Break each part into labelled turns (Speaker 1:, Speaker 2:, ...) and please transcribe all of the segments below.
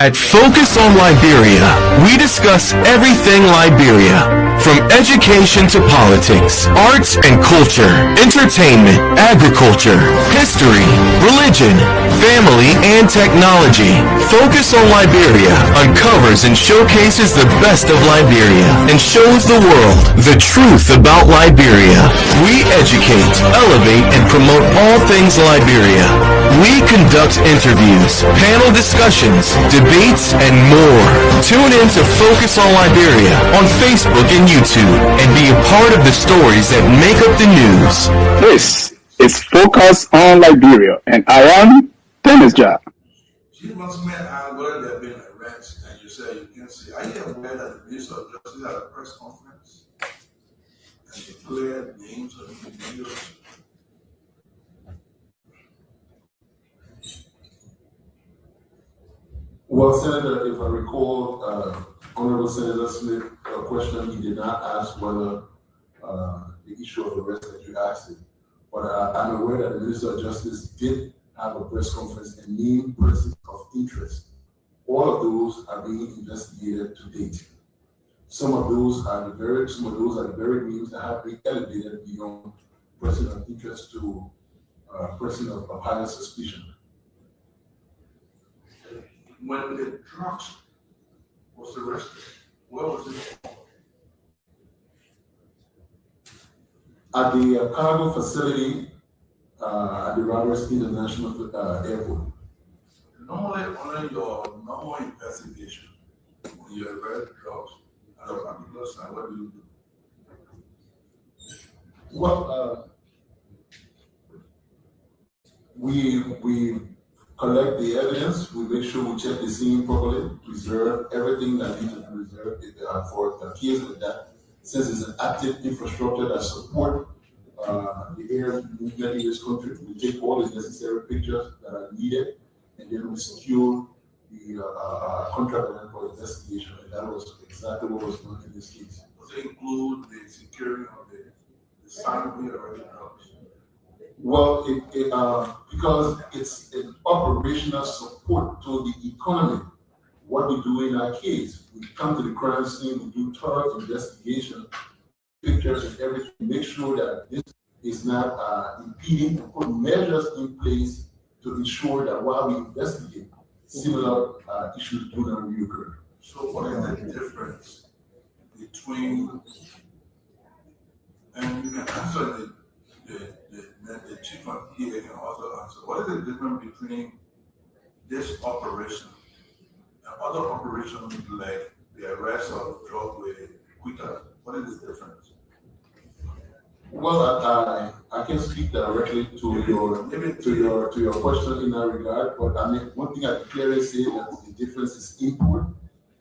Speaker 1: At Focus on Liberia, we discuss everything Liberia, from education to politics, arts and culture, entertainment, agriculture, history, religion, family, and technology. Focus on Liberia uncovers and showcases the best of Liberia and shows the world the truth about Liberia. We educate, elevate, and promote all things Liberia. We conduct interviews, panel discussions, debates, and more. Tune in to Focus on Liberia on Facebook and YouTube and be a part of the stories that make up the news.
Speaker 2: This is Focus on Liberia, and I am Dennis Jack.
Speaker 3: She must mean I where there been a rent and you say you can see. Are you aware that the Minister of Justice had a press conference and declared names of individuals?
Speaker 4: Well, Senator, if I recall, Honorable Senator Smith, a question he did not ask whether the issue of arrest that you asked him. But I'm aware that the Minister of Justice did have a press conference and named persons of interest. All of those are being investigated to date. Some of those are the very names that have been elevated beyond person of interest to person of higher suspicion.
Speaker 3: When the drugs was arrested, where was it?
Speaker 4: At the cargo facility at the Roberts International Airport.
Speaker 3: Normally, on your normal investigation, when you arrest drugs at a particular site, what do you do?
Speaker 4: Well, we collect the evidence, we make sure we check the scene properly, preserve everything that needs to be preserved for the case of that. Since it's an active infrastructure that support the air movement in this country, we take all the necessary pictures that are needed, and then we secure the contract for investigation. And that was exactly what was done in this case.
Speaker 3: Does it include the security of the site of the arrested drugs?
Speaker 4: Well, because it's an operational support to the economy. What we do in our case, we come to the crime scene, we do thorough investigation, pictures and everything, make sure that this is not impeding, and put measures in place to ensure that while we investigate, similar issues do not reoccur.
Speaker 3: So what is the difference between, and you can answer the chief of here can also answer, what is the difference between this operation and other operations like the arrest of drug with quicker? What is the difference?
Speaker 4: Well, I can speak directly to your question in that regard, but I mean, one thing I can clearly say that the difference is import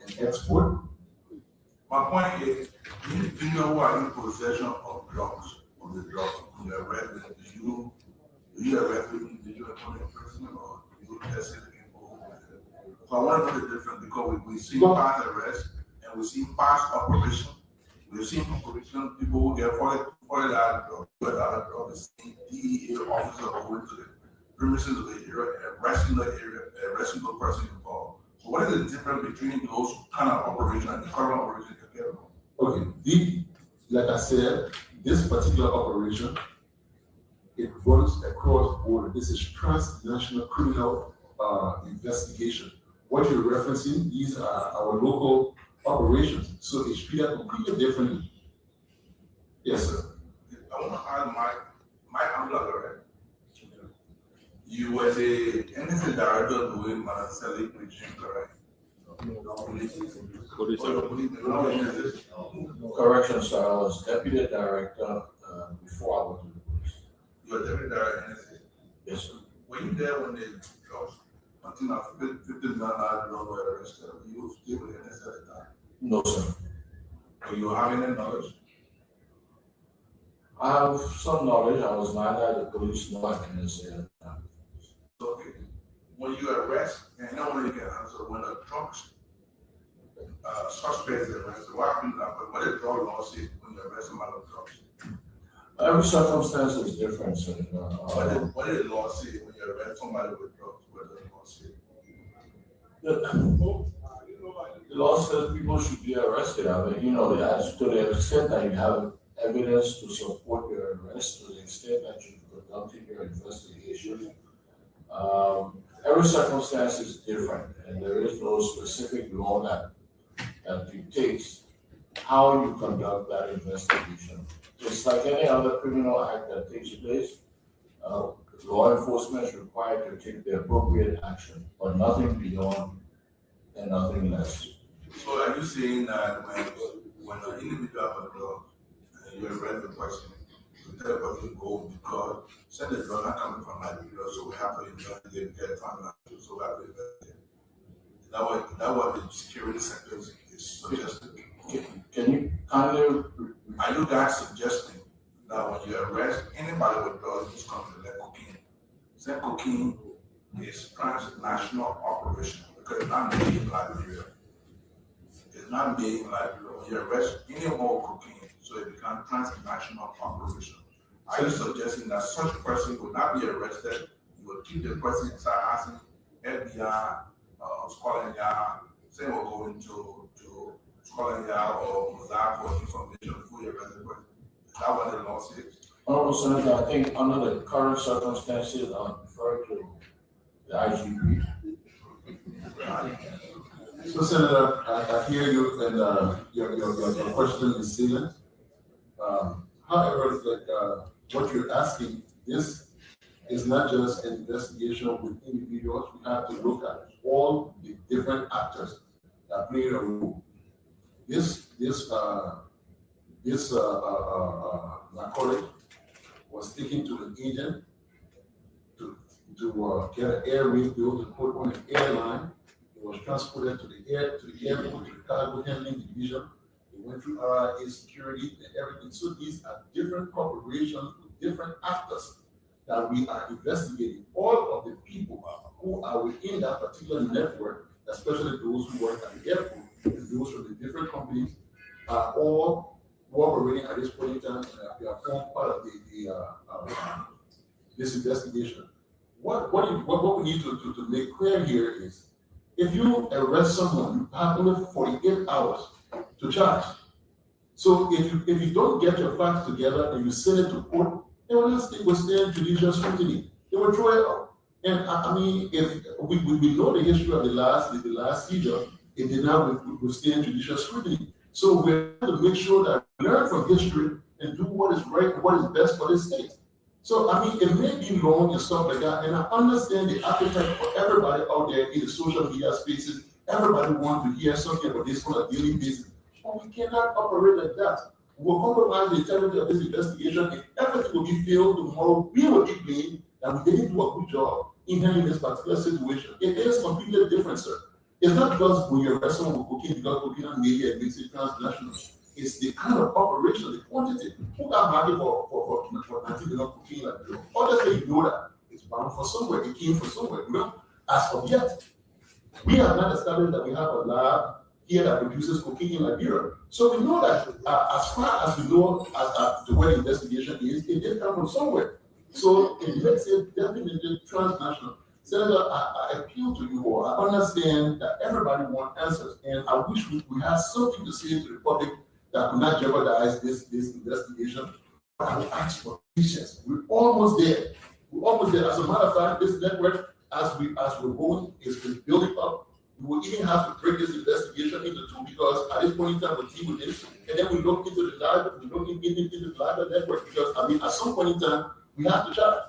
Speaker 4: and export.
Speaker 3: My point is, do you know who are in possession of drugs, of the drugs? You arrest them, do you arrest them, did you appoint a person or do you test it people? So I want to know the difference because we see past arrest and we see past operation. We've seen operation people who get $40 drugs, $12 drugs, the same DEA officer going to the premises of the area, arresting the person involved. So what is the difference between those kind of operation and the current operation you're getting?
Speaker 4: Okay, like I said, this particular operation, it runs across border. This is transnational criminal investigation. What you're referencing, these are our local operations. So it's treated completely differently. Yes, sir.
Speaker 3: I want to add my handler, right? You were the NSA director doing Manasali preaching, correct?
Speaker 5: Correction, sir. I was deputy director before I went to the police.
Speaker 3: You were deputy director NSA?
Speaker 5: Yes, sir.
Speaker 3: Were you there when they dropped until after 15 million were arrested? Were you still with NSA at the time?
Speaker 5: No, sir.
Speaker 3: Were you having any knowledge?
Speaker 5: I have some knowledge. I was neither at the police nor at NSA at the time.
Speaker 3: Okay. When you arrest, and no one can answer when a drug suspect is arrested, what happens? What is drug law say when you arrest somebody with drugs?
Speaker 5: Every circumstance is different, sir.
Speaker 3: What did the law say when you arrest somebody with drugs? What does the law say?
Speaker 5: The law says people should be arrested. I mean, as to the extent that you have evidence to support your arrest, to the extent that you've conducted your investigation. Every circumstance is different, and there is no specific law that dictates how you conduct that investigation. Just like any other criminal act that takes place, law enforcement is required to take the appropriate action, but nothing beyond and nothing less.
Speaker 3: So are you saying that when an individual have a drug and you arrest the person, you tell the person to go because send the drug not coming from Liberia, so we have to investigate, get it from Liberia, so we have to investigate. Is that what the security sector is suggesting?
Speaker 5: Can you kindly,
Speaker 3: Are you guys suggesting that when you arrest anybody with drugs, it's coming to that cocaine? That cocaine is transnational operation because it's not made in Liberia. It's not made in Liberia. When you arrest any more cocaine, so it becomes transnational operation. Are you suggesting that such a person would not be arrested? You would keep the person inside asking FBI, Scotland Yard, say we're going to Scotland Yard or Mozambique for information before you arrest the person? Is that what the law says?
Speaker 5: Honorable Senator, I think under the current circumstances, I'm referring to the IGP.
Speaker 4: So Senator, I hear you and your question is salient. However, what you're asking, this is not just an investigation with individuals. We have to look at all the different actors that play a role. Narcotic was taken to an agent to get an airway bill to put on an airline. It was transported to the airport, to the cargo handling division. It went through RIA security and everything. So these are different corporations with different actors that we are investigating. All of the people who are within that particular network, especially those who work at the airport, and those from the different companies, are all cooperating at this point in time, and they are formed part of this investigation. What we need to make clear here is, if you arrest someone, you have only 48 hours to charge. So if you don't get your facts together and you send it to court, they will not withstand judicial scrutiny. They will throw it out. And I mean, if we know the history of the last seizure, it did not withstand judicial scrutiny. So we have to make sure that we learn from history and do what is right and what is best for the state. So I mean, it may be long and stuff like that, and I understand the appetite for everybody out there in the social media spaces. Everybody wants to hear something about this on a daily basis, but we cannot operate like that. We'll compromise the integrity of this investigation, and everything will be failed tomorrow. We will be blamed that we didn't do a good job in handling this particular situation. It is completely different, sir. It's not because when you arrest someone with cocaine, because cocaine media makes it transnational. It's the kind of operation, the quantity. Who got market for 19 million cocaine like that? Obviously, you know that it's bound for somewhere. It came from somewhere. You know, as of yet, we have not established that we have a lab here that produces cocaine in Liberia. So we know that as far as we know, as the way the investigation is, it did come from somewhere. So it makes it definitely transnational. Senator, I appeal to you all. I understand that everybody wants answers, and I wish we had something to say to the public that will not jeopardize this investigation. But I will ask for patience. We're almost there. We're almost there. As a matter of fact, this network, as we're going, is building up. We will even have to break this investigation into two, because at this point in time we deal with this, and then we look into the live network, because I mean, at some point in time we have to charge.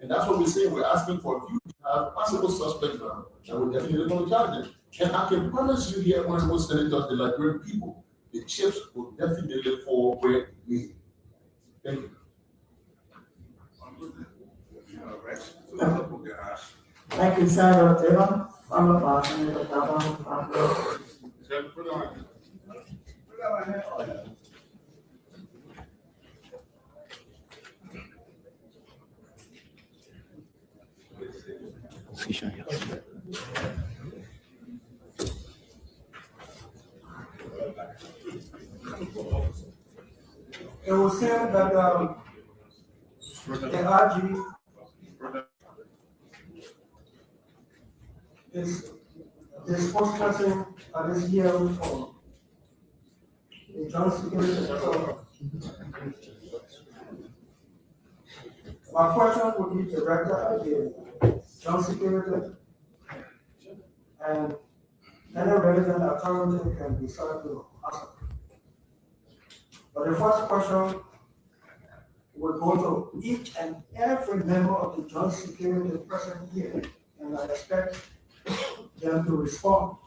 Speaker 4: And that's what we're saying. We're asking for if you have possible suspects now, and we're definitely going to charge them. And I can promise you here, honorable senators, the Liberian people, the chips will definitely fall where it may. Thank you.
Speaker 6: Thank you, Senator Taylor. Followed by Senator Calhoun. It was said that the RG is the spokesperson at this hearing for the joint security authority. My question would be directed at the joint security and any relevant authority can decide to answer. But the first question will go to each and every member of the joint security present here, and I expect them to respond.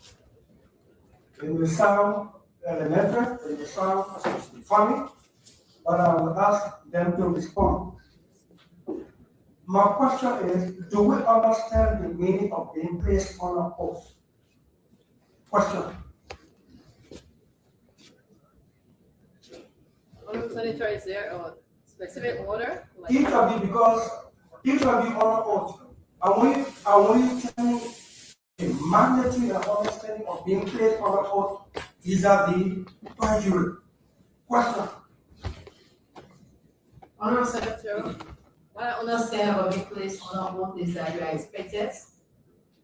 Speaker 6: It will sound elementary, it will sound funny, but I will ask them to respond. My question is, do we understand the meaning of being placed on an oath? Question.
Speaker 7: Honorable Senator, is there a specific order? Like-
Speaker 6: Each of you, because each of you on an oath, I want you to tell me the magnitude and understanding of being placed on an oath vis-a-vis perjury. Question.
Speaker 7: Honorable Senator, what I understand about being placed on an oath is that you are expected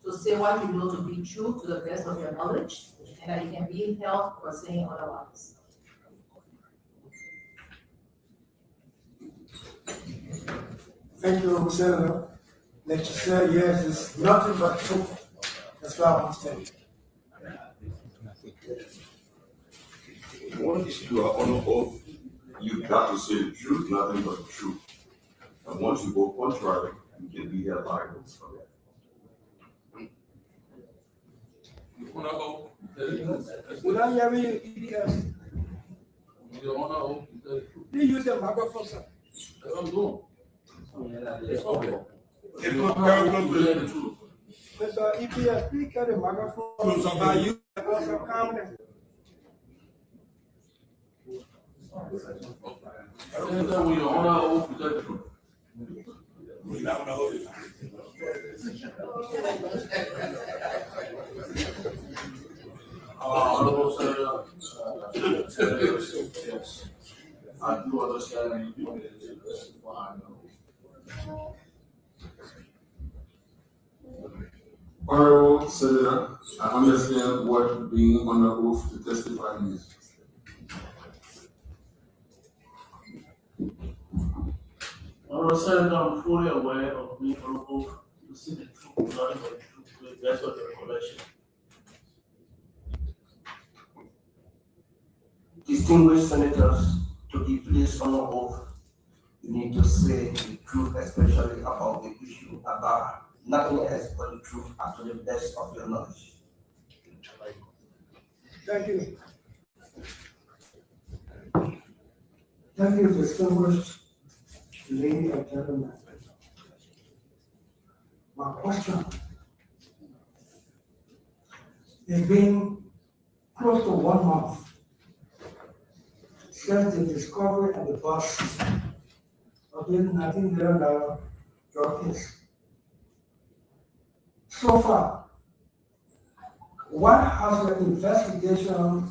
Speaker 7: to say what you know to be true to the best of your knowledge, and that you can be held for saying otherwise.
Speaker 6: Thank you, Senator. Let you say yes, it's nothing but truth. That's what I understand.
Speaker 8: Once you are on an oath, you've got to say the truth, nothing but the truth. And once you go contrary, you can be held liable for that.
Speaker 6: Without hearing EDS, please use the microphone, sir. Mr. EPS, please carry the microphone by you because of comment.
Speaker 5: Honorable Senator, yes, I do understand you wanted to testify.
Speaker 4: Honorable Senator, I understand what being under oath to testify means.
Speaker 9: Honorable Senator, I'm fully aware of being on oath to see the truth, nothing but the truth, to the best of your recollection.
Speaker 6: Distinguished senators, to be placed on oath, you need to say the truth, especially about the issue about nothing else but the truth and to the best of your knowledge. Thank you. Thank you, distinguished ladies and gentlemen. My question has been close to 1 month since the discovery and the bust of this $19 million drug case. So far, what has the investigation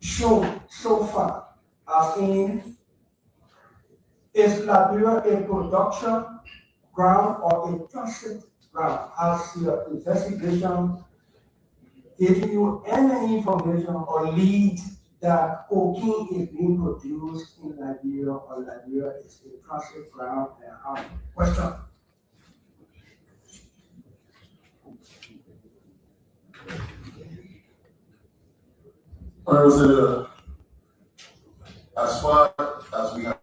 Speaker 6: shown so far? As in, is Liberia a production ground or a transit ground? Has your investigation given you any information or lead that cocaine is being produced in Liberia or Liberia is a transit ground and how? Question.
Speaker 4: Honorable Senator, as far as we have,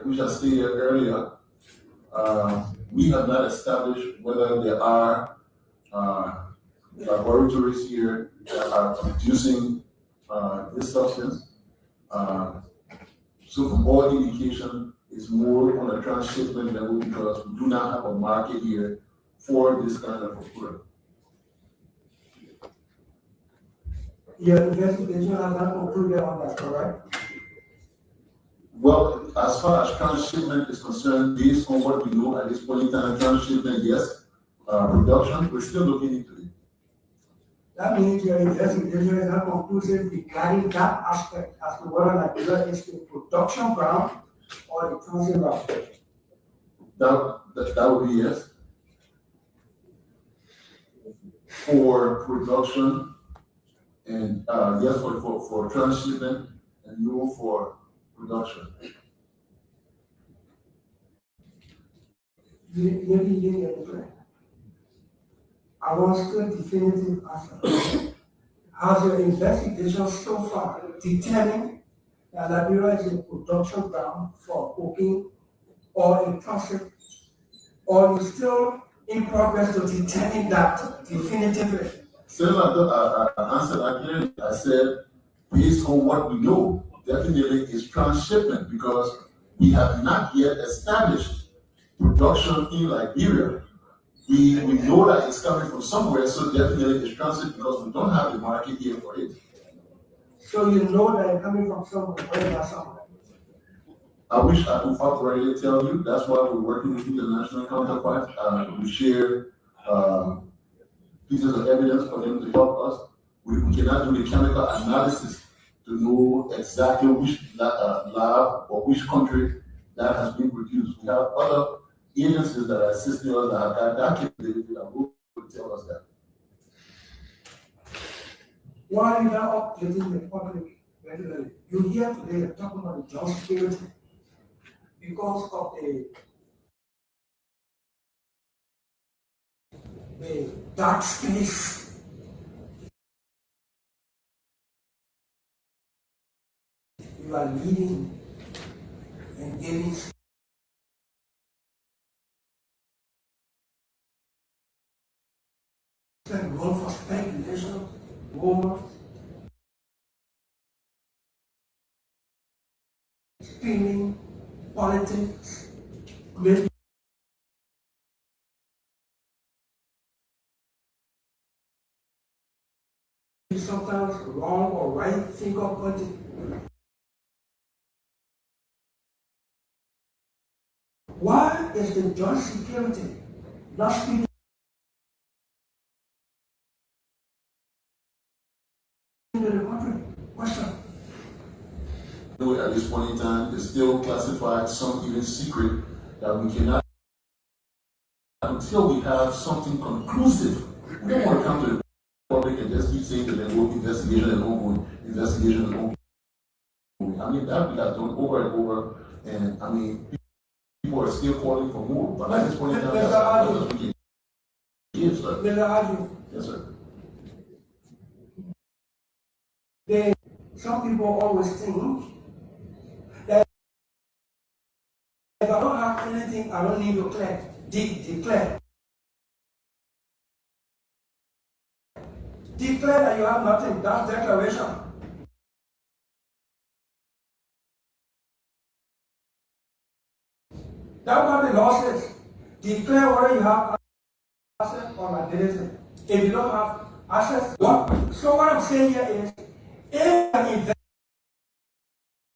Speaker 4: which I stated earlier, we have not established whether there are laboratories here that are producing this substance. So from all indication, it's more on a transshipment level because we do not have a market here for this kind of a product.
Speaker 6: Your investigation has not concluded on that, correct?
Speaker 4: Well, as far as transshipment is concerned, based on what we know at this point in time, transshipment, yes. Production, we're still looking into it.
Speaker 6: That means your investigation is not conclusive regarding that aspect as to whether Liberia is a production ground or a transit ground.
Speaker 4: That would be yes. for production and, yes, for transshipment and no for production.
Speaker 6: Maybe you didn't get it right. I want still definitive answer. Has your investigation so far determined that Liberia is a production ground for cocaine or a transit, or is still in progress to determine that definitively?
Speaker 4: Since I answered that clearly, I said, based on what we know, definitely is transshipment because we have not yet established production in Liberia. We know that it's coming from somewhere, so definitely it's transit because we don't have the market here for it.
Speaker 6: So you know that it's coming from somewhere, where that's somewhere.
Speaker 4: I wish I could outrightly tell you. That's why we're working with international counterparts. We share pieces of evidence for them to help us. We cannot do the chemical analysis to know exactly which lab or which country that has been produced. We have other agencies that are assisting us that have got that capability that will tell us that.
Speaker 6: Why are you not updating the public regularly? You hear today talking about the job security because of the dark space. You are leading and giving room for speculation, rumors, spinning, politics, maybe sometimes wrong or right finger pointing. Why is the joint security not speaking to the country? Question.
Speaker 4: At this point in time, it's still classified, some even secret, that we cannot, until we have something conclusive. We don't want to come to the public and just keep saying that there will be investigation and ongoing, investigation and ongoing. I mean, that we have done over and over, and I mean, people are still calling for more, but at this point in time, that's what we can give, sir. Yes, sir.
Speaker 6: Some people always think that if I don't have anything, I don't need to declare. Declare that you have nothing. That's declaration. That's what the law says. Declare whether you have access or liability. If you don't have access, what? So what I'm saying here is, if I'm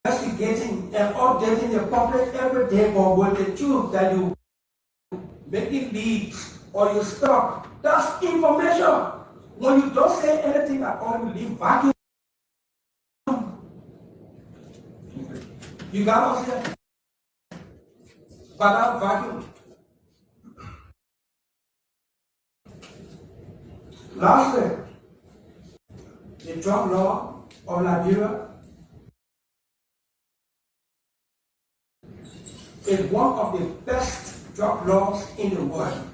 Speaker 6: investigating and updating the public every day, but with the truth that you make it leaks or you stop, that's information. When you don't say anything at all, you leave vacuum. You got us here. But that vacuum. Lastly, the drug law of Liberia is one of the best drug laws in the world.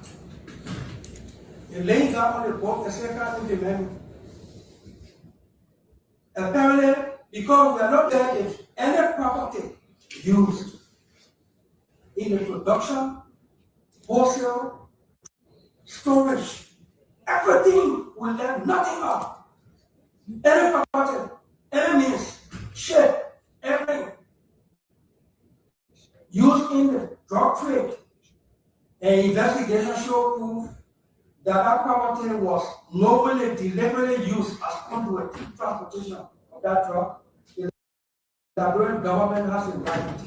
Speaker 6: It lays down on the book the second implement. Apparently, because we are not there, if any property used in the production, wholesale, storage, everything will let nothing up. Any property, any means, shape, everything used in the drug trade. An investigation show proof that that property was knowingly, deliberately used as conduit in transportation of that drug. The Liberian government has a right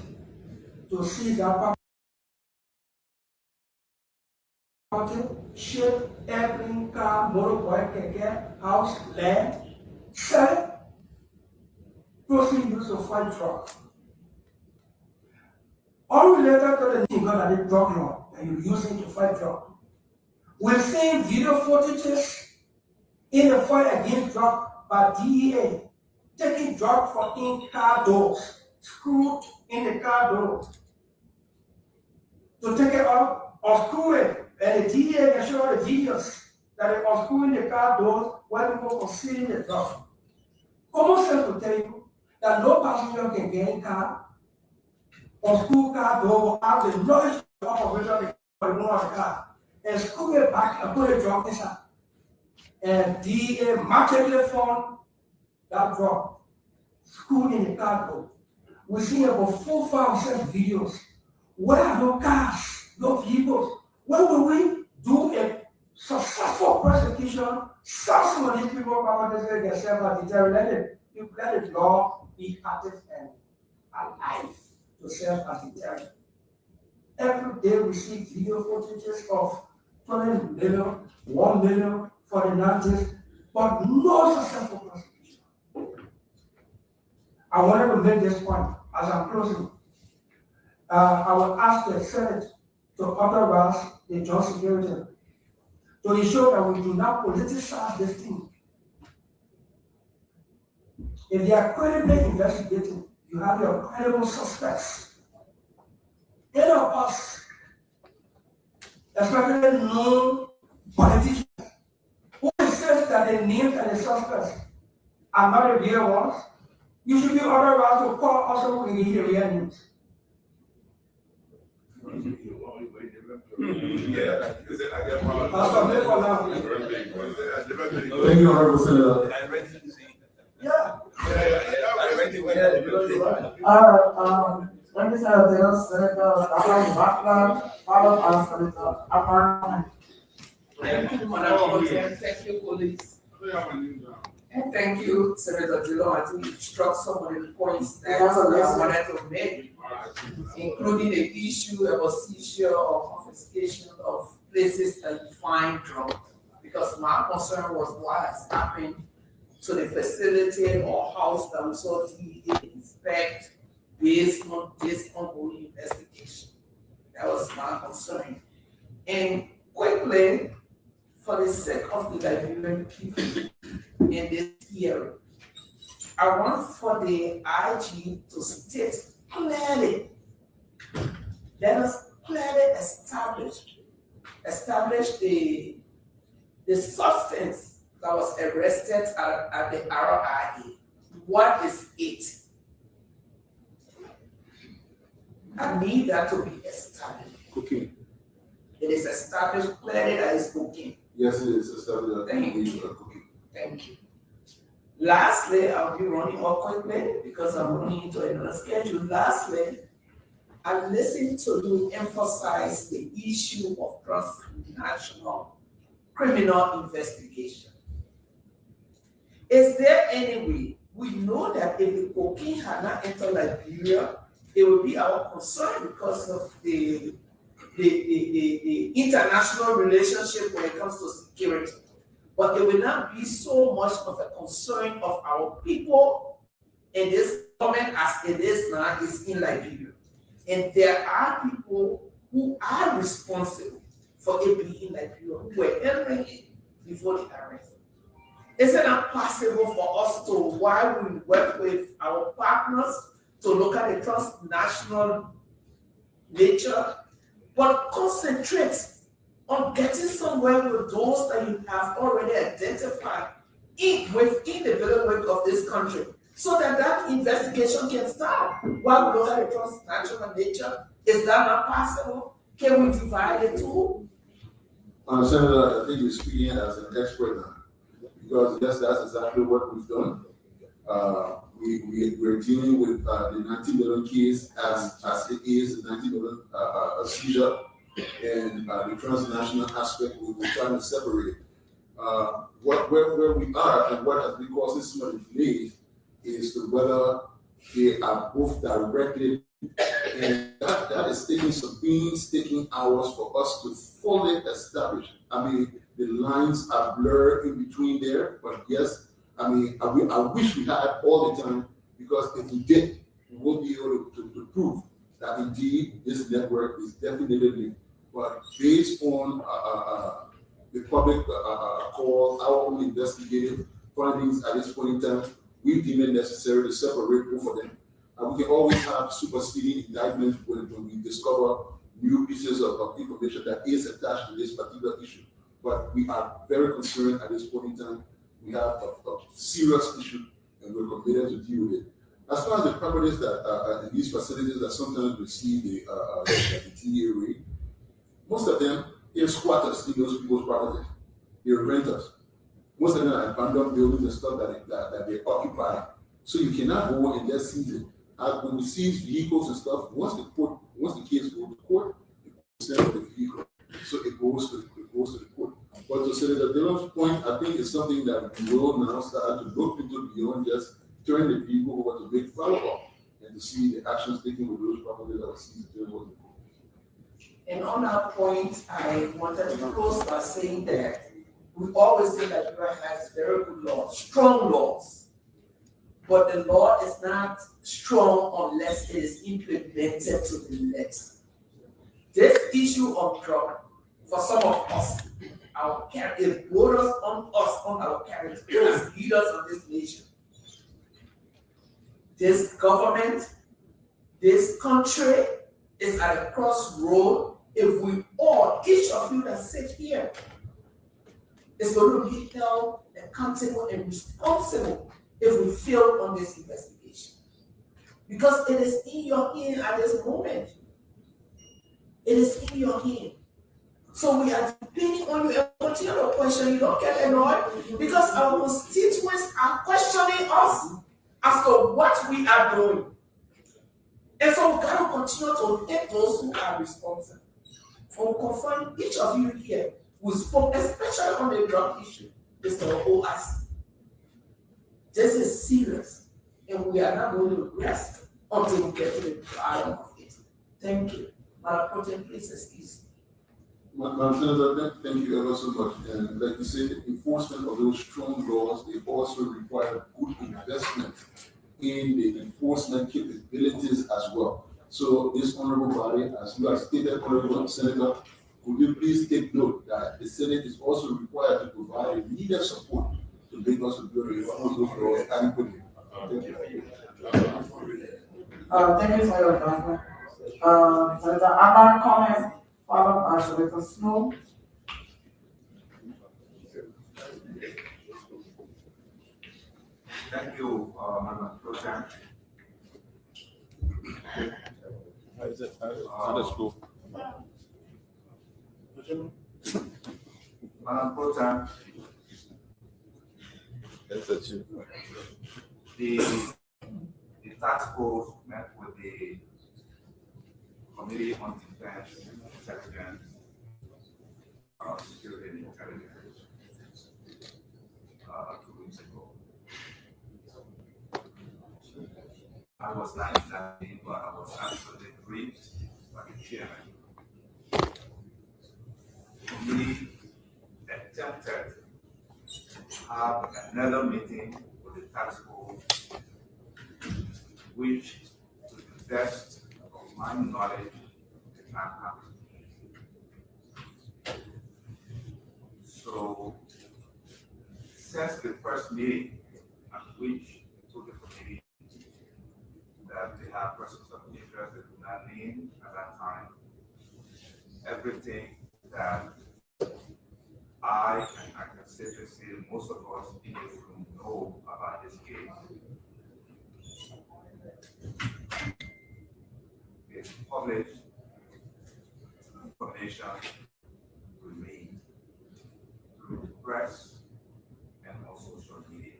Speaker 6: to see that property, ship, airplane, car, motorbike, keke, house, land, sell it, proceed used to fight drug. Unrelated to the thing that the drug law and you use it to fight drug. We're seeing video footages in the fight against drug by DEA, taking drug from in car doors, screwed in the car door to take it out, unscrew it, and the DEA can show the videos that they unscrewing the car doors while people concealing the drug. Common sense will tell you that no passenger can get in car or school car door without the knowledge of operation of the car and screw it back and put a drug inside. And DEA markedly found that drug screwed in the car door. We see about 4, 5, 6 videos. Where are no cars, no vehicles? When will we do a successful prosecution? Some of these people come and say themselves as deterrent. Let the law be active and alive to serve as deterrent. Every day we see video footages of 20 million, 1 million for the Nazis, but no successful prosecution. I wanted to make this point as I'm closing. I will ask the Senate to authorize the joint security to ensure that we do not politicize this thing. If they are credibly investigating, you have your credible suspects. Any of us, especially known politicians, who says that the names and the suspects are not the real ones, you should be authorized to call us so we can hear the real news.
Speaker 8: Yeah, I got one.
Speaker 6: I'll submit for now.
Speaker 4: Thank you, Honorable Senator.
Speaker 6: Yeah.
Speaker 10: Let me say this, Senator Alan Butler, followed by Senator Apartment.
Speaker 11: Thank you, Madam President. Thank you, police. And thank you, Senator Dillon. I think you struck some of the points that I wanted to make, including the issue about seizure or confiscation of places that you find drugs. Because my concern was what has happened to the facility or house that we saw DEA inspect based on this ongoing investigation. That was my concern. And quickly, for the sake of the Liberian people in this hearing, I want for the IG to state clearly, let us clearly establish the substance that was arrested at the RIA. What is it? I need that to be established.
Speaker 4: Cocaine.
Speaker 11: It is established clearly that it's cocaine.
Speaker 4: Yes, it is established.
Speaker 11: Thank you.
Speaker 4: Cocaine.
Speaker 11: Thank you. Lastly, I'll be running up quickly because I'm running into another schedule. Lastly, I listened to you emphasize the issue of transnational criminal investigation. Is there any way we know that if the cocaine had not entered Liberia, it would be our concern because of the international relationship when it comes to security. But it will not be so much of a concern of our people in this government as it is now is in Liberia. And there are people who are responsible for it being in Liberia who were entering it before the arrest. Is it not possible for us to, while we work with our partners, to look at the transnational nature, but concentrate on getting somewhere with those that you have already identified within the bailiwick of this country, so that that investigation can start while we look at the transnational nature? Is that not possible? Can we divide the two?
Speaker 4: Senator, I think you're speaking as an expert now, because yes, that's exactly what we've done. We're dealing with the 90 million case as it is, the 90 million seizure, and the transnational aspect we're trying to separate. Where we are and what has been causing so much delays is to whether they are both directly, and that is taking some painstaking hours for us to fully establish. I mean, the lines are blurred in between there, but yes, I mean, I wish we had all the time, because if we did, we would be able to prove that indeed this network is definitely linked. But based on the public call, our own investigative findings at this point in time, we deem it necessary to separate both of them. And we can always have superseding indictments when we discover new pieces of information that is attached to this particular issue. But we are very concerned at this point in time. We have a serious issue and we're committed to deal with it. As far as the properties that in these facilities that sometimes receive the TA rate, most of them are squatters in those people's properties. They're renters. Most of them are abandoned buildings and stuff that they occupy. So you cannot go and just seize it. When we seize vehicles and stuff, once the case goes to court, it sends the vehicle. So it goes to the court. But to Senator Dillon's point, I think it's something that we will now start to look into beyond just turn the vehicle over to make follow-up and to see the actions taken with those properties that are seized during the court.
Speaker 11: And on that point, I wanted to close by saying that we always say that Liberian has very good laws, strong laws. But the law is not strong unless it is implemented to the letter. This issue of drug, for some of us, it borders on us, on our character as leaders of this nation. This government, this country is at a crossroad. If we all, each of you that sit here, is going to be held accountable and responsible if we fail on this investigation. Because it is in your hand at this moment. It is in your hand. So we are depending on you and continue to question. You don't get annoyed because our constituents are questioning us as to what we are doing. And so we got to continue to help those who are responsible. So we confine each of you here who spoke, especially on the drug issue, Mr. OAS. This is serious, and we are not going to rest until we get to the bottom of it. Thank you. Madam Protein, please excuse me.
Speaker 4: Madam Senator, thank you ever so much. And like you said, the enforcement of those strong laws, they also require good investment in the enforcement capabilities as well. So this honorable body, as you have stated, Honorable Senator, would you please take note that the Senate is also required to provide needed support to make us enforce those laws adequately. Thank you.
Speaker 10: Thank you for your comment. Senator Abar comment, followed by Senator Snow.
Speaker 12: Thank you, Madam President.
Speaker 13: How is it? How does school?
Speaker 12: Madam President, the task force met with the Committee on Defense, Intelligence, Security and Intelligence 2 weeks ago. I was not in that meeting, but I was actually briefed by the chairman. We attempted to have another meeting with the task force, which, to the best of my knowledge, did not happen. So, since the first meeting, at which to the committee that they have persons of interest that do not name at that time, everything that I can safely say most of us in this room know about this case is published information remains through the press and on social media.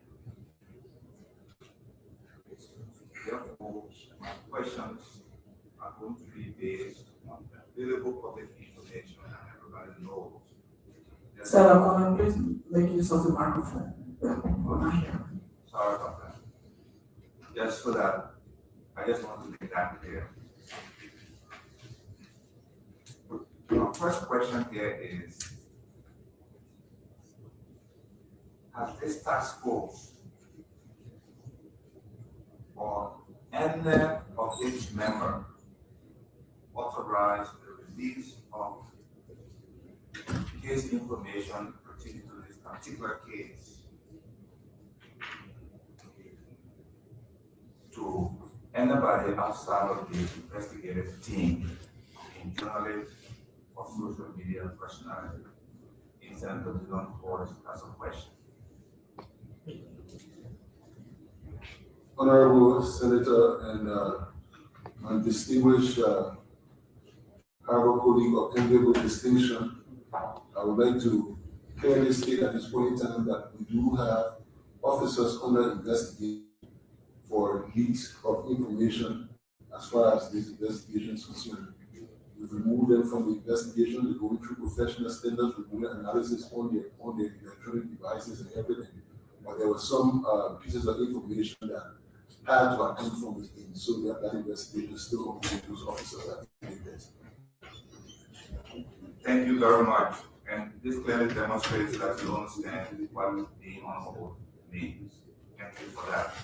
Speaker 12: Therefore, my questions are going to be based on available public information and everybody knows.
Speaker 10: Senator Coleman, please make use of the microphone.
Speaker 12: Sorry about that. Just so that I just want to make that clear. My first question here is, has this task force or any of its members authorized the release of this information pertaining to this particular case to anybody outside of the investigative team, in journalists or social media personality, in Senator Dillon Force as a question.
Speaker 4: Honorable Senator and my distinguished Harvard colleague of enviable distinction, I would like to clearly state at this point in time that we do have officers under investigation for leaks of information as far as this investigation is concerned. We've removed them from the investigation. They're going through professional standards, we're doing analysis on their electronic devices and everything. But there were some pieces of information that had to account from within, so that investigation is still ongoing. Those officers are in this.
Speaker 12: Thank you very much. And this clearly demonstrates that you understand what being honorable means. Thank you for that.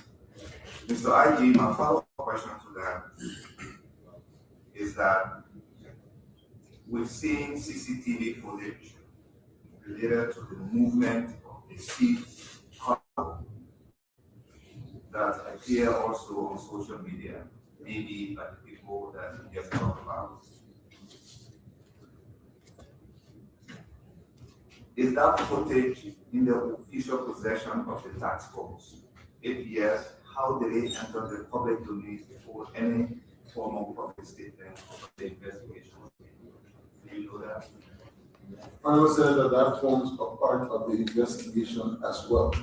Speaker 12: Mr. IG, my follow-up question to that is that we've seen CCTV footage related to the movement of the seats that appear also on social media, maybe by the people that you just talked about. Is that footage in the official possession of the task force? If yes, how did it enter the public domain before any formal public statement of the investigation? Do you know that?
Speaker 4: I will say that that forms a part of the investigation as well.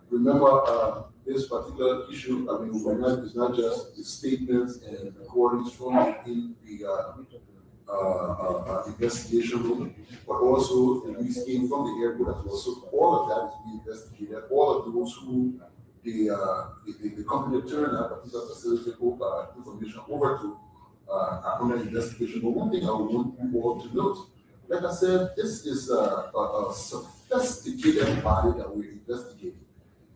Speaker 4: Remember, this particular issue, I mean, it's not just the statements and recordings from within the investigation room, but also the leaks came from the airport as well. So all of that is being investigated. All of those who the company turned that particular facility information over to are under investigation. But one thing I would want you all to note, like I said, this is a sophisticated body that we're investigating.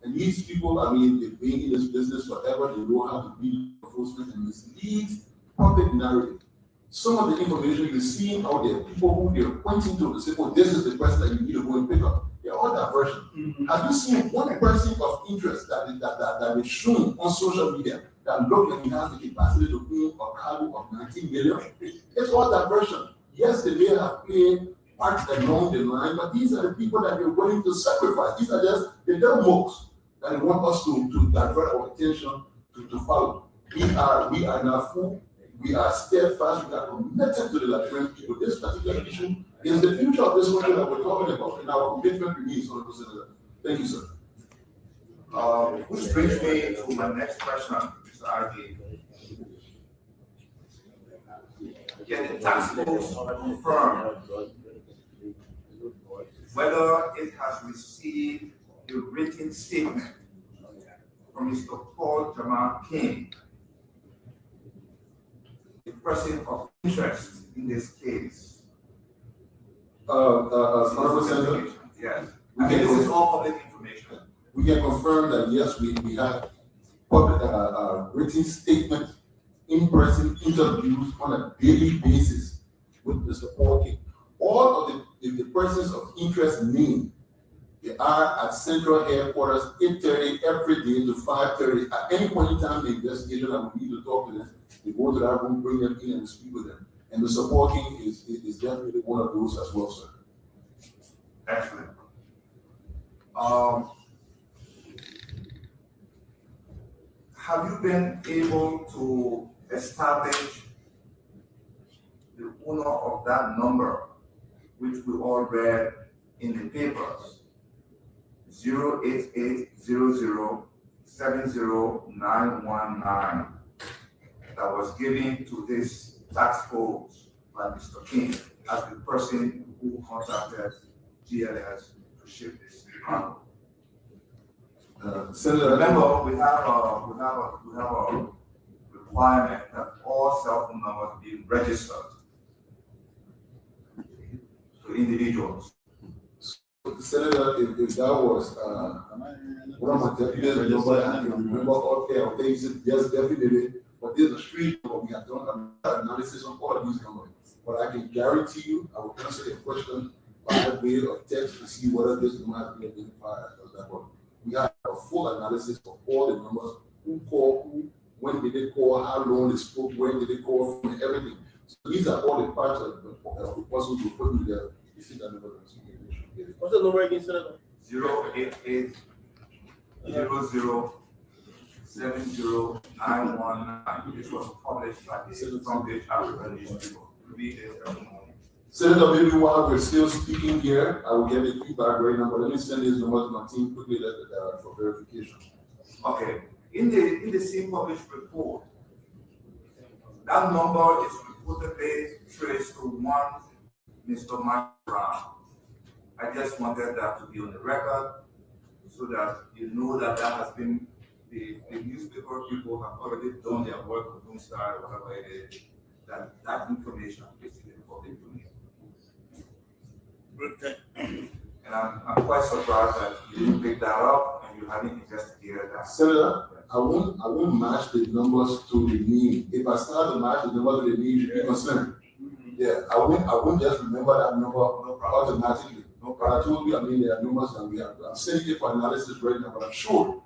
Speaker 4: And these people, I mean, they've been in this business forever. They know how to be enforcement and mislead public narrative. Some of the information you're seeing out there, people who they're pointing to say, oh, this is the person that you need to go and pick up. They're all diversion. Mm-hmm. Have you seen one person of interest that is shown on social media that looks like he has the capacity to own a cargo of 19 million? It's all diversion. Yes, they may have played parts along the line, but these are the people that they're willing to sacrifice. These are just the demos that they want us to divert our attention to follow. We are not fooled. We are steadfast, we are committed to the Liberian people. This particular issue is the future of this country that we're talking about, and our commitment remains 100%. Thank you, sir.
Speaker 12: Which brings me to my next question, Mr. RJ. Can the task force confirm whether it has received a written statement from Mr. Paul Jamal King, the person of interest in this case? Yes. This is all public information.
Speaker 4: We can confirm that yes, we have public written statement, in-person interviews on a daily basis with Mr. Paul King. All of the persons of interest named, they are at central headquarters 8:30 every day to 5:30. At any point in time, the investigation that we need to talk to them, they go to that room, bring them in and speak with them. And the supporting is definitely one of those as well, sir.
Speaker 12: Excellent. Have you been able to establish the owner of that number, which we all read in the papers? 08800709119 that was given to this task force by Mr. King as the person who contacted GLS to ship this cargo.
Speaker 4: Senator,
Speaker 12: remember, we have a requirement that all cell phone numbers be registered to individuals.
Speaker 4: Senator, if that was one of my deputies, I can remember all care of things, yes, definitely. But there's a street where we have done an analysis on all of these numbers. But I can guarantee you, I will answer your question by way of text to see whether this number has been identified as that one. We have a full analysis of all the numbers, who called, who, when did they call, how long they spoke, when did they call, from everything. So these are all the parts of the puzzle we put together. You see that number?
Speaker 9: What's the number again, Senator?
Speaker 12: 088 00 70919. This was published by the Front Page African newspaper 3 days ago.
Speaker 4: Senator, maybe while we're still speaking here, I will get the feedback right now, but let me send this number to my team quickly for verification.
Speaker 12: Okay, in the same published report, that number is reportedly traced to one Mr. Mike Brown. I just wanted that to be on the record so that you know that that has been, the newspaper people have already done their work with Moonstar, whatever it is, that information is in the public domain. And I'm quite surprised that you didn't pick that up and you haven't investigated that.
Speaker 4: Senator, I won't match the numbers to the name. If I start to match the number to the name, you'll be concerned. Yeah, I won't just remember that number automatically. No, but I told you, I mean, there are numbers that we have. I'm sending it for analysis right now, but I'm sure,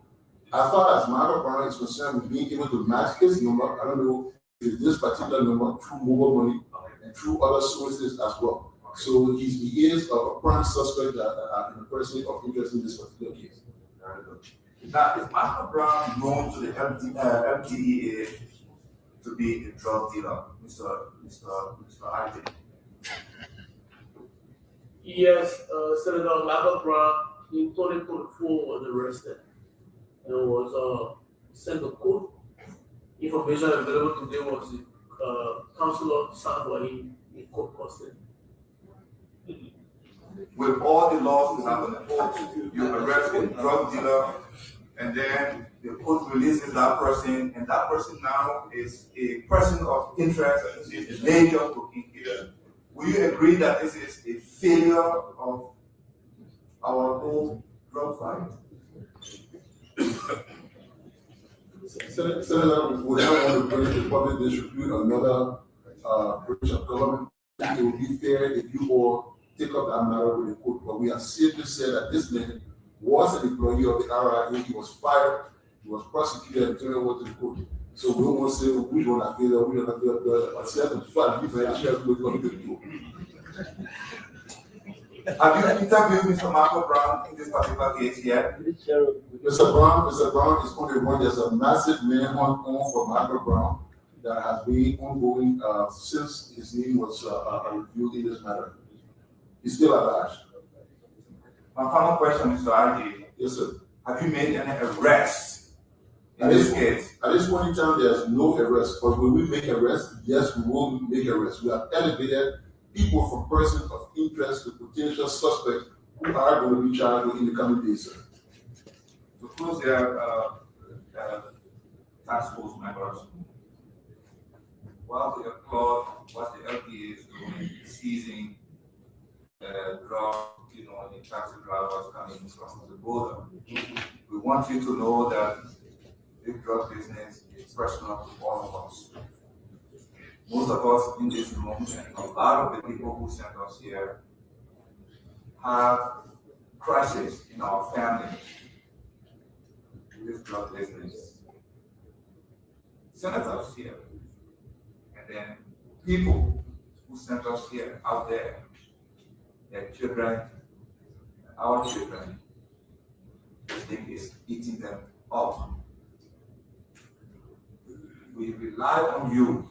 Speaker 4: as far as Michael Brown is concerned, with being able to match his number, I don't know if this particular number through mobile money and through other sources as well. So he is a prime suspect and a person of interest in this particular case.
Speaker 12: Now, is Michael Brown known to the MTEA to be a drug dealer, Mr. IJ?
Speaker 9: Yes, Senator Michael Brown in 2024 was arrested and was sent a court. Information available today was the counselor signed for him in court custody.
Speaker 12: With all the laws we have on the books, you arrest a drug dealer, and then the court releases that person, and that person now is a person of interest, is a major cocaine dealer. Will you agree that this is a failure of our whole drug fight?
Speaker 4: Senator, we don't want to bring the public disrepute another branch of government. It would be fair if you all take up that matter with the court, but we have simply said that this man was an employee of the RIA, he was fired, he was prosecuted and turned over to the court. So we don't want to say, we don't have failure, we don't have failure, but say to fight, we can share with what we do.
Speaker 12: Have you interviewed Mr. Michael Brown in this particular case yet?
Speaker 4: Mr. Brown is only one. There's a massive manhunt on for Michael Brown that has been ongoing since his name was reviewed in this matter. He's still alive.
Speaker 12: My final question, Mr. IJ.
Speaker 4: Yes, sir.
Speaker 12: Have you made any arrests in this case?
Speaker 4: At this point in time, there's no arrest. But when we make arrests, yes, we will make arrests. We have elevated people from persons of interest to potential suspects who are going to be charged in the coming days, sir.
Speaker 12: To close their task force members, while they applaud what the LPA is doing, seizing drugs, the taxi drivers coming across the border, we want you to know that the drug business is personal to all of us. Most of us in this room and a lot of the people who sent us here have crises in our family with this drug business. Senators here, and then people who sent us here out there, their children, our children, this thing is eating them up. We rely on you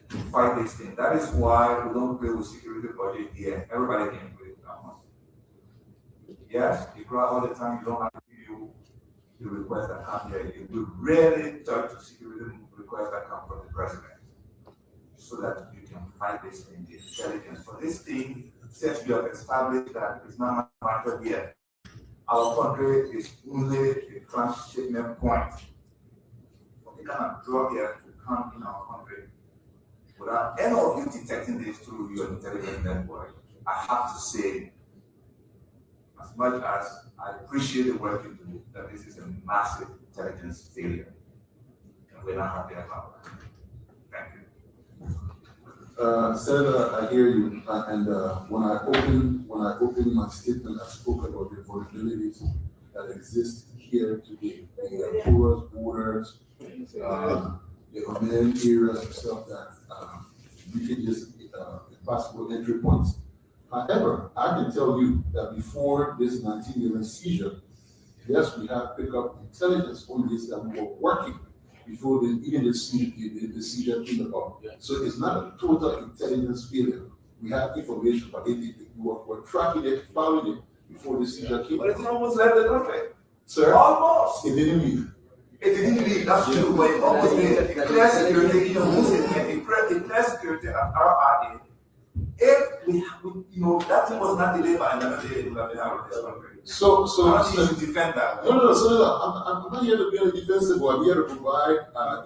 Speaker 12: to fight this thing. That is why we don't play with security budget here. Everybody can put it down. Yes, you cry all the time, you don't have to give you the requests that come here. We rarely touch the security requests that come from the president so that you can fight this thing, the intelligence. For this thing, since we have established that it's not manufactured yet, our country is only a transshipment point. For the kind of drug here to come in our country, without any of you detecting this through your intelligence network, I have to say, as much as I appreciate the work you do, that this is a massive intelligence failure. And we're not happy about it. Thank you.
Speaker 4: Senator, I hear you, and when I opened my statement, I spoke about the vulnerabilities that exist here today. The poor borders, the urban areas and stuff that we can just possible entry points. However, I can tell you that before this 1911 seizure, yes, we have picked up intelligence on this that we were working before even the seizure came about. Yeah. So it's not a total intelligence failure. We have information, but we're tracking it, following it before the seizure came about.
Speaker 12: But it's almost left the country.
Speaker 4: Sir?
Speaker 12: Almost.
Speaker 4: It didn't leave.
Speaker 12: It didn't leave, that's true, but it almost did. Declare security, you know, who's in declare security at RRA. If we, that thing was not delayed by 11 days, we would have been out of this country.
Speaker 4: So
Speaker 12: you should defend that.
Speaker 4: No, I'm not here to be on the defensive, but I'm here to provide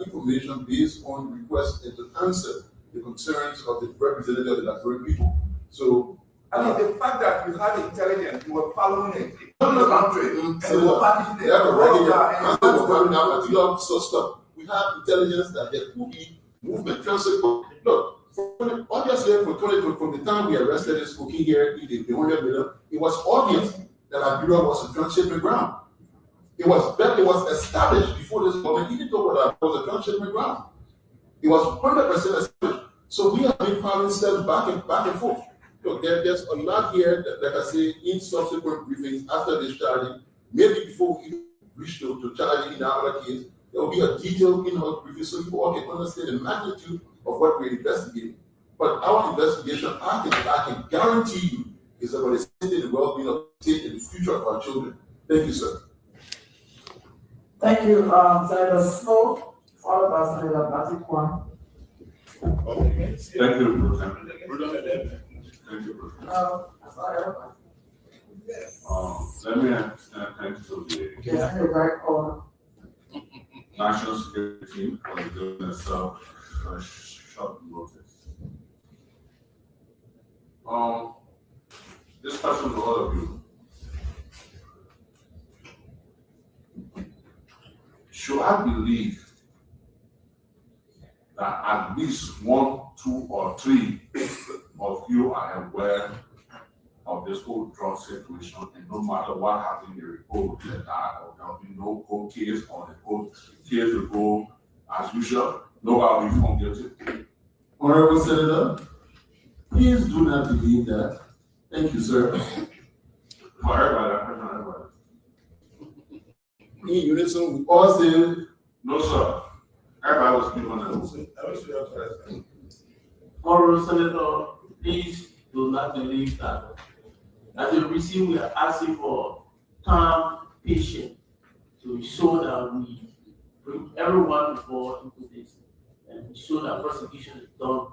Speaker 4: information based on requests and to answer the concerns of the representative of the Liberian people. So,
Speaker 12: I mean, the fact that you had intelligence, you were following it in the country, and you were packaging it.
Speaker 4: Stop. We have intelligence that there could be movement, transit. Look, obviously, from the time we arrested this cookie here, the 100 million, it was obvious that Liberia was a transshipment ground. It was established before this moment, even though it was a transshipment ground. It was 100% established. So we have been following steps back and forth. Look, there's a lot here that, like I say, in subsequent briefings after discharging, maybe before we reach to charging in our case, there will be a detailed in-house briefing so you all can understand the magnitude of what we're investigating. But our investigation, I can guarantee you, is about the safety and the well-being of the state and the future of our children. Thank you, sir.
Speaker 10: Thank you, Senator Snow, followed by Senator Batikwan.
Speaker 8: Thank you, President. Thank you, President. Let me extend thanks to the National Security Team for doing this short notice. This question to all of you. Should I believe that at least 1, 2, or 3 of you are aware of this whole drug situation, and no matter what happens in the report, there will be no cold case, or the cold case will go as usual, nobody will be found guilty?
Speaker 4: Honorable Senator, please do not believe that. Thank you, sir.
Speaker 8: For everybody.
Speaker 4: In unison, we all say,
Speaker 8: no, sir. Everybody was speaking on that.
Speaker 9: Honorable Senator, please do not believe that. As a reason, we are asking for calm, patience, to show that we bring everyone before into this and show that prosecution is done.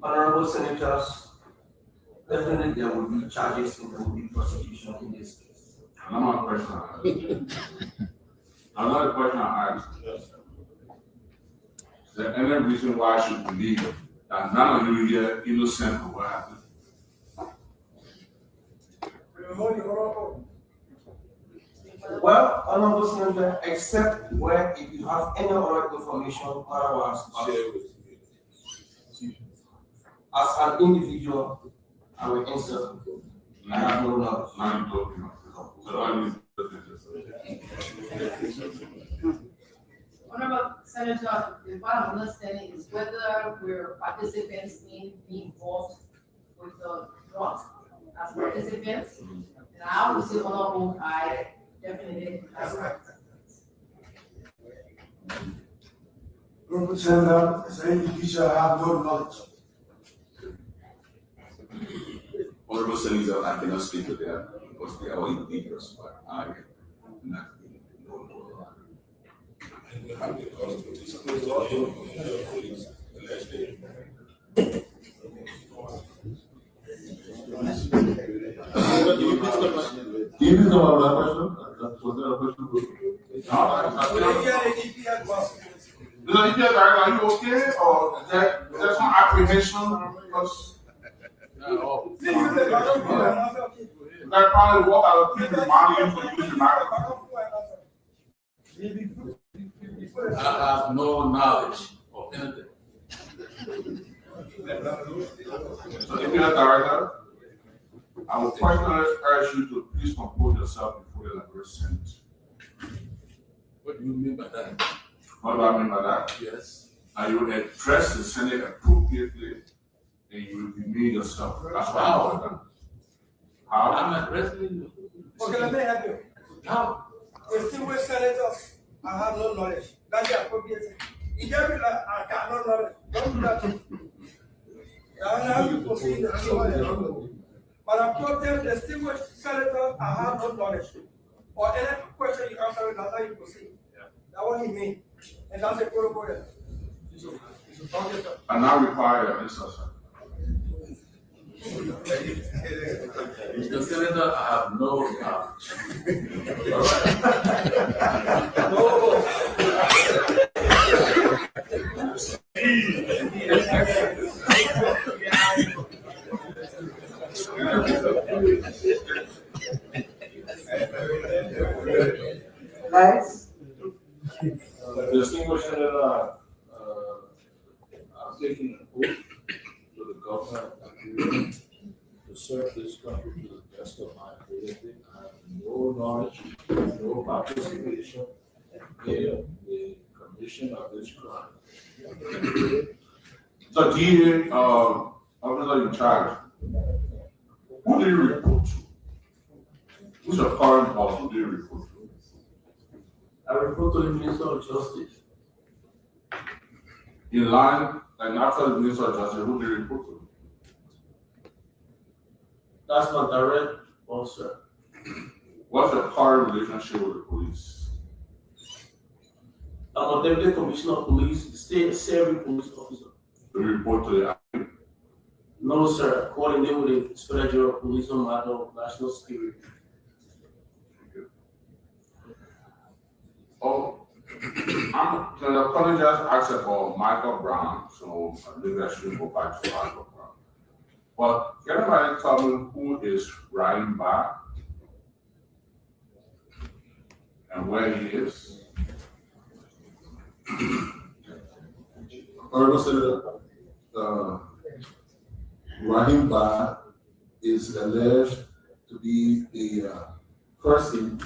Speaker 11: Honorable Senators, definitely there will be charges and there will be prosecution in this case.
Speaker 8: Another question I asked. Is there any reason why I should believe that none of you here innocent of what happened?
Speaker 11: Well, Honorable Senator, except where if you have any other information, otherwise, share with you. As an individual, I will answer. I have no knowledge.
Speaker 7: Honorable Senator, what I'm understanding is whether we're participants in being involved with the drugs as participants. And I would say honorable, I definitely have right.
Speaker 6: Honorable Senator, as an individual, I have no knowledge.
Speaker 8: Honorable Senator, I cannot speak to them because they are individuals, but I am not. Are you okay, or is there some apprehension? Because that probably walk out of people money for using my.
Speaker 5: I have no knowledge of anything.
Speaker 8: So if you're a director, I would personally urge you to please compose yourself before the Liberia Senate.
Speaker 5: What do you mean by that?
Speaker 8: What do I mean by that?
Speaker 5: Yes.
Speaker 8: And you will address the Senate appropriately, and you will demean yourself. That's what I'm doing. How?
Speaker 5: I'm addressing you.
Speaker 6: Okay, let me help you.
Speaker 5: How?
Speaker 6: Distinguished senators, I have no knowledge. That's the appropriate thing. If you like, I got no knowledge. Don't do that. Now you proceed. But I'm quoting distinguished senators, I have no knowledge. Or any question you answer, that's how you proceed. That's what he means. And that's a protocol.
Speaker 8: I now require your answer, sir.
Speaker 5: Mr. Senator, I have no knowledge.
Speaker 10: Next.
Speaker 5: Distinguished Senator, I'm taking an oath to the government of Liberia to serve this country to the best of my ability. I have no knowledge, no participation in the commission of this crime.
Speaker 8: So, DA, officer in charge, who do you report to? Who's your current boss? Who do you report to?
Speaker 9: I report to the Minister of Justice.
Speaker 8: In line, and after the Minister of Justice, who do you report to?
Speaker 9: That's my direct boss, sir.
Speaker 8: What's your current relationship with the police?
Speaker 9: I'm a Deputy Commissioner of Police, State Serving Police Officer.
Speaker 8: Do you report to the army?
Speaker 9: No, sir. Coordinate with the Federal Police on matter of national security.
Speaker 8: Oh, I'm the colleague just asked about Michael Brown, so maybe I should go back to Michael Brown. But can anybody tell me who is Ryan Barr and where he is?
Speaker 4: Honorable Senator, Rahim Ba is alleged to be the person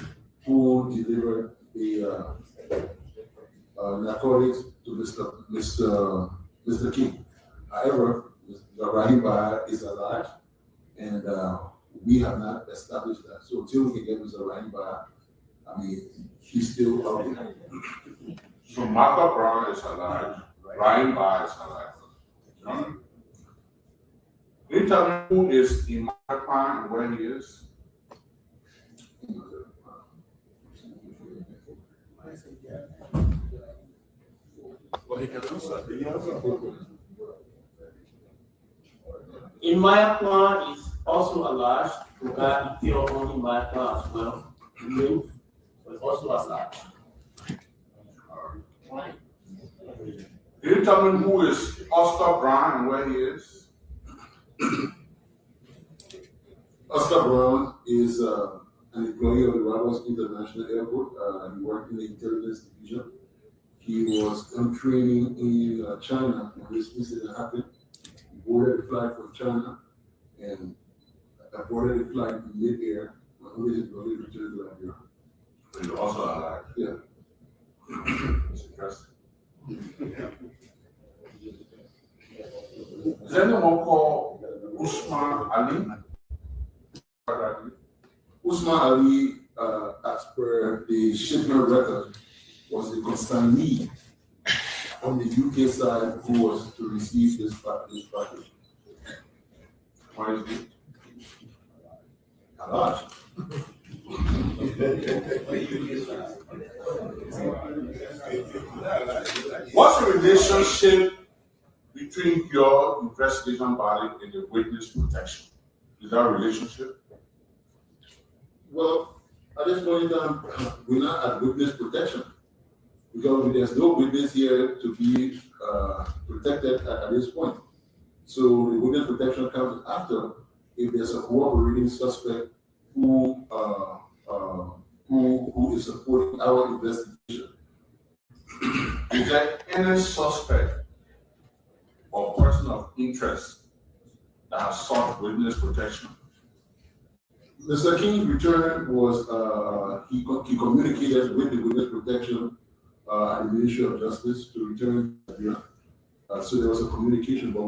Speaker 4: who delivered the narcotics to Mr. King. However, Rahim Ba is alive, and we have not established that. So until we can get Mr. Rahim Ba, I mean, he's still out there.
Speaker 8: So Michael Brown is alive, Ryan Barr is alive. Can you tell me who is in my plan and where he is?
Speaker 13: Well, he can answer.
Speaker 9: In my plan is also alive, to guide the on in my plan as well. Live, but also alive.
Speaker 8: Can you tell me who is Oscar Brown and where he is?
Speaker 4: Oscar Brown is an employee of the Ramos International Airport. He worked in the intelligence division. He was on training in China when this incident happened. He boarded a flight from China and boarded a flight in mid-air when only his body returned to Liberia.
Speaker 8: So you're also alive.
Speaker 4: Yeah.
Speaker 8: It's interesting. Is there anyone called Usman Ali?
Speaker 4: Usman Ali, as per the shipment record, was the consignee on the UK side who was to receive this package.
Speaker 8: Why is it?
Speaker 4: A lot.
Speaker 8: What's the relationship between your investigation body and the witness protection? Is that a relationship?
Speaker 4: Well, at this point in time, we're not at witness protection because there's no witness here to be protected at this point. So the witness protection comes after if there's a cooperating suspect who is supporting our investigation.
Speaker 8: any suspect or person of interest that has sought witness protection?
Speaker 4: Mr. King's return was, he communicated with the witness protection at the Ministry of Justice to return to Liberia. So there was a communication, but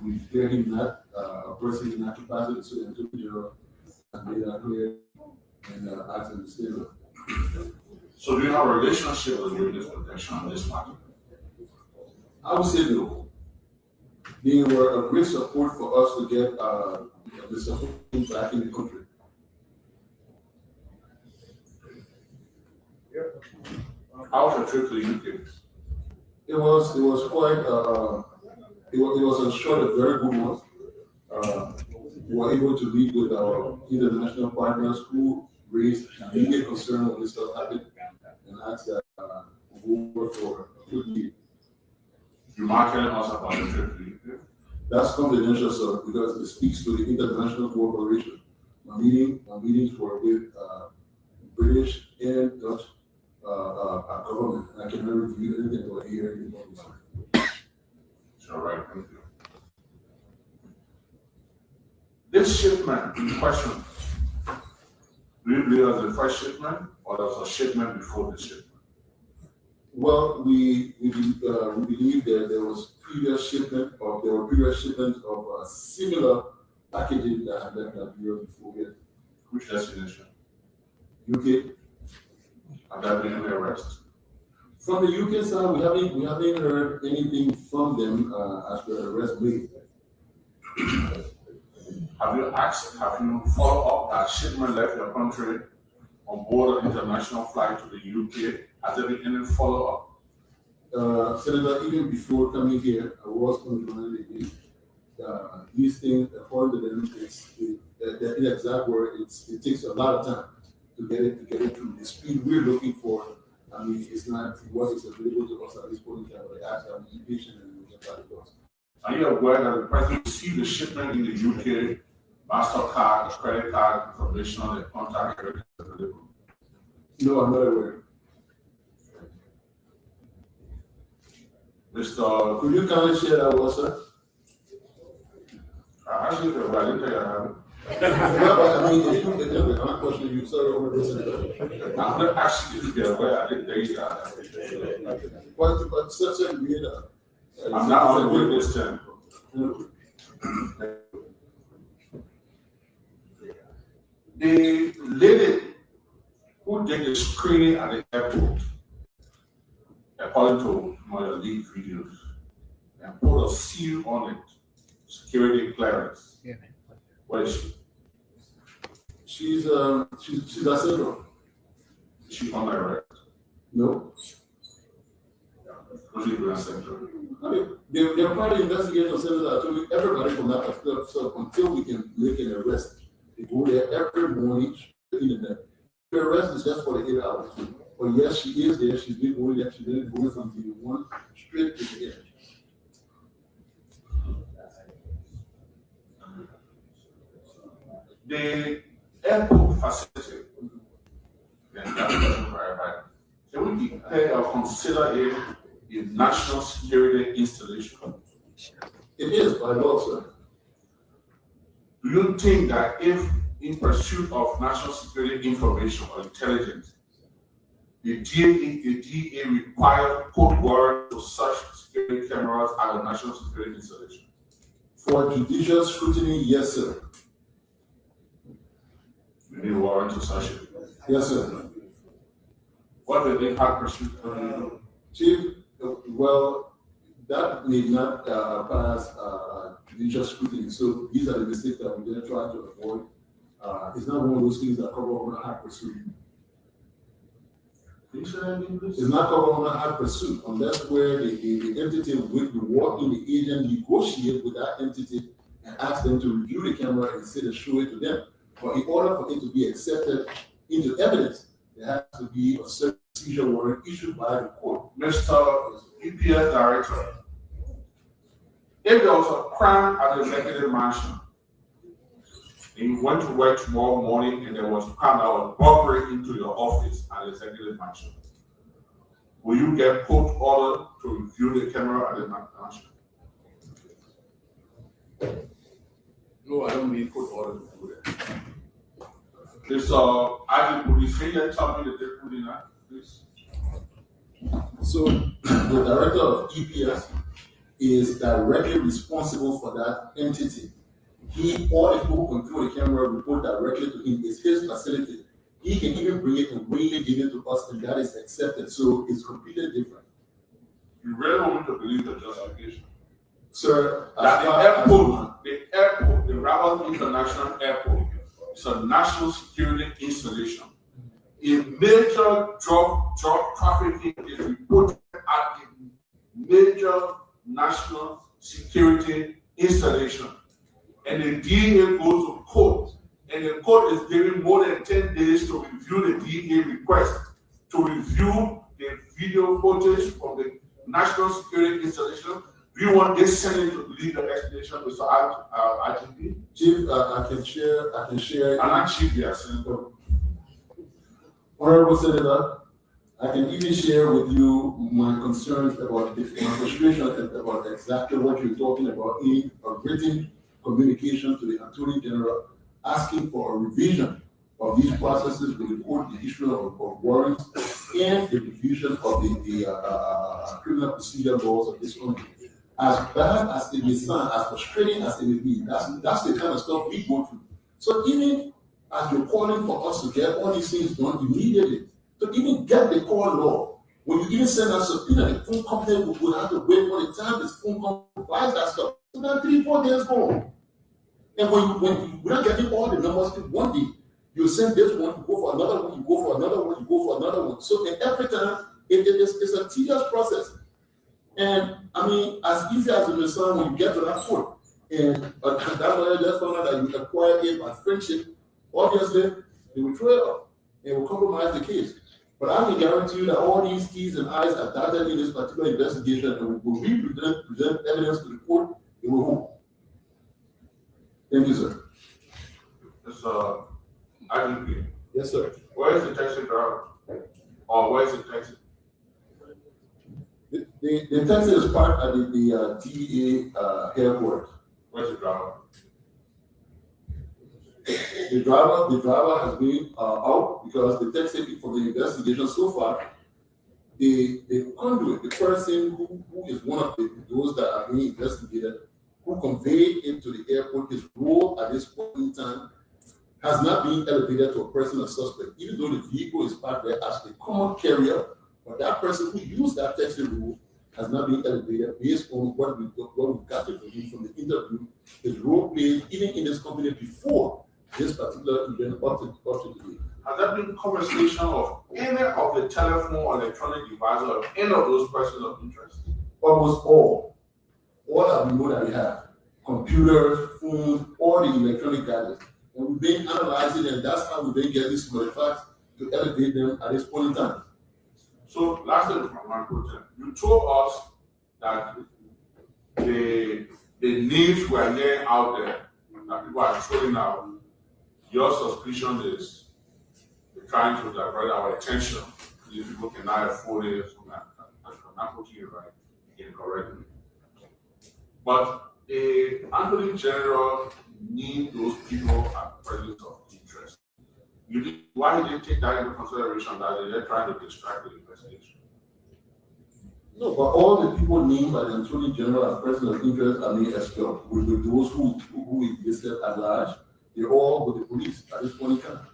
Speaker 4: we declared him not a person in that capacity, so the Attorney General made that clear and asked him to stay there.
Speaker 8: So do you have a relationship with witness protection on this matter?
Speaker 4: I would say no. They were a great support for us to get Mr. King back in the country.
Speaker 8: How was your trip to the UK?
Speaker 4: It was quite it was a short, a very good one. We were able to meet with our international partners who raised immediate concern when this stuff happened and asked that we work for a good deal.
Speaker 8: You mind telling us about the trip to the UK?
Speaker 4: That's confidential, sir, because it speaks to the international cooperation. My meetings were with British and Dutch government. I cannot review anything or hear anything about this.
Speaker 8: All right, thank you. This shipment in question, do you believe it was the first shipment or there was a shipment before the shipment?
Speaker 4: Well, we believe that there was previous shipment, or there were previous shipments of similar packaging that had left Liberia before it.
Speaker 8: Which destination?
Speaker 4: UK.
Speaker 8: Have there been any arrests?
Speaker 4: From the UK side, we haven't heard anything from them as per arrest made.
Speaker 8: Have you followed up that shipment left your country on board an international flight to the UK? Has there been any follow-up?
Speaker 4: Senator, even before coming here, I was on the line again. These things, according to them, the exact word, it takes a lot of time to get it through. The speed we're looking for, I mean, it's not what is available to us at this point in time, but I ask that we be patient and we get back to us.
Speaker 8: Are you aware that the president received the shipment in the UK, MasterCard, credit card information on the contact area available?
Speaker 4: No, I'm not aware.
Speaker 8: Mr.
Speaker 4: Could you kindly share that with us, sir?
Speaker 8: I didn't tell you I have it.
Speaker 4: I mean, I'm questioning you, sorry, over this.
Speaker 8: I'm not asking you to be aware, I didn't tell you that.
Speaker 4: But such a weird.
Speaker 8: I'm not on the witness stand. The lady who did the screening at the airport, according to my leaked videos, and put a seal on it, security clearance.
Speaker 14: Yeah.
Speaker 8: Where is she?
Speaker 4: She's a syndrome.
Speaker 8: Is she on arrest?
Speaker 4: No.
Speaker 8: What's she doing central?
Speaker 4: I mean, they're probably investigating Senator. I told you, everybody from that particular stuff until we can make an arrest. They go there every morning, in the night. The arrest is just for the 8 hours. But yes, she is there. She's been going there. She's been going from the one straight to the end.
Speaker 8: The airport facility, can we declare or consider it a national security installation?
Speaker 4: It is by law, sir.
Speaker 8: Do you think that if in pursuit of national security information or intelligence, the DA required code word to search security cameras at a national security installation?
Speaker 4: For judicial scrutiny, yes, sir.
Speaker 8: You need a warrant to search it?
Speaker 4: Yes, sir.
Speaker 8: What did they have pursuit?
Speaker 4: Chief, well, that may not pass judicial scrutiny. So these are the mistakes that we're going to try to avoid. It's not one of those things that cover on a high pursuit. It's not covered on a high pursuit unless where the entity with the working the agent negotiate with that entity and ask them to review the camera and say to show it to them. But in order for it to be accepted into evidence, there has to be a certain seizure warrant issued by the court.
Speaker 8: Mr. EPS Director, if there was a crime at the executive mansion, and you went to work tomorrow morning and there was a crime that was burglary into your office at the executive mansion, will you get court order to review the camera at the national?
Speaker 4: No, I don't need court order to do that.
Speaker 8: This, I did police, can you tell me the difference in that, please?
Speaker 4: So the director of EPS is directly responsible for that entity. All the people who control the camera report directly to him. It's his facility. He can even bring it and willingly give it to us, and that is accepted. So it's completely different.
Speaker 8: You really want me to believe the justification?
Speaker 4: Sir,
Speaker 8: That the airport, the Rabat International Airport, is a national security installation. A major drug trafficking is reported at a major national security installation. And the DEA goes to court, and the court is given more than 10 days to review the DEA request, to review the video footage from the national security installation. Do you want this Senate to lead the explanation, Mr. IGP?
Speaker 4: Chief, I can share.
Speaker 8: And I'm Chief, yes.
Speaker 4: Honorable Senator, I can even share with you my concerns about my frustration about exactly what you're talking about in a written communication to the Attorney General asking for a revision of these processes with the court, the issue of warrants, and the revision of the criminal procedure laws of this country. As bad as it may sound, as frustrating as it may be, that's the kind of stuff we go through. So even as you're calling for us to get all these things done immediately, to even get the call law, when you even send us subpoena, the phone company will have to wait for the time this phone company provides that stuff. So then 3-4 days go. And when we're not getting all the numbers in one day, you send this one, you go for another one, you go for another one, you go for another one. So in every time, it's a tedious process. And I mean, as easy as it may sound when you get to that court, and that lawyer just found out that you acquired it by friendship, obviously, they will throw it up and will compromise the case. But I can guarantee you that all these T's and I's are dotted in this particular investigation, and when we present evidence to the court, it will hold. Thank you, sir.
Speaker 8: Mr. IGP.
Speaker 4: Yes, sir.
Speaker 8: Where is the taxi driver? Or where is the taxi?
Speaker 4: The taxi is parked at the DEA airport.
Speaker 8: Where's the driver?
Speaker 4: The driver has been out because the taxi from the investigation so far, the conduit, the person who is one of those that are being investigated, who conveyed into the airport, his role at this point in time has not been elevated to a personal suspect, even though the vehicle is parked there as the common carrier. But that person who used that taxi rule has not been elevated based on what we got from him from the interview. His role played even in this company before this particular event up to today.
Speaker 8: Has there been conversation of any of the telephone or electronic devices or any of those persons of interest?
Speaker 4: Almost all that we know that we have, computers, phones, all the electronic gadgets. And we've been analyzing, and that's how we've been getting these facts to elevate them at this point in time.
Speaker 8: So, lastly, from my question, you told us that the names were laying out there that people are throwing out. Your suspicion is they're trying to divert our attention. These people cannot afford it. I'm not putting it right incorrectly. But the Attorney General need those people at presence of interest. Why did they take that into consideration that they're trying to distract the investigation?
Speaker 4: No, but all the people named by the Attorney General as persons of interest are made as well. With those who existed at large, they're all with the police at this point in time.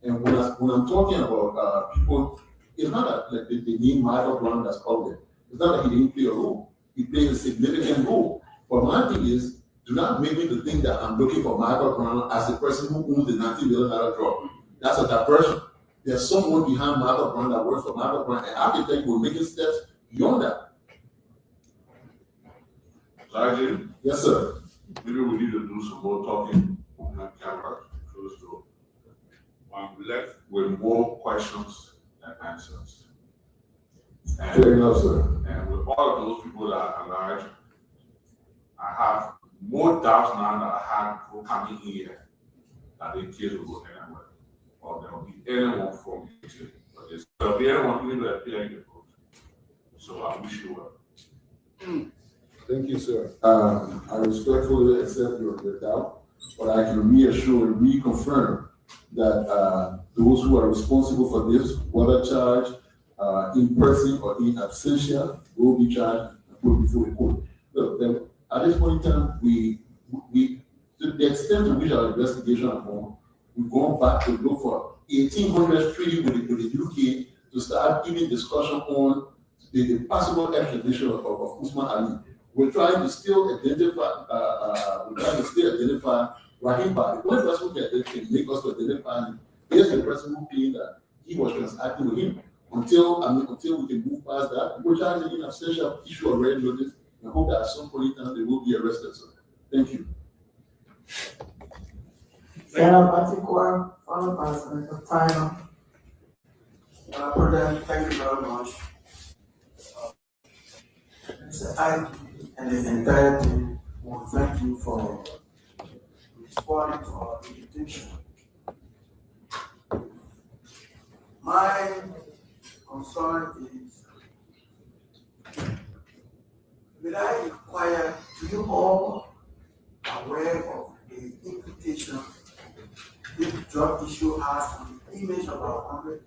Speaker 4: And when I'm talking about people, it's not like the name Michael Brown that's out there. It's not that he didn't play a role. He played a significant role. But my thing is, do not make me to think that I'm looking for Michael Brown as the person who owns the $90 million drug. That's a diversion. There's someone behind Michael Brown that works for Michael Brown, and I can think we're making steps beyond that.
Speaker 8: Sergeant?
Speaker 4: Yes, sir.
Speaker 8: Maybe we need to do some more talking on that camera close to. I'm left with more questions than answers.
Speaker 4: Fair enough, sir.
Speaker 8: And with all of those people that are large, I have more doubts now that I had before coming here that the case will go anywhere. Or there will be anyone from Italy. But there'll be anyone who will appear in the court. So I wish you well.
Speaker 4: Thank you, sir. I respectfully accept your doubt, but I can reassure and reconfirm that those who are responsible for this, whether charged in person or in absentia, will be charged and put before the court. Look, at this point in time, we to the extent to which our investigation has gone, we've gone back to look for 1800 treaty with the UK to start giving discussion on the possible extradition of Usman Ali. We're trying to still identify, Rahim Ba. The only person who can make us to identify him is the person who claimed that he was transacting with him. Until we can move past that, we're trying to absentia issue a red notice and hope that at some point in time they will be arrested. So, thank you.
Speaker 10: Senator Batikwa, followed by Senator Tyler.
Speaker 6: President, thank you very much. I and the entire team will thank you for responding to our invitation. My concern is, will I inquire, to you all aware of the implication this drug issue has on the image of our country?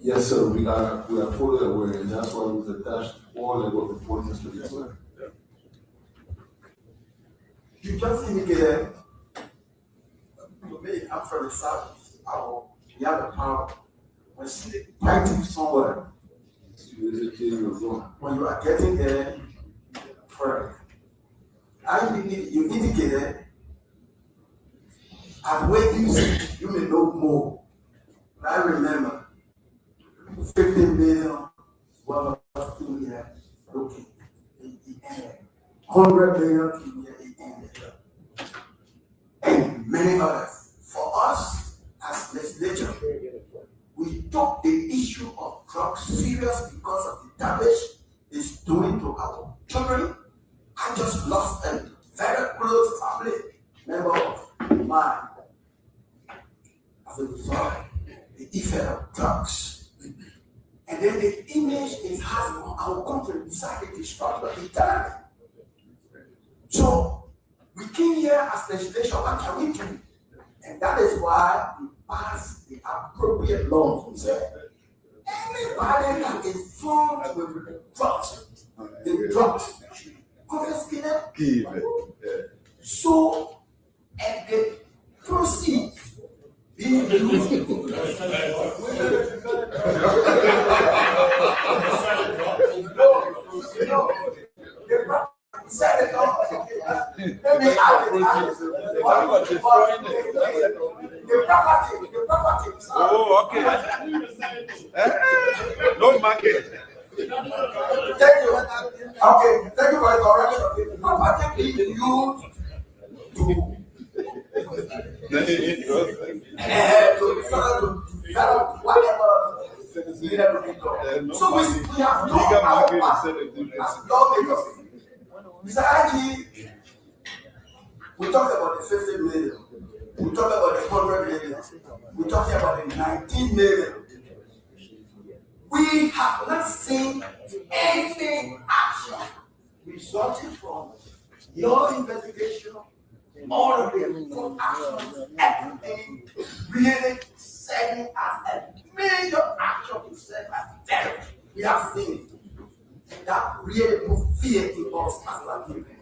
Speaker 4: Yes, sir. We are fully aware, and that's why we've attached all level of importance to this.
Speaker 6: You just indicated to me after the service, we have the power. When fighting somewhere, when you are getting there, first, you indicated, and when you may know more. I remember 15 million was 2 years, okay, it ended. 100 million 2 years, it ended. And many others. For us, as legislature, we took the issue of drugs serious because of the damage it's doing to our children. I just lost a very close family member of mine as a result of the effect of drugs. And then the image it has on our country beside the destruction entirely. So we came here as legislation, what can we do? And that is why we passed the appropriate laws. We said, anybody that is found with drugs, the drugs, confiscated. So, and the proceeds being used
Speaker 12: Oh, okay. No market.
Speaker 6: Thank you. Okay, thank you for the correction. The property being used to develop whatever needed to be done. So we have done our part as lawmakers. Mr. Aji, we talked about the 50 million. We talked about the 100 million. We talked about the 19 million. We have not seen any action resulting from your investigation, all of the actions, everything really serving as a major action to serve as terror. We have seen it. And that really put fear in us as Liberians.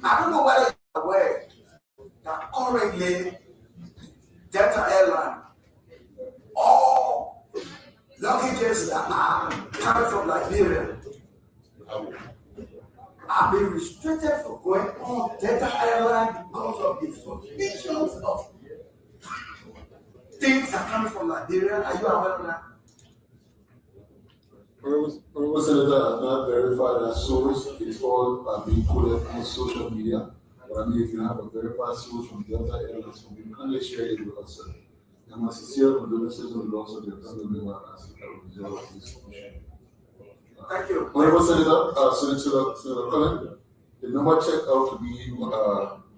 Speaker 6: I don't know whether you're aware that currently Delta Airline, all luggages that are coming from Liberia are being restricted from going on Delta Airline because of the suspicions of things that are coming from Liberia. Are you aware of that?
Speaker 4: Honorable Senator, I have not verified that source. It's all being quoted on social media. But I mean, if you have a verified source from Delta Airlines, we kindly share it with us, sir. And my sincere condolences on the loss of your family member as a result of this issue.
Speaker 6: Thank you.
Speaker 4: Honorable Senator Cullen, the number checked out to be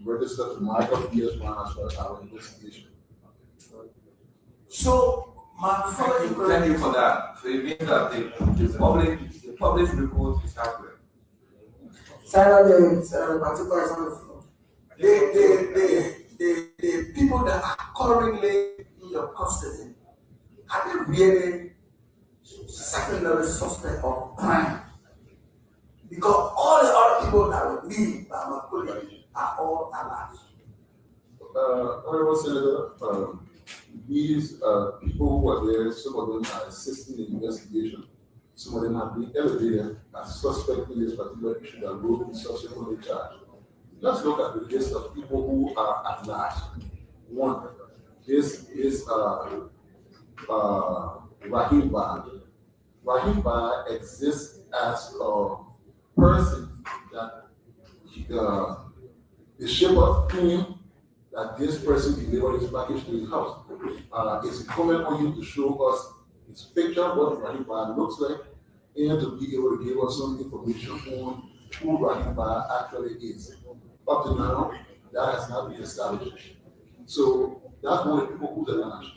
Speaker 4: registered to my PS1 as far as our investigation.
Speaker 6: So
Speaker 12: Thank you for that. So it means that the public report is accurate.
Speaker 10: Senator, Party President on the floor.
Speaker 11: The people that are currently in your custody, are they really secondary suspect of crime? Because all the other people that will leave by my colleague are all alive.
Speaker 4: Honorable Senator, these people who are there, some of them are assisting in the investigation. Some of them have been elevated as suspect in this particular issue that will be subsequently charged. Let's look at the list of people who are at large. One, this is Rahim Bar. Rahim Bar exists as a person that the shipper claimed that this person delivered his package to his house. It's incumbent on you to show us his picture, what Rahim Bar looks like, and to be able to give us some information on who Rahim Bar actually is. Up to now, that has not been established. So that's one of the people who are large.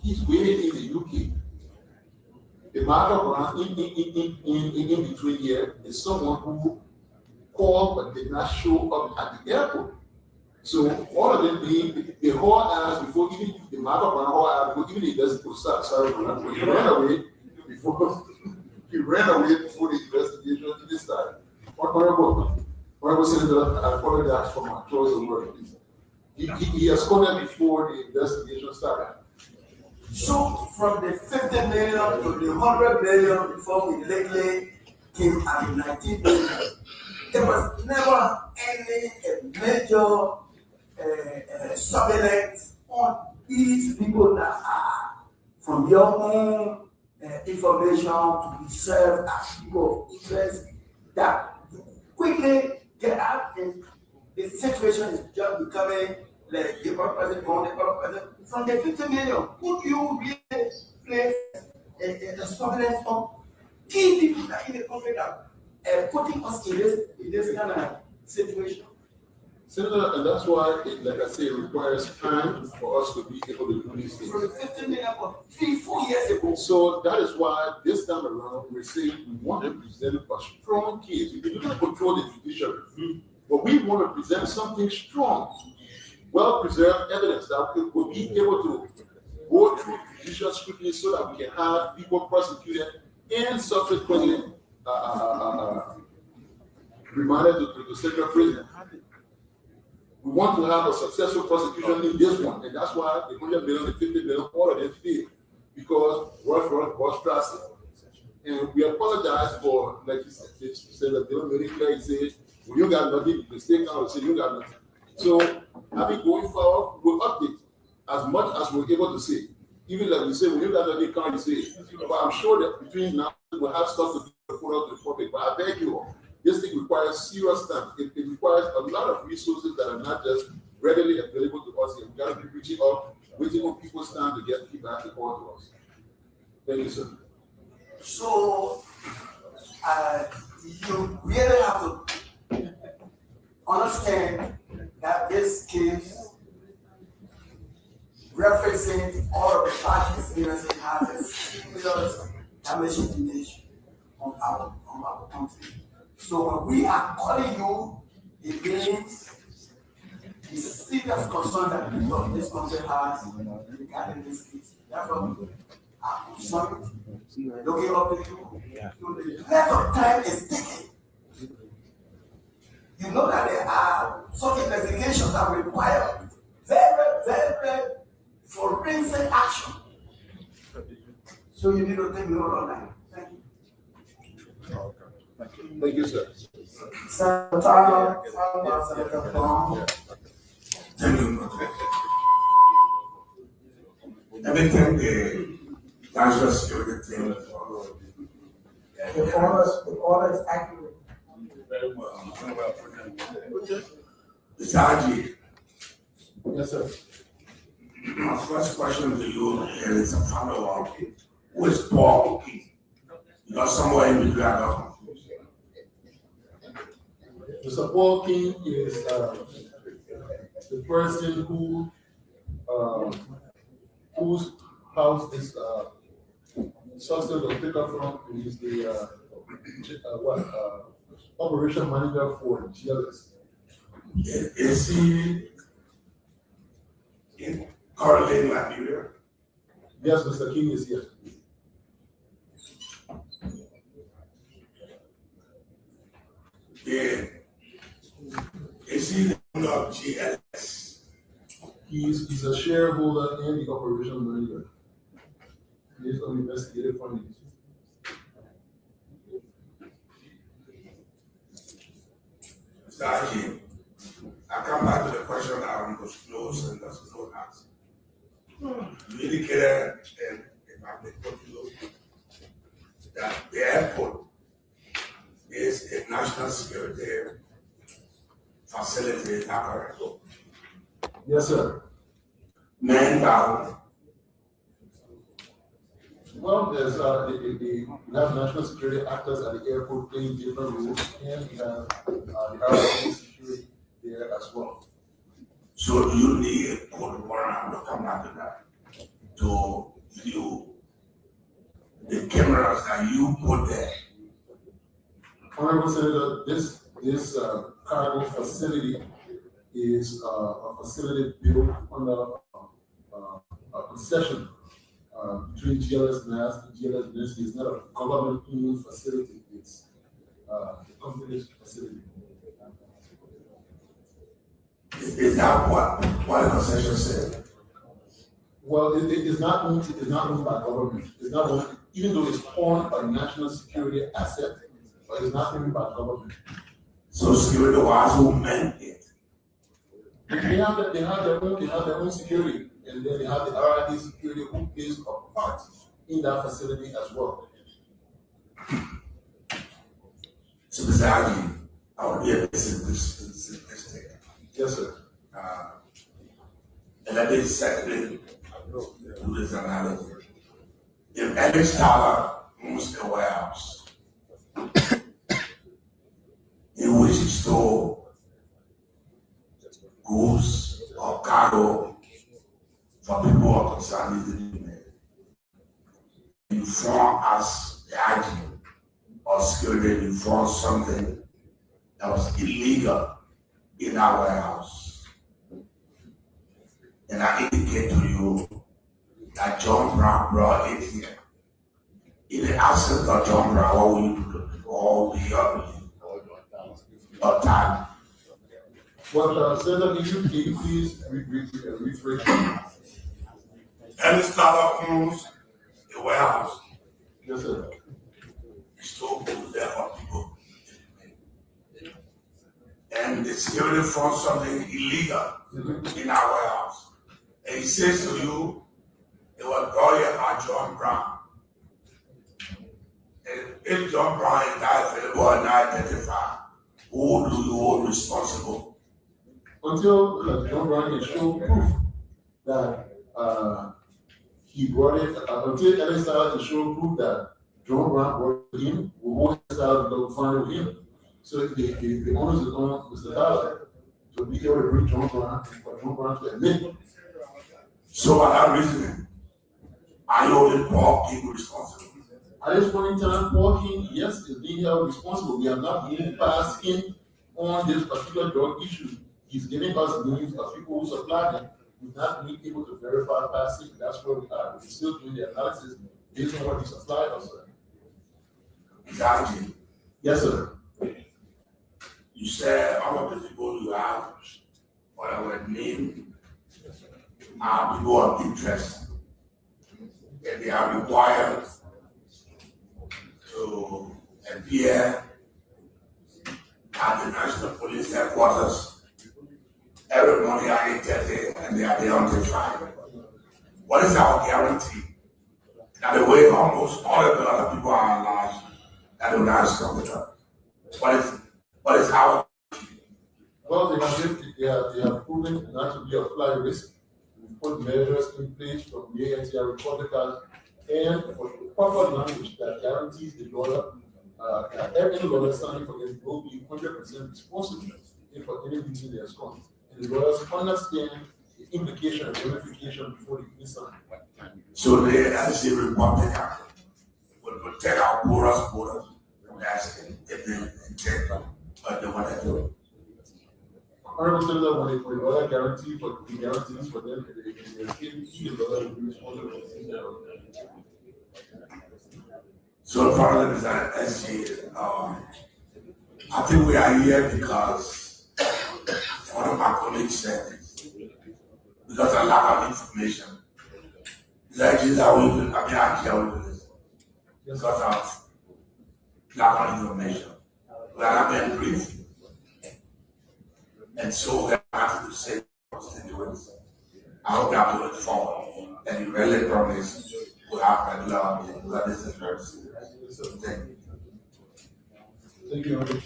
Speaker 4: He's waiting in the UK. The marker in between here is someone who called but did not show up at the airport. So all of them the whole ass before even the marker whole ass before even he doesn't start. Sorry for that. He ran away before the investigation even started. Honorable Senator, I apologize for my choice of words. He has called before the investigation started.
Speaker 11: So from the 50 million to the 100 million before we lately came at the 19 million, there was never any major surveillance on these people that are from your own information to be served as people of interest that quickly get out, and the situation is just becoming like the president from the 50 million. Could you really place a surveillance on key people that in the country that putting us in this kind of situation?
Speaker 4: Senator, and that's why, like I say, it requires time for us to be able to do these things.
Speaker 11: From the 50 million for 3-4 years ago.
Speaker 4: So that is why this time around we're saying we want to present a strong case. We do not control the judiciary, but we want to present something strong, well-preserved evidence that we will be able to go through judicial scrutiny so that we can have people prosecuted and subsequently remanded to central prison. We want to have a successful prosecution in this one, and that's why the 100 million, the 50 million, all of them fail because was trusted. And we apologize for, like you said, that they don't make it clear. You say, well, you got nothing, the state council say you got nothing. So, I mean, going forward, we'll update as much as we're able to say. Even like we say, when you got nothing, can't say. But I'm sure that between now, we'll have stuff to put out to the public. But I beg you all, this thing requires serious time. It requires a lot of resources that are not just readily available to us. We've got to be reaching up, waiting on people's time to get feedback to call to us. Thank you, sir.
Speaker 11: So, you really have to understand that this case, referencing all of the past experiences, has a serious damaging image on our country. So when we are calling you against the serious concern that people of this country has regarding this case, therefore we are concerned, looking up to you. The length of time is ticking. You know that there are such investigations that require very forensic action. So you need to take note of that. Thank you.
Speaker 4: Thank you, sir.
Speaker 10: Senator,
Speaker 3: everything the national security team
Speaker 10: the order is accurate.
Speaker 3: very well. Mr. Aji.
Speaker 4: Yes, sir.
Speaker 3: My first question to you is a follow-up. Who is Paul O'Keefe? Because somewhere in between I got confused.
Speaker 4: Mr. Paul King is the person who whose house is suspect will pick up from is the operation manager for GLS.
Speaker 3: Is he currently in Liberia?
Speaker 4: Yes, Mr. King is here.
Speaker 3: Yeah. Is he the owner of GLS?
Speaker 4: He's a shareholder and the operation manager. He is on investigative findings.
Speaker 3: Mr. Hakim, I come back to the question that I'm going to close and that's no answer. You indicated, and if I may quote you, that the airport is a national security facility, is that correct?
Speaker 4: Yes, sir.
Speaker 3: Man-bound.
Speaker 4: Well, there's we have national security actors at the airport playing different roles, and we have the RRA security there as well.
Speaker 3: So you need a court warrant, we'll come back to that, to view the cameras that you put there.
Speaker 4: Honorable Senator, this cargo facility is a facility built under a concession between GLS NAS and GLS NSC. It's not a government-owned facility. It's the company's facility.
Speaker 3: Is that what the concession said?
Speaker 4: Well, it is not owned. It is not owned by government. It's not owned, even though it's owned by national security asset, but it's not owned by government.
Speaker 3: So security wise, who meant it?
Speaker 4: They have their own security, and then they have the RID security who plays a part in that facility as well.
Speaker 3: So besides you, I would be a this.
Speaker 4: Yes, sir.
Speaker 3: And let me secondly do this analogy. If Alex Tyler owns a warehouse in which he stole goods or cargo for people who are concerned with the movement, you form as the IG or security, you form something that was illegal in our warehouse. And I indicate to you that John Brown brought it here. In the absence of John Brown, what will you do to all the other time?
Speaker 4: Well, Senator, can you please rephrase?
Speaker 3: Ellis Tyler owns the warehouse.
Speaker 4: Yes, sir.
Speaker 3: He stole goods there for people. And the security found something illegal in our warehouse. And he says to you, it was brought here by John Brown. And if John Brown is not available at 9:35, who do you hold responsible?
Speaker 4: Until John Brown can show proof that he brought it, until Ellis Tyler can show proof that John Brown brought it in, we hold Ellis Tyler to find with him. So the owners is on Mr. Tyler to be able to bring John Brown, for John Brown to admit.
Speaker 3: So by that reasoning, are you holding Paul King responsible?
Speaker 4: At this point in time, Paul King, yes, is being held responsible. We have not moved past him on this particular drug issue. He's giving us names of people who supplied him. We've not been able to verify past it. That's where we are. We're still doing the analysis based on what he supplied us.
Speaker 3: Exactly.
Speaker 4: Yes, sir.
Speaker 3: You said all of the people you have, what I would name, are people of interest. And they are required to appear at the National Police Headquarters every morning at 8:30 and they are there until 5. What is our guarantee that the way almost all of the other people are alive, that will not stop the drug? What is our?
Speaker 4: Well, they have proven not to be a fly risk. We put measures in place from the ANTR report cards and for proper language that guarantees the lawyer that every lawyer standing for them will be 100% responsible if for any reason they are strong. And the lawyers understand the implication and verification before the instant.
Speaker 5: So they, as a Republican, will protect our borders from asking if they intend what they want to do.
Speaker 4: Honorable Senator, when the other guarantees for them, they escape, the other will be responsible.
Speaker 5: So far, Representative SG, I think we are here because one of my colleagues said this. Because a lack of information. Like this, I mean, I can't with this. Because of lack of information. We are not being briefed. And so we have to say constituents. I hope that will inform. And you really promise we'll have regular meetings. Because this is very serious. Thank you.
Speaker 4: Thank you, Honorable.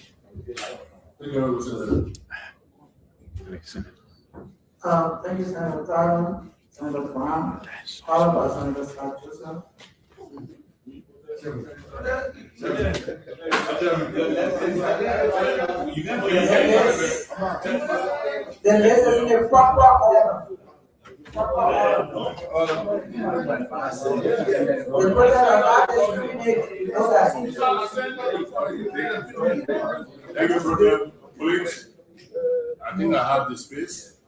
Speaker 4: Thank you, Honorable Senator.
Speaker 10: Thank you, Senator Tyler, Senator Brown, followed by Senator Scott Joseph. The list is in proper order. The person about this reading, you know that.
Speaker 8: Thank you, brother. Please, I think I have the space.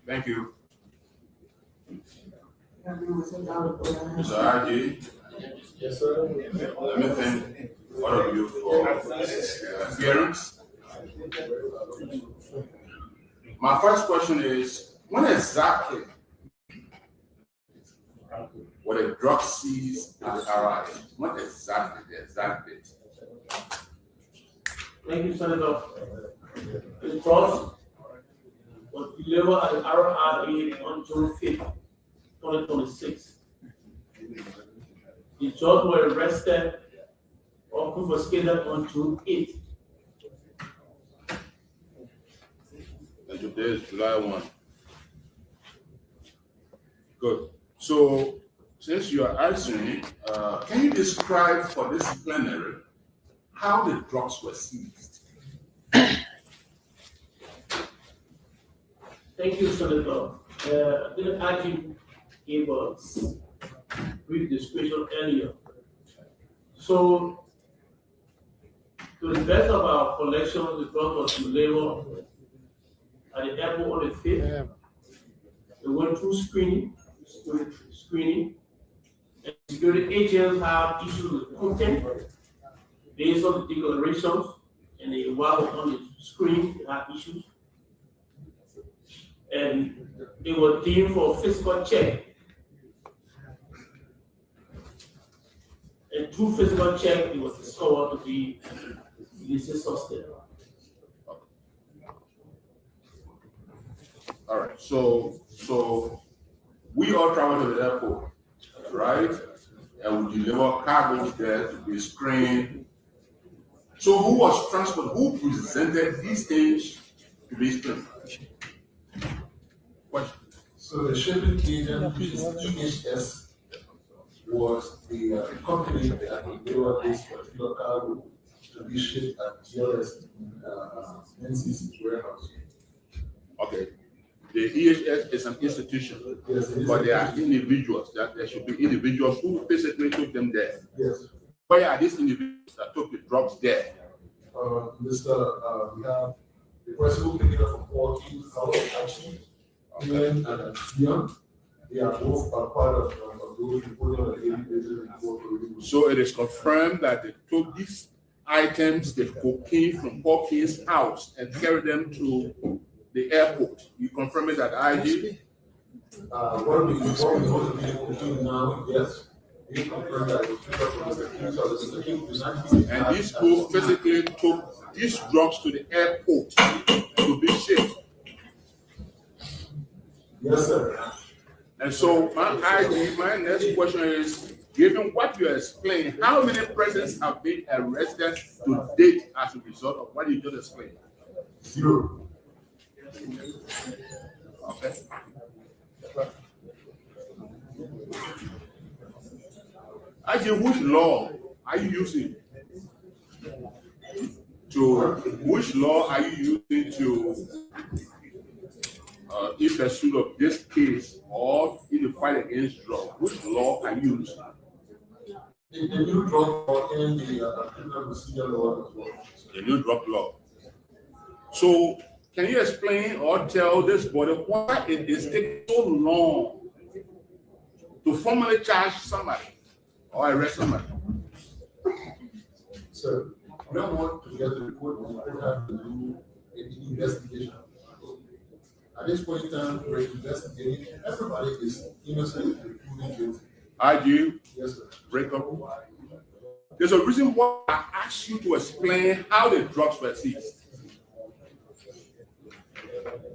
Speaker 8: Thank you. Mr. RJ.
Speaker 4: Yes, sir.
Speaker 8: Let me thank all of you for appearance. My first question is, when exactly were the drug seized at the RI? What exactly the exact date?
Speaker 9: Thank you, Senator. The drugs was delivered at the RRA on June 5th, 2026. The drugs were arrested or confiscated on June 8th.
Speaker 8: And today is July 1. Good. So, since you are answering, can you describe for this plenary how the drugs were seized?
Speaker 9: Thank you, Senator. The IG gave us brief description earlier. So, to the best of our collection, the drug was delivered at the airport on the 5th. They went through screening, and security agents have issues with content based on the declarations, and they while on the screen, they have issues. And they were deemed for physical check. And through physical check, it was discovered to be illicit substance.
Speaker 8: All right. So we all travel to the airport, right? And we deliver cargoes there to be screened. So who was transported? Who presented these things to be screened? Question.
Speaker 4: So the shipping agent, which is EHS, was the company that delivered this particular cargo to be shipped at GLS NCC's warehouse.
Speaker 8: Okay. The EHS is an institution,
Speaker 4: Yes,
Speaker 8: but there are individuals. That there should be individuals who physically took them there.
Speaker 4: Yes.
Speaker 8: Where are these individuals that took the drugs there?
Speaker 4: We have the person who picked it up from Paul Key's house, actually, and Young. They are both part of those reported on a daily basis.
Speaker 8: So it is confirmed that they took these items, the cocaine from Paul Key's house, and carried them to the airport. You confirm it at IG?
Speaker 4: What we know between now, yes. We confirm that it was picked up from Mr. King's house. Mr. King did not use it.
Speaker 8: And these people physically took these drugs to the airport to be shipped.
Speaker 4: Yes, sir.
Speaker 8: And so my next question is, given what you explained, how many persons have been arrested to date as a result of what you just explained?
Speaker 4: 0.
Speaker 8: Okay. Actually, which law are you using? Which law are you using to
Speaker 13: in pursuit of this case or in the fight against drugs, which law are you using?
Speaker 4: The new drug law and the criminal procedure law as well.
Speaker 13: The new drug law. So, can you explain or tell this body why it is taking so long to formally charge somebody or arrest somebody?
Speaker 4: So, we don't want to get to the court when we have to do an investigation. At this point in time, we're investigating. Everybody is innocent and proven guilty.
Speaker 13: IG,
Speaker 4: Yes, sir.
Speaker 13: break up. There's a reason why I asked you to explain how the drugs were seized.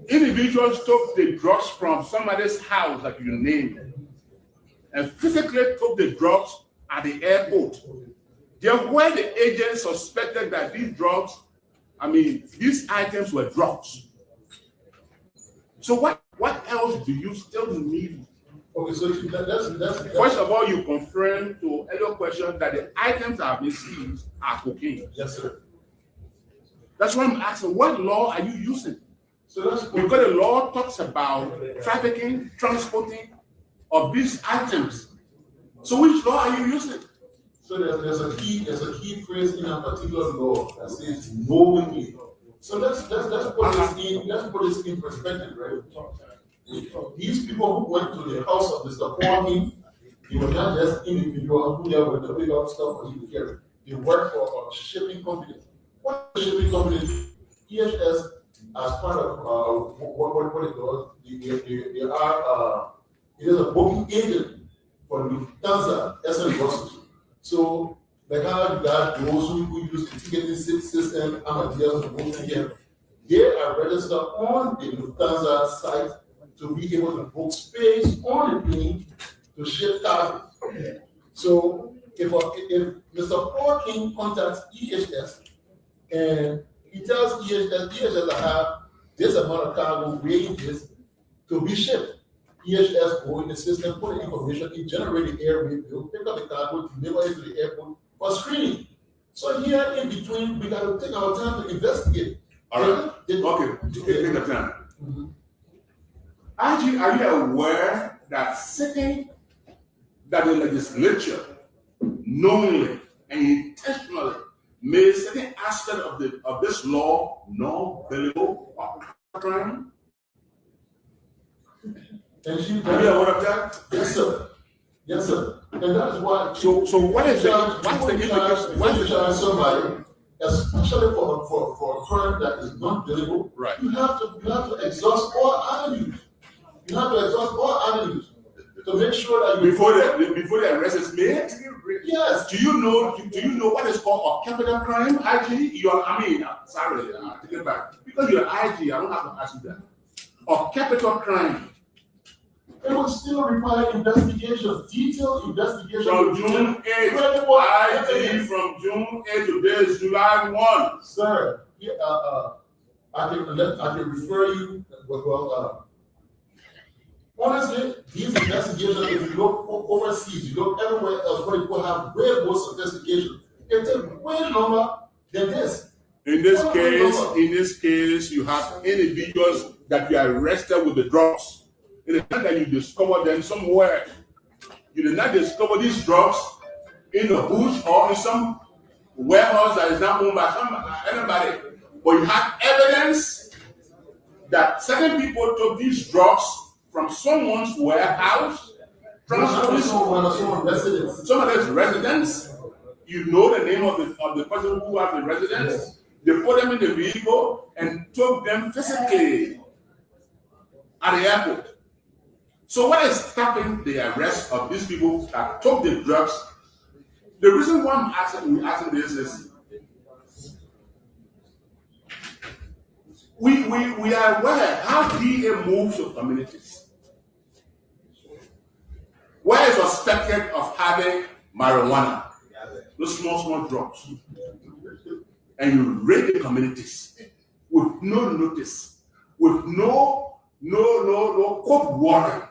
Speaker 13: Individuals took the drugs from somebody's house, like you named it, and physically took the drugs at the airport. There where the agents suspected that these drugs, these items were drugs. So what else do you still need?
Speaker 4: Okay, so that's
Speaker 13: First of all, you confirm to earlier question that the items that have been seized are cocaine.
Speaker 4: Yes, sir.
Speaker 13: That's why I'm asking, what law are you using?
Speaker 4: So that's
Speaker 13: because the law talks about trafficking, transporting of these items. So which law are you using?
Speaker 4: So there's a key phrase in a particular law that says knowingly. So let's put this in perspective, right? These people who went to the house of Mr. Paul, they were not just individuals who were to pick up stuff for you to carry. They work for a shipping company. What is a shipping company? EHS, as part of what it does, they are it is a booking agent for Lufthansa SL buses. So like how you got those who use the ticketing system, Amadeus, and both here, they are registered on the Lufthansa site to be able to book space on the plane to ship cargo. So if Mr. Paul King contacts EHS and he tells EHS I have this amount of cargo weighing this to be shipped, EHS go in the system, put the information, it generate the airway bill, pick up the cargo, deliver it to the airport for screening. So here in between, we got to take our time to investigate.
Speaker 13: All right. Okay. Take the time.
Speaker 4: Mm-hmm.
Speaker 13: IG, are you aware that that the legislature knowingly and intentionally made certain aspect of this law non-billable or crime?
Speaker 4: And
Speaker 13: are you aware of that?
Speaker 4: Yes, sir. Yes, sir. And that is why.
Speaker 13: So what is the implication?
Speaker 4: When you charge somebody, especially for a crime that is not billable,
Speaker 13: right?
Speaker 4: You have to exhaust all avenues. You have to exhaust all avenues to make sure that
Speaker 13: before the arrest is made.
Speaker 4: Yes.
Speaker 13: Do you know what is called a capital crime? IG, sorry, take it back. Because you're IG, I don't have to ask you that. A capital crime.
Speaker 4: It would still require investigation, detailed investigation.
Speaker 13: From June 8th, IG from June 8th to this July 1.
Speaker 4: Sir, yeah, I can refer you. Honestly, these investigations, if you look overseas, you look everywhere else where people have way more sophistication, it takes way longer than this.
Speaker 13: In this case, you have individuals that you are arrested with the drugs. In the time that you discover them somewhere, you did not discover these drugs in the bush or in some warehouse that is not owned by anybody. But you have evidence that certain people took these drugs from someone's warehouse, someone's residence. You know the name of the person who has the residence. They put them in the vehicle and took them physically at the airport. So what is stopping the arrest of these people that took the drugs? The reason why I'm asking this is we are aware how DA moves to communities. Where is suspected of having marijuana, those small drugs, and you raid the communities with no notice, with no court warrant.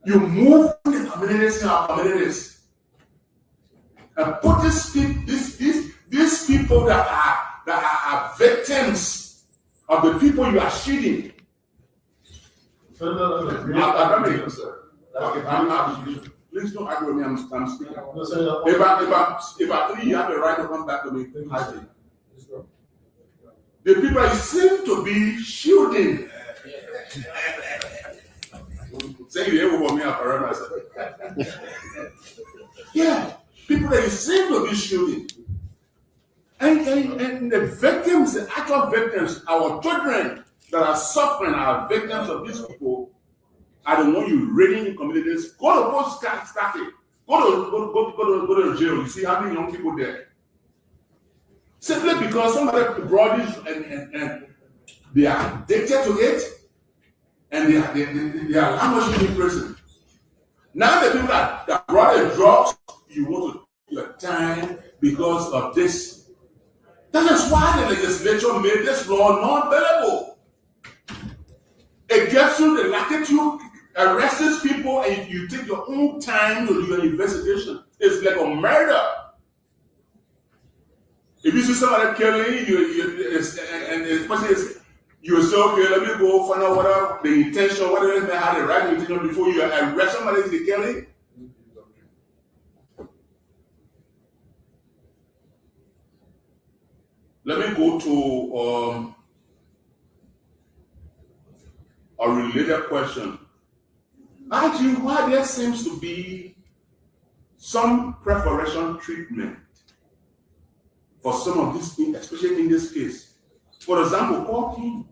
Speaker 13: You move the communities in our communities and put these people that are victims of the people you are shooting Please don't argue with me. I'm speaking. If I feel you have the right to come back to me, I do. The people seem to be shielding. Say you ever for me, I forever myself. Yeah, people that seem to be shielding. And the victims, the actual victims, our children that are suffering are victims of these people. I don't want you raiding in communities. Go to post static. Go to jail. You see how many young people there? Simply because somebody brought this and they are addicted to it, and they are languishing in prison. Now the people that brought the drugs, you want to take your time because of this. That is why the legislature made this law non-bailable. It gives you the latitude, arrest these people, and you take your own time to do your investigation. It's like a murder. If you see somebody killing and the person is, you say, okay, let me go find out what the intention, whatever they had the right intention before you arrest somebody in the killing. Let me go to a related question. Actually, why there seems to be some preferential treatment for some of these things, especially in this case. For example, Paul King.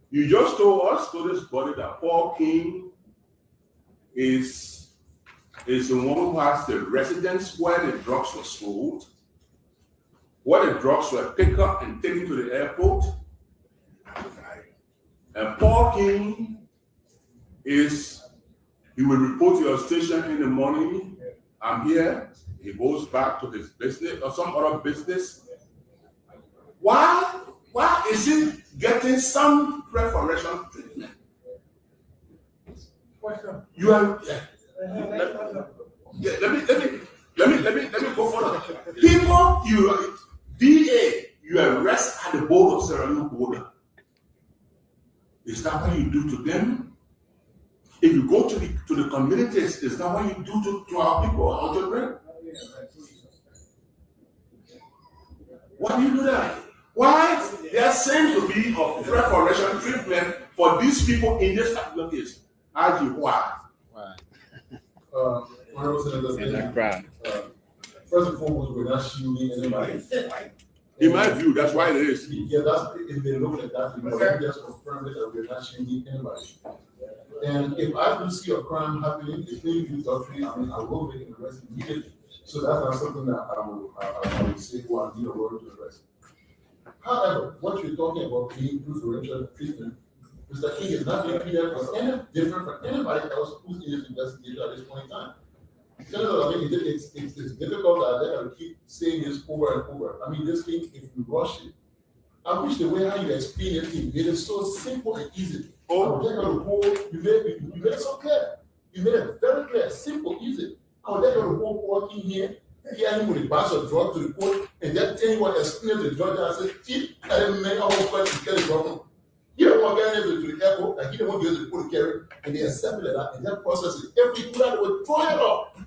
Speaker 13: You just told us to this body that Paul King is the one who has the residence where the drugs were sold, where the drugs were picked up and taken to the airport. And Paul King he will report to your station in the morning, I'm here. He goes back to his business or some other business. Why is he getting some preferential treatment? You are let me go further. People you arrest at the border of Sierra Leone border. Is that what you do to them? If you go to the communities, is that what you do to our people, our children? Why do you do that? Why there seems to be a preferential treatment for these people in this particular case? Ask you why?
Speaker 4: First and foremost, we're not shielding anybody.
Speaker 13: In my view, that's why it is.
Speaker 4: Yeah, that's if they look at that, let me just confirm it that we're not shielding anybody. And if I do see a crime happening, if they use adultery, I will make an arrest immediately. So that's not something that I will say, well, I need a warrant to arrest. However, what you're talking about being preferential treatment, Mr. King is not being treated as any different from anybody else who's in this investigation at this point in time. So, I mean, it's difficult that they're going to keep saying this over and over. I mean, this thing, if you rush it, I wish the way how you explain it, you made it so simple and easy. Oh, they're going to hold, you made it so clear. You made it very clear, simple, easy. Oh, they're going to hold walking here, him with a bunch of drugs to the court, and just tell you what, explain to the judge and say, Chief, I didn't make a whole question to carry drugs. He don't want to get into the airport, and he don't want to get to the court to carry, and they accept it and then process it. Every two that would throw it up.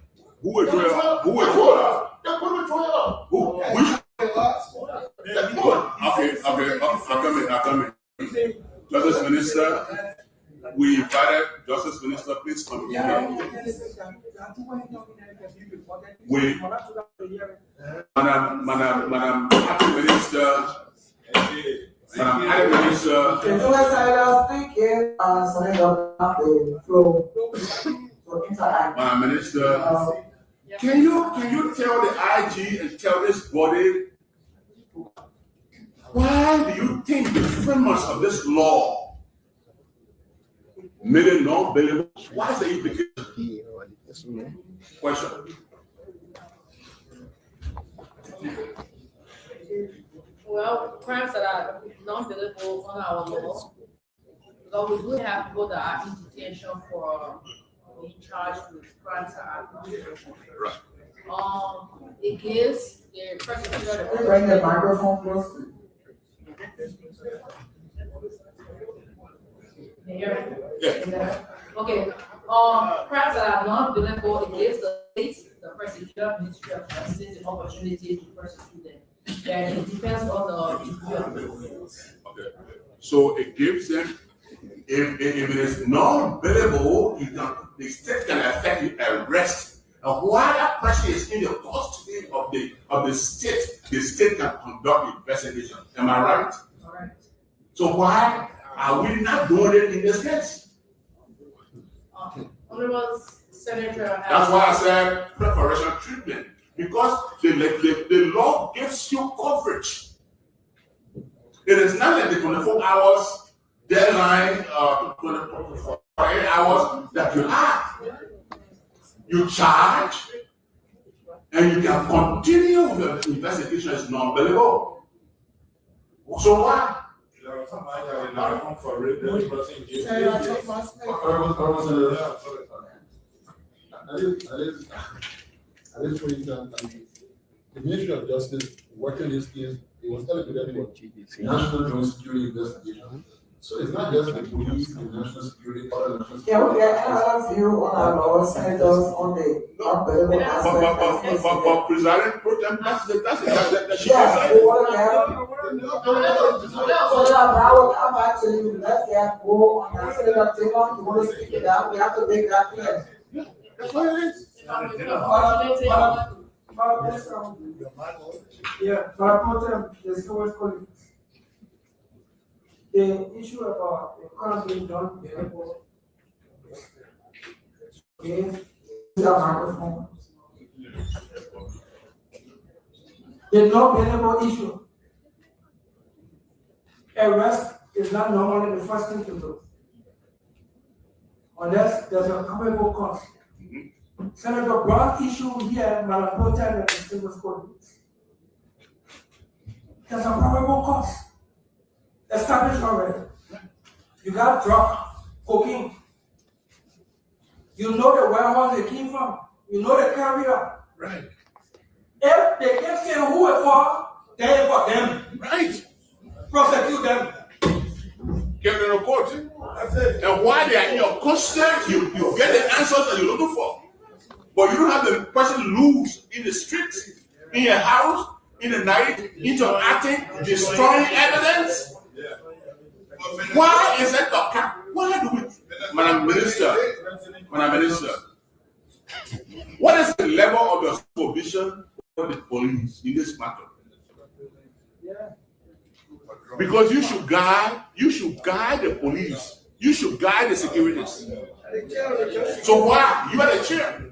Speaker 13: Who would throw it up? Who would throw it up?
Speaker 4: They're going to throw it up.
Speaker 13: Who? Which? Okay, I'll come in. Justice Minister, we invited Justice Minister, please come here. Madam Acting Minister, Madam Acting Minister.
Speaker 10: Thank you.
Speaker 13: Madam Minister, can you tell the IG and tell this body why do you think the framers of this law made it non-bailable? Why is the implication? Question.
Speaker 7: Well, crimes that are non-bailable on our law, because we do have people that are in detention for being charged with crimes that are non-bailable.
Speaker 13: Right.
Speaker 7: It gives the prosecutor the
Speaker 10: Bring the microphone close.
Speaker 7: you hear me?
Speaker 13: Yeah.
Speaker 7: Okay, crimes that are non-billable against the state, the prosecutor, Ministry of Justice, the opportunity to prosecute them. And it depends on the degree of the
Speaker 13: Okay. So it gives them, if it is non-billable, the state can affect you arrest. And while that person is in the custody of the state can conduct investigation. Am I right?
Speaker 7: Alright.
Speaker 13: So why are we not doing it in this case?
Speaker 7: Honorable Senator.
Speaker 13: That's why I said preparation treatment, because the law gives you coverage. It is not like the 24 hours deadline, 24 hours that you have. You charge, and you can continue with the investigation as non-billable. So why?
Speaker 4: There are some that are not for it. At this point in time, the Ministry of Justice working this case, it was elevated for national joint security investigation. So it's not just the police and national security, other national security.
Speaker 10: Yeah, we get another view on our law senators on the non-billable aspect.
Speaker 13: But presiding pro tem, that's the
Speaker 10: Yes, we want to have. So now I will come back to you. Let's get go on that. Senator Taylor, you want to speak it out? We have to make that clear.
Speaker 13: That's what it is.
Speaker 6: Yeah, but there's always conflict. The issue about the economy don't be able is the microphone. The non-billable issue. Arrest is not normally the first thing to do. Unless there's a probable cause. Senator Brown issue here, Malapotan and distinguished colleagues. There's a probable cause. Established already. You got drug, cocaine. You know the warehouse they came from. You know the carrier.
Speaker 13: Right.
Speaker 6: If they can't say who it for, then for them.
Speaker 13: Right.
Speaker 6: Prosecute them.
Speaker 13: Get them to court. That's it. And while they are in your custody, you get the answers that you're looking for. But you don't have the person loose in the streets, in your house, in the night, interacting, destroying evidence. Why is that the why do we, Madam Minister, what is the level of your supervision of the police in this matter? Because you should guide the police, you should guide the securities. So why? You are the chair.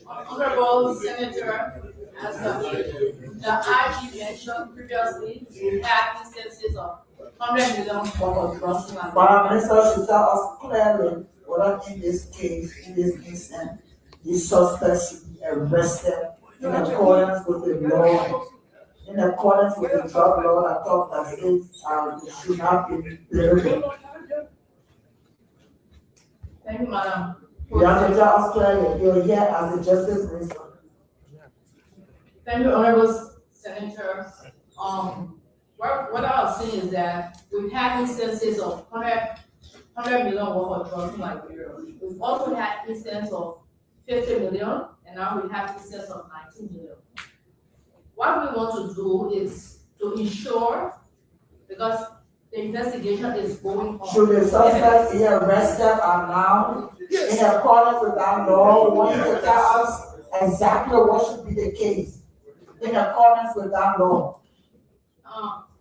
Speaker 7: Honorable Senator, as the IG mentioned previously, we had instances of 100 million for crossing.
Speaker 10: Madam Minister should tell us clearly whether in this case, in this instance, the suspect should be arrested in accordance with the law, in accordance with the drug law that talks that states should not be billable.
Speaker 7: Thank you, Madam.
Speaker 10: You have to tell us clearly, you're here as a justice minister.
Speaker 7: Thank you, Honorable Senators. What I was saying is that we've had instances of 100 million worth of drugs in Liberia. We've also had instances of 50 million, and now we have instances of 19 million. What we want to do is to ensure, because the investigation is going on.
Speaker 10: Should the suspect be arrested now in accordance with that law? We want you to tell us exactly what should be the case in accordance with that law.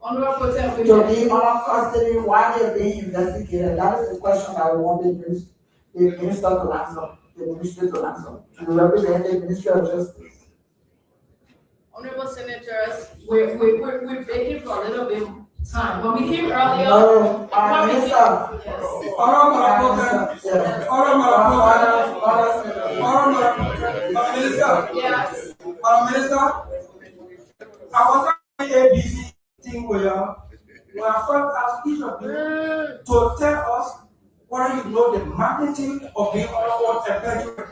Speaker 7: Honorable
Speaker 10: To be under custody while they're being investigated, that is the question that we want the minister to answer, the ministry to answer, to represent the Ministry of Justice.
Speaker 7: Honorable Senators, we're begging for a little bit time. When we came earlier,
Speaker 10: No, Minister.
Speaker 7: Yes.
Speaker 6: Minister, I was on the ABC thing where we are first asked each of you to tell us whether you know the magnitude of the unlawful embezzlement.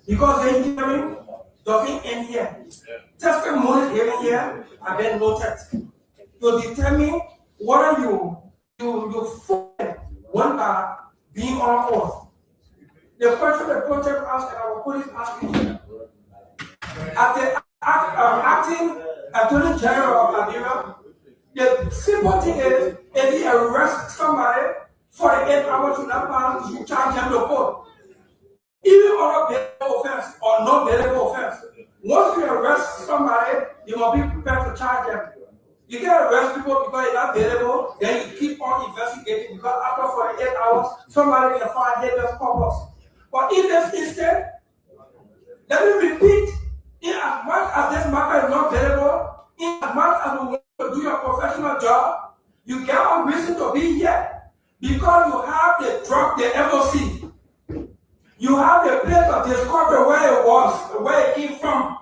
Speaker 6: Because the hearing doesn't end here. Testimony hearing here and then noted to determine whether you fully one by being on course. The question the protest asked and our police asked me, at the acting Attorney General of Liberia, the simple thing is, if you arrest somebody 48 hours to that pass, you charge them the court. Even on a bailable offense or no bailable offense, once you arrest somebody, you must be prepared to charge them. You can arrest people because they're not bailable, then you keep on investigating because after 48 hours, somebody can find habeas corpus. But in this instance, let me repeat, in as much as this matter is not bailable, in as much as you want to do your professional job, you get a reason to be here because you have the drug, the MOC. You have the place of discovery where it was, where it came from.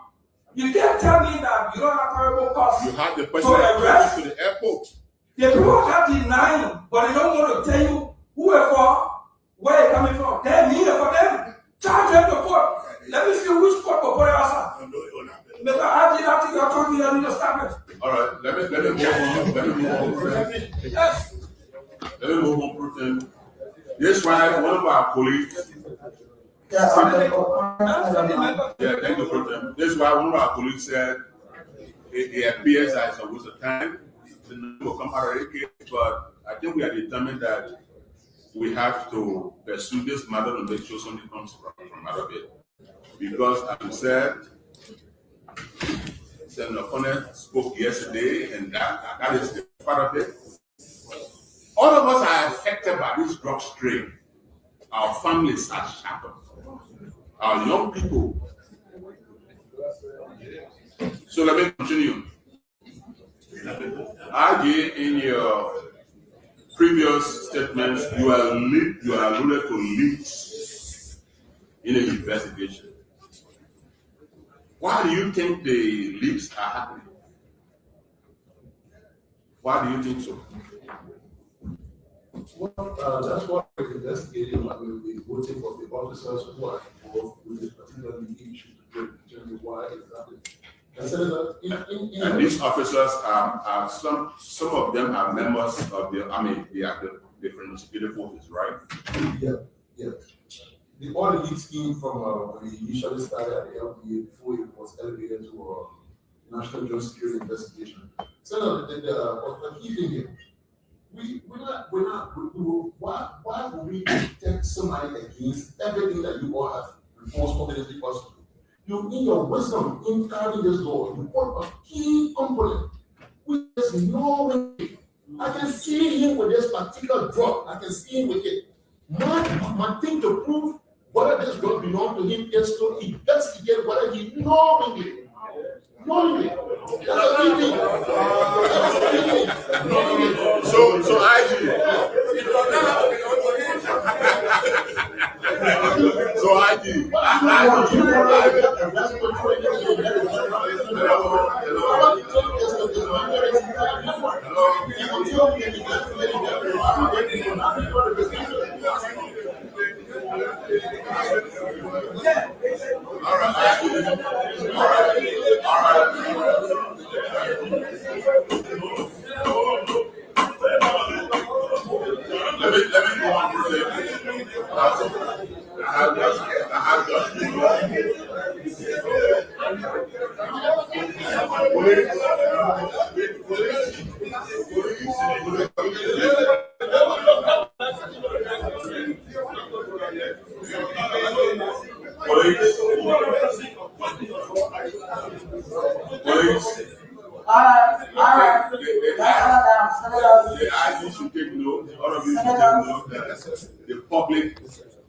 Speaker 6: You can't tell me that you don't have terrible costs.
Speaker 13: You have the person
Speaker 6: to arrest
Speaker 13: to the airport.
Speaker 6: The people are denying, but they don't want to tell you who it for, where it's coming from. They need it for them. Charge them to court. Let me see which court will put it outside. Because I did not think you're talking about the establishment.
Speaker 13: All right, let me move on. Let me move on.
Speaker 6: Yes.
Speaker 13: Let me move on, Putin. This is why one of our colleagues.
Speaker 10: Yeah,
Speaker 13: thank you, Putin. This is why one of our colleagues said it appears that it's a waste of time. The number will come out of the case, but I think we are determined that we have to pursue this matter and make sure something comes from out of it. Because, as you said, Senator Connett spoke yesterday, and that is the part of it. All of us are affected by this drug strain. Our families are shattered. Our young people. So let me continue. RJ, in your previous statements, you are alluded to leaks in an investigation. Why do you think the leaks are happening? Why do you think so?
Speaker 4: Well, that's what we're investigating. I mean, we're waiting for the officers who are involved with this particular issue to determine why exactly.
Speaker 13: And these officers are some of them are members of the different investigative forces, right?
Speaker 4: Yeah. The audit leads came from when we initially started at the LPA before it was elevated to National Joint Security Investigation. So the key thing here, why would we take somebody against everything that you all have reports confidently possible? You, in your wisdom, in carrying this law, you put a key component which is no way. I can see him with this particular drug. I can see him with it. My thing to prove whether this drug belongs to him is to investigate whether he knowingly. That's a key thing.
Speaker 13: So I do. All Let me go on to say, I have just The IG should take note, all of you should take note that the public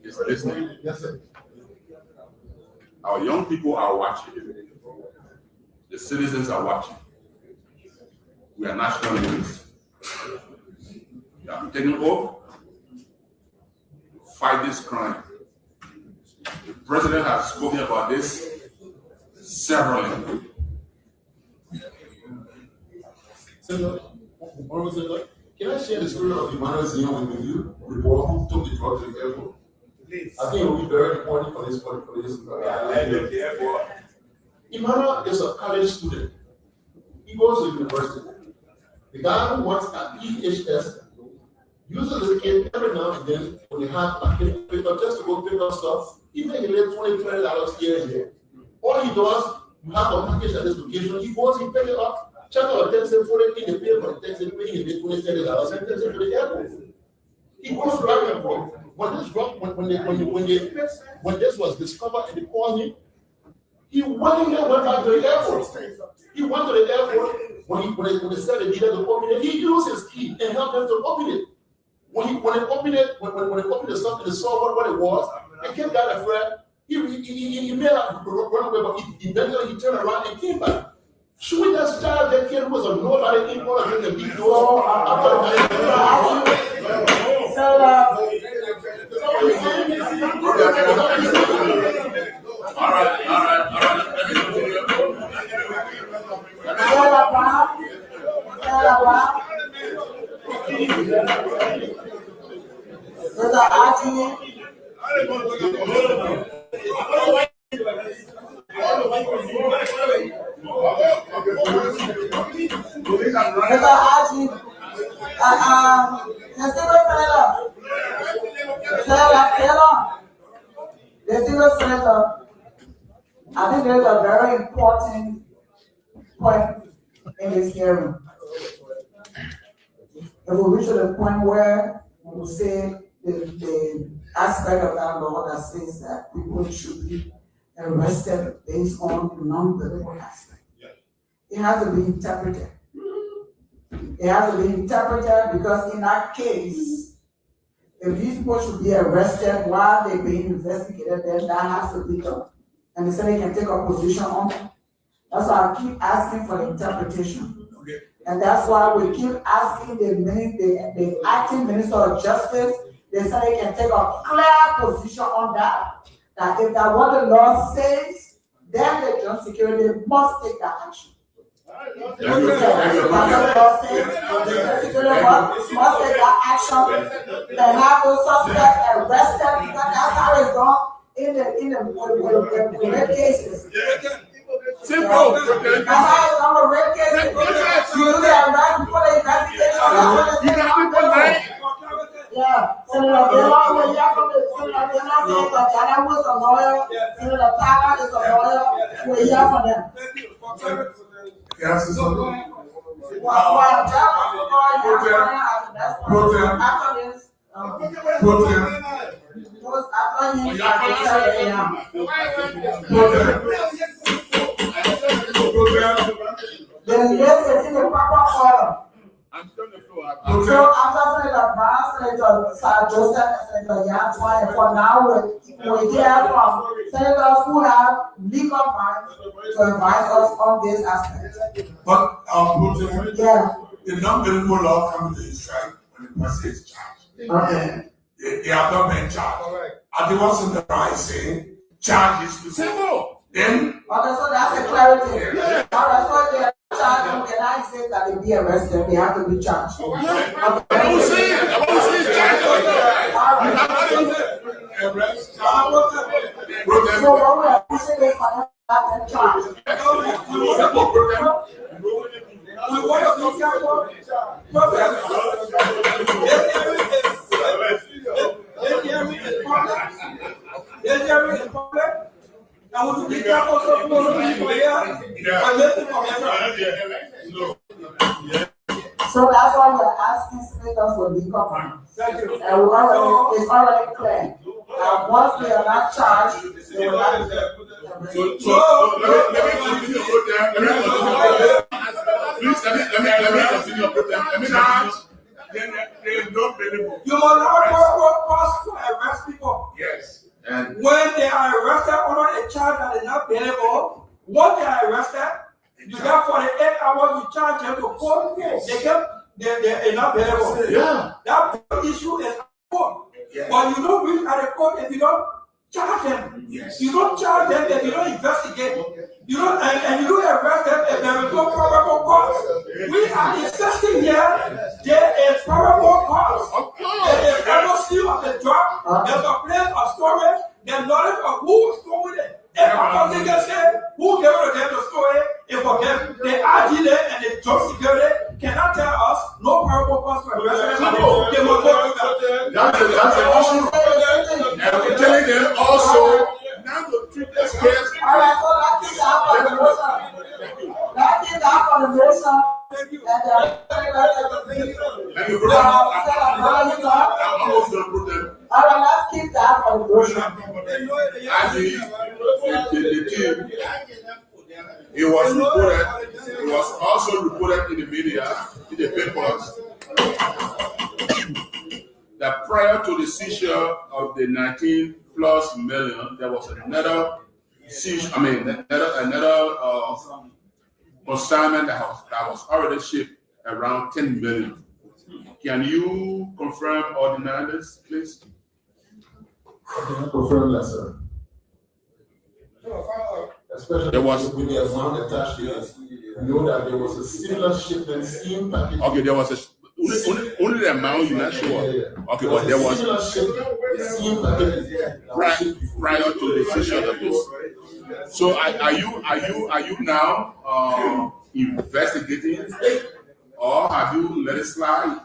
Speaker 13: is listening.
Speaker 4: Yes, sir.
Speaker 13: Our young people are watching. The citizens are watching. We are national leaders. We are taking oath to fight this crime. The president has spoken about this severally.
Speaker 4: Senator, can I share the story of Emmanuel Zion with you? The boy who took the drug to the airport. Please. I think it will be very important for this. Emmanuel is a college student. He goes to university. The guy who wants an EHS uses his kid every now and then when they have a kid pick up just to go pick up stuff. He may get $20 here and there. All he does, you have a package at this location, he goes, he pick it up, check out a taxi for it, he pay for the taxi, he get $20 and takes it to the airport. He goes back and forth. When this was discovered and they called him, he willingly went back to the airport. He went to the airport when they said they needed to open it. He used his key and helped them to open it. When they opened the stuff and they saw what it was, the kid got afraid. He may have run away, but eventually he turned around and came back. Should we just charge that kid who was a nobody in one of the big doors?
Speaker 13: All right.
Speaker 10: I think there's a very important point in this hearing. If we reach to the point where we will say the aspect of that law that says that people should be arrested based on the non-biblical aspect, it has to be interpreted. It has to be interpreted because in that case, if these people should be arrested while they're being investigated, then that has to be done. And they say they can take a position on it. That's why I keep asking for the interpretation.
Speaker 13: Okay.
Speaker 10: And that's why we keep asking the acting Minister of Justice. They say they can take a clear position on that. That if that what the law says, then the joint security must take that action. Must take that action. They have those suspects arrested because that's how it's done in the rape cases.
Speaker 13: Simple.
Speaker 10: That's how it's done with rape cases. You do the arrest before the investigation. Yeah, Senator Taylor, when you come to Senator Taylor saying that Jana was a lawyer, Senator Tyler is a lawyer, we hear from them.
Speaker 3: Yes, it's okay.
Speaker 10: Well, John was a lawyer, after this, after him, then yes, it's in the proper order. So after Senator Brown, Senator Joseph, and Senator Yantua, and for now we hear from senators who have legal minds to advise us on this aspect.
Speaker 3: But
Speaker 10: Yeah.
Speaker 3: the non-biblical law comes into strike when the person is charged.
Speaker 10: Okay.
Speaker 3: They have not been charged. Are the ones in the right saying charges to simple? Then
Speaker 10: Okay, so that's a clarity. All right, so they are charged, and I say that they be arrested, they have to be charged.
Speaker 13: I won't say it. I won't say it.
Speaker 10: So what we are pushing is for them to charge.
Speaker 6: I want to be careful so people don't leave for here and listen from here.
Speaker 10: So that's why we're asking senators for legal minds.
Speaker 6: Thank you.
Speaker 10: And it's already clear. Once they are not charged, they will not be
Speaker 13: So let me continue your program. Please let me continue your program. Let me charge. Then there is no available.
Speaker 6: You must not cause to arrest people.
Speaker 13: Yes.
Speaker 6: And when they are arrested under a charge that is not payable, once they are arrested, you got 48 hours to charge them to court. They are not payable.
Speaker 13: Yeah.
Speaker 6: That issue is court.
Speaker 13: Yeah.
Speaker 6: But you don't reach at the court if you don't charge them.
Speaker 13: Yes.
Speaker 6: You don't charge them if you don't investigate. You don't and you don't arrest them if there is no probable cause. We are insisting here there is probable cause. There is no seal of the drug. There's a place of storage. There's knowledge of who stole it. If a person can say who gave it to them to store it, if for them the RGD and the job security cannot tell us no probable cause for arrest them. They must go
Speaker 13: That's the issue. And we're telling them also not to treat this case.
Speaker 10: All right, so let's keep that on the motion. Let's keep that on the motion.
Speaker 13: Let me put I'm almost done with them.
Speaker 10: All right, let's keep that on the motion.
Speaker 13: As the team, it was also reported in the media, in the papers, that prior to the seizure of the 19 plus million, there was another seizure, another consignment that was already shipped around 10 million. Can you confirm or deny this, please?
Speaker 4: I cannot confirm that, sir. Especially
Speaker 13: there was
Speaker 4: with the amount attached to it. You know that there was a similar shipment, same package.
Speaker 13: Okay, there was only the amount you're not sure.
Speaker 4: Yeah.
Speaker 13: Okay, but there was
Speaker 4: similar shipment, same package
Speaker 13: prior to the seizure of this. So are you now investigating, or have you let it slide?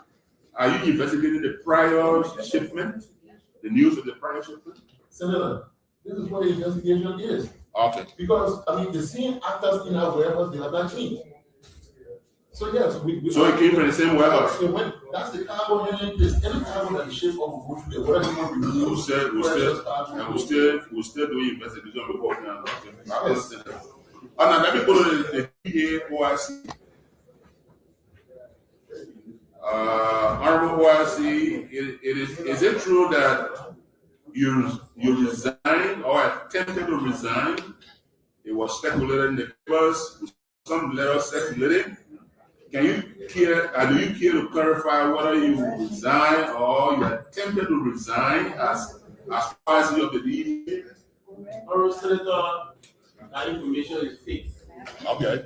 Speaker 13: Are you investigating the prior shipment, the news of the prior shipment?
Speaker 4: Senator, this is what the investigation is.
Speaker 13: Okay.
Speaker 4: Because the same actors in our warehouse, they have not changed. So yes,
Speaker 13: so it came from the same warehouse.
Speaker 4: That's the cargo handling place. Any cargo that is shipped off will go through the warehouse.
Speaker 13: We're still doing investigation before now. Now let me go to the OIC. Honorable OIC, is it true that you resigned or attempted to resign? It was speculated in the papers, some letters circulating. Do you care to clarify whether you resigned or you attempted to resign as OIC of the DEA?
Speaker 9: Honorable Senator, that information is fake.
Speaker 13: Okay.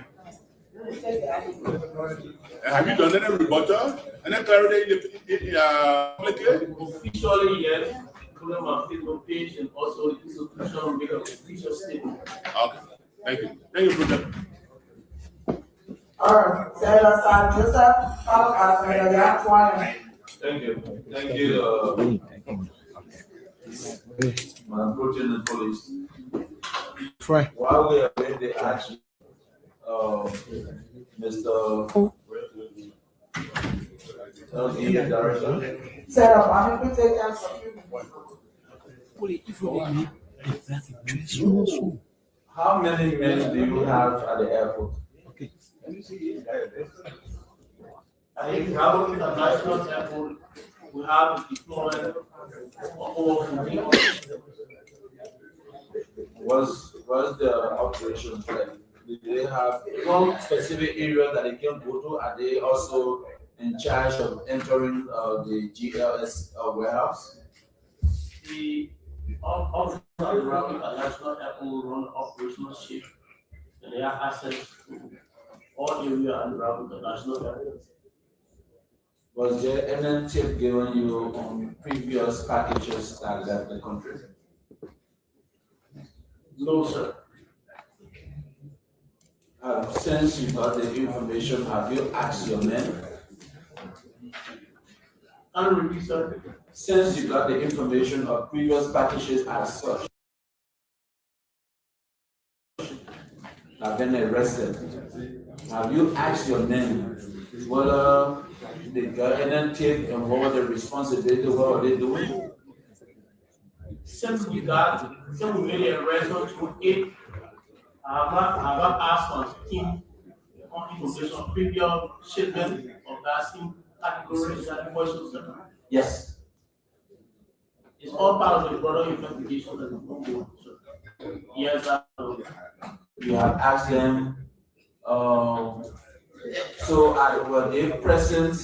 Speaker 13: Have you done any rebuttal? Any clarity publicly?
Speaker 9: Officially, yes. Put on my Facebook page and also the institution make an official statement.
Speaker 13: Okay. Thank you. Thank you, Brother.
Speaker 10: All right, Senator San Joseph, followed by Senator Yatwani.
Speaker 14: Thank you. Thank you, Madam Protein and Police. While we are in the action, Mr. Director.
Speaker 10: Senator, I'm going to take that from you.
Speaker 14: How many men do you have at the airport?
Speaker 9: I think Raul International Airport, we have deployed over 40.
Speaker 14: Was the operation like? Did they have one specific area that they can go to? Are they also in charge of entering the GLS warehouse?
Speaker 9: The officer at the Raul International Airport run operational shift, and they have access to all area and Raul International Airport.
Speaker 14: Was there any tip given you on previous packages that left the country?
Speaker 9: No, sir.
Speaker 14: Since you got the information, have you asked your men?
Speaker 9: And repeat, sir.
Speaker 14: Since you got the information of previous packages as such, have been arrested, have you asked your men whether they got any tip and what the responsibility, what are they doing?
Speaker 9: Since we made the arrest to it, I have not asked for team on information on previous shipment of that same category. Is that the question, sir?
Speaker 14: Yes.
Speaker 9: It's all part of the broader investigation that is ongoing, sir. Yes, I know.
Speaker 14: You have asked them, so were they present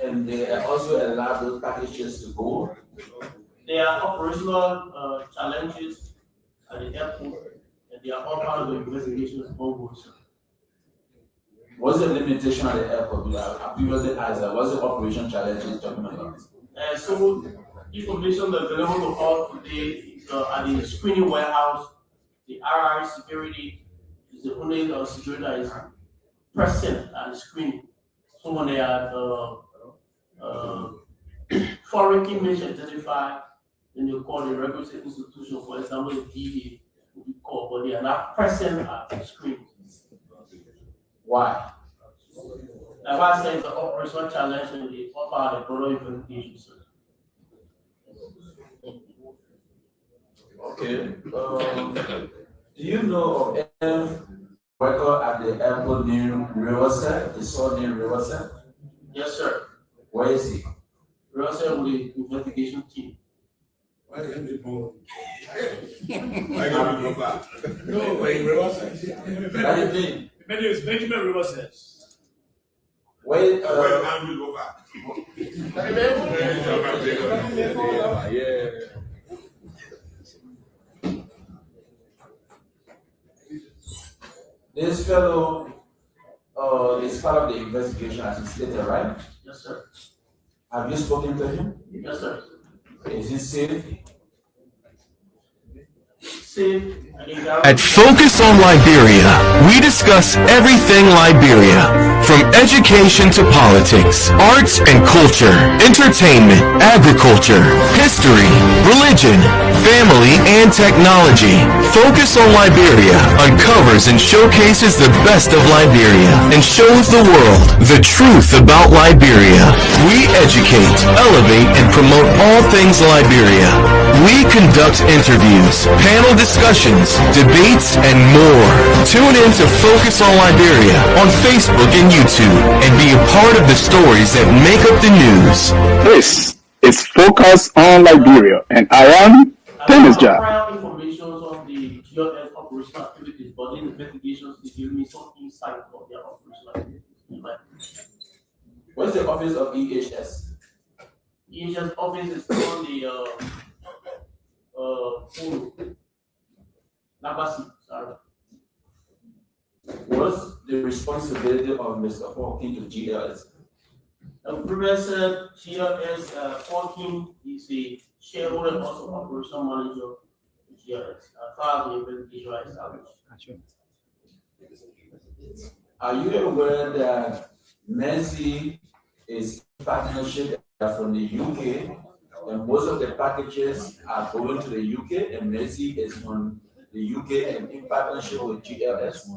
Speaker 14: and they also allowed those packages to go?
Speaker 9: There are operational challenges at the airport, and they are all part of the investigation that is ongoing, sir.
Speaker 14: What's the limitation at the airport? I previously asked that. What's the operation challenge you're talking about?
Speaker 9: So, information available to all today is at the screening warehouse. The RI security is the only security that is present at the screening. So when they are foreign key mention identified, then you call the requisite institution, for example, the DA, will be called, but they are not present at the screen. Why? Like I said, the operational challenge and the offer the product implementation.
Speaker 14: Okay. Do you know of any worker at the airport named Riverset? The son named Riverset?
Speaker 9: Yes, sir.
Speaker 14: Where is he?
Speaker 9: Riverset with the investigation team.
Speaker 13: Why can't they go? Why can't we go back? No, wait, Riverset.
Speaker 14: What do you mean?
Speaker 15: My name is Benjamin Riverset.
Speaker 14: Wait,
Speaker 13: why can't we go back? Yeah.
Speaker 14: This fellow is part of the investigation as he stated, right?
Speaker 9: Yes, sir.
Speaker 14: Have you spoken to him?
Speaker 9: Yes, sir.
Speaker 14: Is he safe?
Speaker 9: Safe.
Speaker 1: At Focus on Liberia, we discuss everything Liberia, from education to politics, arts and culture, entertainment, agriculture, history, religion, family, and technology. Focus on Liberia uncovers and showcases the best of Liberia and shows the world the truth about Liberia. We educate, elevate, and promote all things Liberia. We conduct interviews, panel discussions, debates, and more. Tune in to Focus on Liberia on Facebook and YouTube and be a part of the stories that make up the news.
Speaker 2: This is Focus on Liberia, and I am Dennis Jack.
Speaker 9: Prior information on the GLS operational activities, but in investigations, they give me some insight of their operational activities.
Speaker 14: What's the office of EHS?
Speaker 9: EHS office is on the sorry.
Speaker 14: What's the responsibility of Mr. Hawking to GLS?
Speaker 9: The previous GLS Hawking is a shareholder and also operational manager of GLS. As far as the investigation is established.
Speaker 14: Are you aware that Mercy is in partnership from the UK, and most of the packages are going to the UK, and Mercy is from the UK and in partnership with GLS?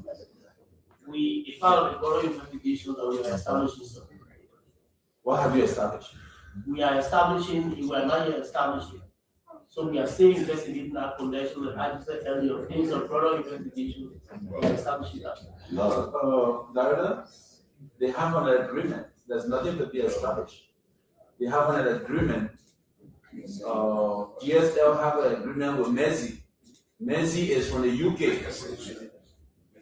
Speaker 9: We, as part of the thorough investigation that we are establishing, sir.
Speaker 14: What have you established?
Speaker 9: We are establishing, we are not yet establishing. So we are still investigating our connection that I said earlier, things of thorough investigation. We are establishing that.
Speaker 14: No, Director, they have an agreement. There's nothing to be established. They have an agreement. GSL have an agreement with Mercy. Mercy is from the UK.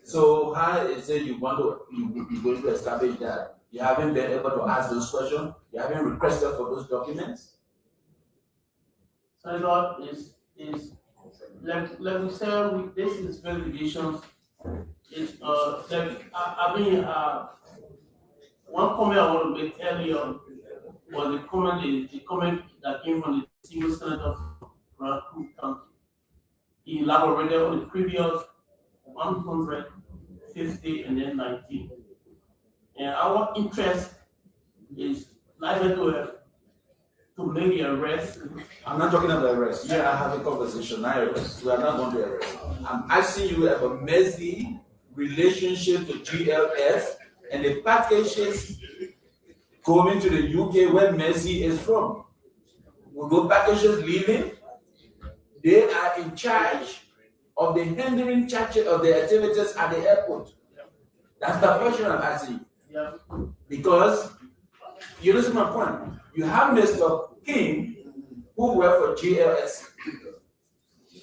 Speaker 14: So how is it you're going to establish that? You haven't been able to ask those questions? You haven't requested for those documents?
Speaker 9: Senator, is like we said, this is investigations. It's one comment I want to make earlier was the comment that came from the single senator of Grand County. He elaborated on the previous 150 and then 19. And our interest is neither to make the arrest.
Speaker 14: I'm not talking about arrest. Yeah, I have a conversation, not arrest. We are not going to arrest. I'm asking you about Mercy relationship to GLS and the packages going to the UK where Mercy is from. With those packages leaving, they are in charge of the handling of the activities at the airport. That's the question I'm asking you.
Speaker 9: Yeah.
Speaker 14: Because you listen to my point. You have Mr. King who work for GLS,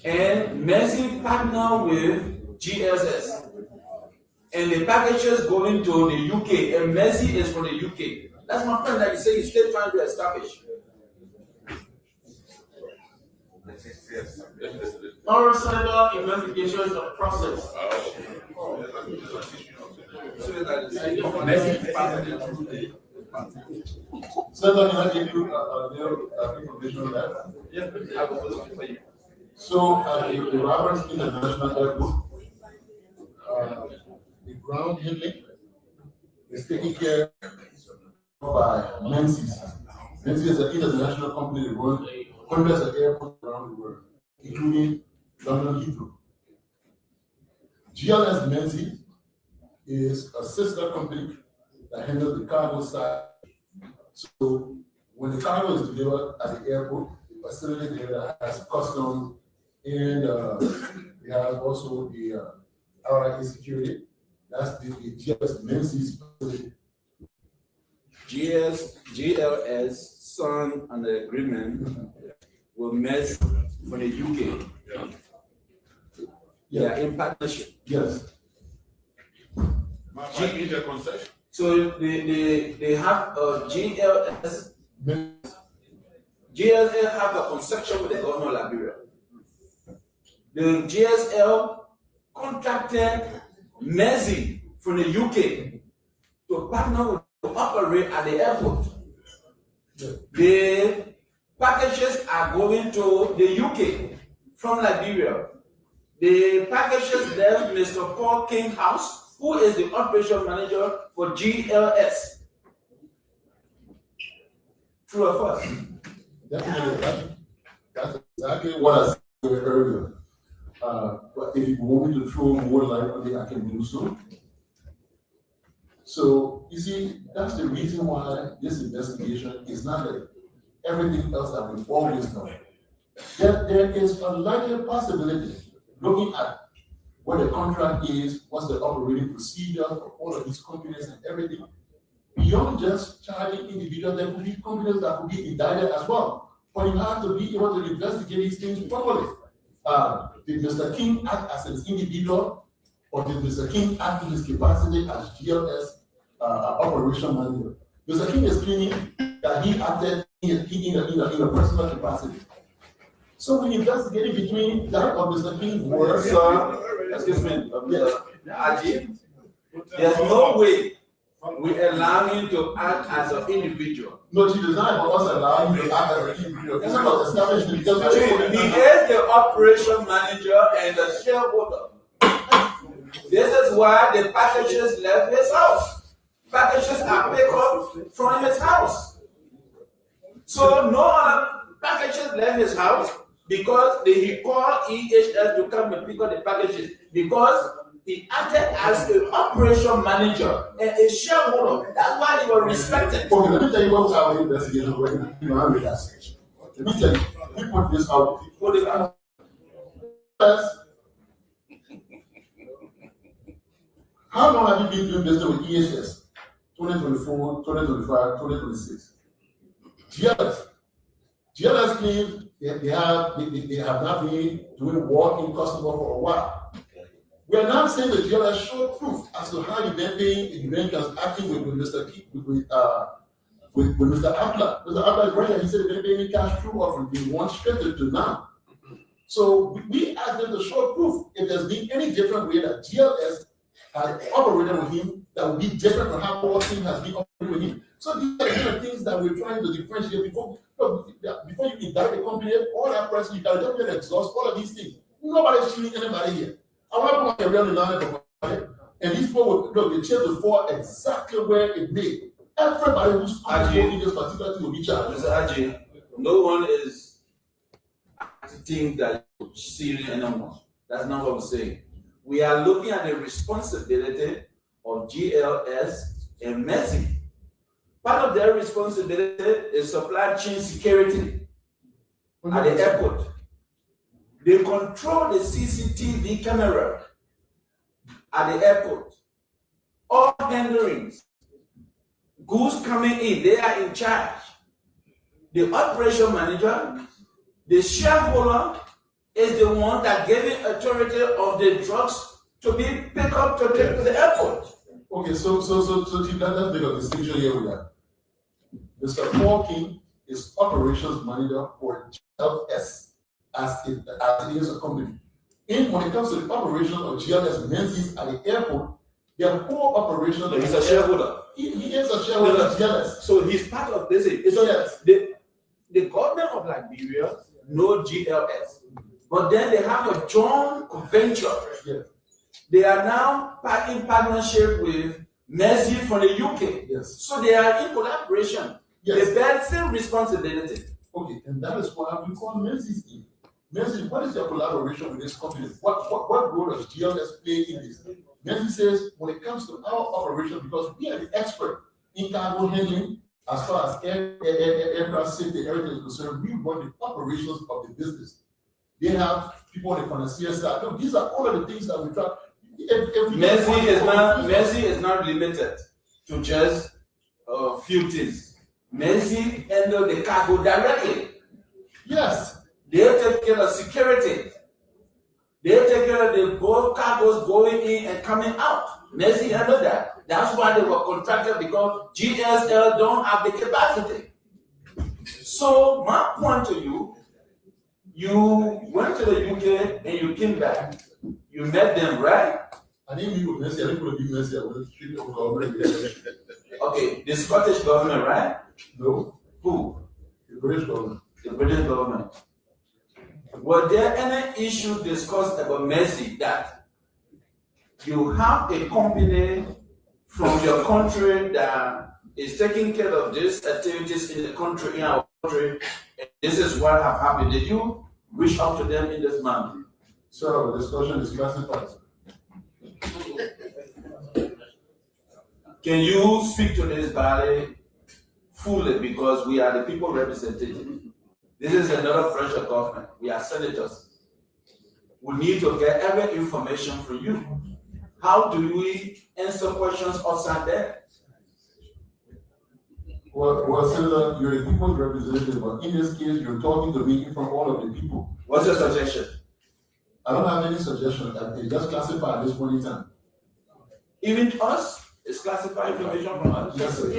Speaker 14: and Mercy partner with GSS, and the packages going to the UK, and Mercy is from the UK. That's my point that you say you're still trying to establish.
Speaker 9: Our Senator, investigation is a process.
Speaker 4: Senator, can I give you a little information on that?
Speaker 14: Yeah, I will look for you.
Speaker 4: So, the Roberts International Airport, the ground handling is taken care of by Menzies.
Speaker 13: Menzies is an international company that runs hundreds of airports around the world, including London Heathrow. GLS Menzies is a sister company that handles the cargo side. So when the cargo is delivered at the airport, the facility there that has customs, and we have also the RIA security. That's the GLS Menzies facility.
Speaker 14: GLS signed an agreement with MES for the UK.
Speaker 13: Yeah.
Speaker 14: They are in partnership.
Speaker 13: Yes.
Speaker 8: Concession.
Speaker 14: So they have a GLS. GSL have a concession with the government of Liberia. The GSL contracted Messi from the UK to partner with to operate at the airport. The packages are going to the UK from Liberia. The packages left Mr. Paul King House, who is the operation manager for GLS. True or false?
Speaker 13: Definitely. That's exactly what I said earlier. But if you want me to throw more light on it, I can do so. So, you see, that's the reason why this investigation is not like everything else that we've always done. There is a larger possibility, looking at what the contract is, what's the operating procedure of all of these companies and everything. Beyond just charging individuals, there could be companies that could be indicted as well. But you have to be able to investigate these things properly. Did Mr. King act as an individual, or did Mr. King act in his capacity as GLS operation manager? Mr. King is claiming that he acted in a personal capacity. So we investigating between that of Mr. King's work.
Speaker 14: Sir, excuse me, Ajit, there's no way we allow him to act as an individual.
Speaker 13: No, she does not allow him to act as an individual. It's about establishment.
Speaker 14: He is the operation manager and the shareholder. This is why the packages left his house. Packages are picked up from his house. So no other packages left his house because he called EHS to come and pick up the packages because he acted as an operation manager and a shareholder. That's why he was respected.
Speaker 13: Okay, let me tell you what our investigation right now. You know, I'm with that section. Let me tell you, we put this out.
Speaker 14: Put it out.
Speaker 13: First, how long have you been doing business with EHS? 2024, 2025, 2026. GLS claims they have not been doing walk-in customer for a while. We are now saying that GLS showed proof as to how the bank was acting with Mr. Key, with Mr. Abla. Mr. Abla is right here. He said they're paying cash through or from day one straight to now. So we asked them to show proof if there's been any different way that GLS has operated with him that would be different from how Paul King has been operating with him. So these are the kind of things that we're trying to differentiate before you indict the company, all that person, you can just exhaust all of these things. Nobody's shooting anybody here. I want to put a real knowledge of it. And these people will they change the fall exactly where it may. Everybody who's in this particular thing will be charged.
Speaker 14: Mr. Ajay, no one is acting that serious anymore. That's not what we're saying. We are looking at the responsibility of GLS and Messi. Part of their responsibility is supply chain security at the airport. They control the CCTV camera at the airport. All handlings, goods coming in, they are in charge. The operation manager, the shareholder, is the one that gave the authority of the drugs to be picked up to take to the airport.
Speaker 13: Okay, so Chief, let's make a distinction here with that. Mr. Paul King is operations manager for GLS as it is a company. And when it comes to the operation of GLS Menzies at the airport, their whole operation.
Speaker 14: He's a shareholder.
Speaker 13: He is a shareholder of GLS.
Speaker 14: So he's part of this. So yes, the government of Liberia know GLS, but then they have a joint venture.
Speaker 13: Yes.
Speaker 14: They are now in partnership with Messi from the UK.
Speaker 13: Yes.
Speaker 14: So they are in collaboration. They bear same responsibility.
Speaker 13: Okay, and that is why we call Menzies in. Menzies, what is your collaboration with this company? What role does GLS play in this? Menzies says, when it comes to our operation, because we are the expert in cargo handling, as far as aircraft safety, everything is concerned, we run the operations of the business. They have people on the financier side. No, these are all of the things that we try.
Speaker 14: Mercy is not limited to just few things. Mercy handle the cargo directly.
Speaker 13: Yes.
Speaker 14: They take care of security. They take care of the both cargoes going in and coming out. Mercy handle that. That's why they were contracted, because GSL don't have the capacity. So my point to you, you went to the UK and you came back. You met them, right?
Speaker 13: I didn't meet with Mercy. I didn't want to be Mercy. I was strictly on government.
Speaker 14: Okay, the Scottish government, right?
Speaker 13: No.
Speaker 14: Who?
Speaker 13: The British government.
Speaker 14: The British government. Were there any issue discussed about Mercy that you have a company from your country that is taking care of these activities in the country, in our country, and this is what have happened? Did you reach out to them in this manner?
Speaker 13: So the discussion is classified.
Speaker 14: Can you speak to this body fully, because we are the people representative? This is another pressure government. We are senators. We need to get every information from you. How do we answer questions outside there?
Speaker 13: Well, Senator, you're a people's representative, but in this case, you're talking to me from all of the people.
Speaker 14: What's your suggestion?
Speaker 13: I don't have any suggestion. It's just classified at this point in time.
Speaker 14: Even us? It's classified information from us?
Speaker 13: Yes, sir.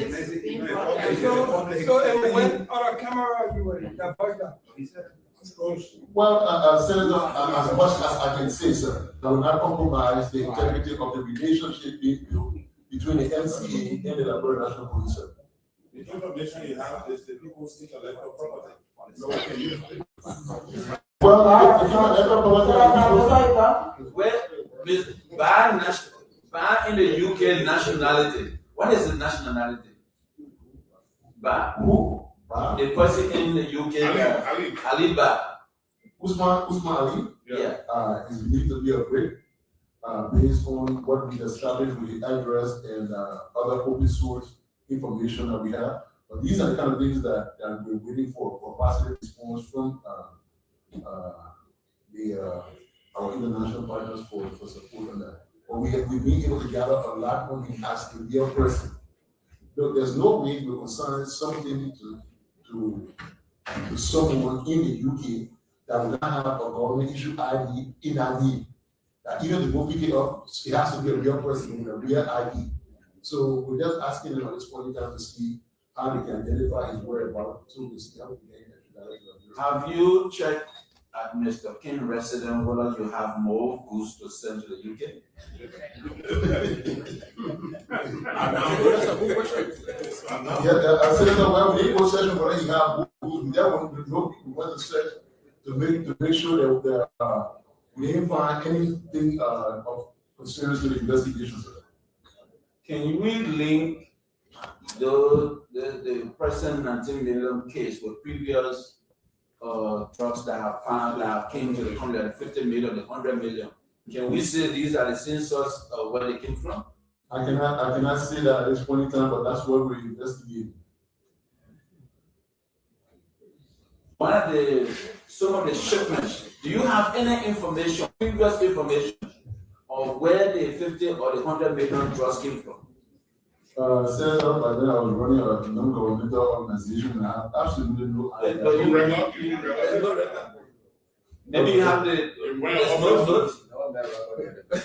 Speaker 6: So when on a camera you were
Speaker 13: Well, Senator, as much as I can say, sir, I will not compromise the integrity of the relationship being built between the NCA and the Liberian National Police Service.
Speaker 3: The information you have is the people's intellectual property.
Speaker 13: Well, it's not intellectual property.
Speaker 14: Where, by in the UK nationality. What is the nationality? By who? The person in the UK. Ali Ba.
Speaker 13: Usman Ali.
Speaker 14: Yeah.
Speaker 13: Is believed to be a Brit, based on what we established with the address and other open source information that we have. But these are the kind of things that we're waiting for positive response from our international partners for support on that. But we've been able to gather a lot on him as a real person. Look, there's no way we're consigning something to someone in the UK that will not have a government issue ID in that name. That even to go pick it up, it has to be a real person with a real ID. So we're just asking them at this point in time to see how they can identify his whereabouts, so we see how we can get.
Speaker 14: Have you checked at Mr. King resident whether you have more goods to send to the UK?
Speaker 13: That's a good question. Yeah, I said that when we go session, whether you have goods, we want to search to make sure that we didn't find anything of concerns to the investigation.
Speaker 14: Can we link the present 19 million case with previous drugs that have found that came to the country at 50 million, the 100 million? Can we say these are the same source of where they came from?
Speaker 13: I cannot say that at this point in time, but that's what we're investigating.
Speaker 14: One of some of the shipments, do you have any information, previous information, on where the 50 or the 100 million drugs came from?
Speaker 13: Senator, by then I was running a non-governmental organization and I have absolutely no idea.
Speaker 14: Maybe you have the notes.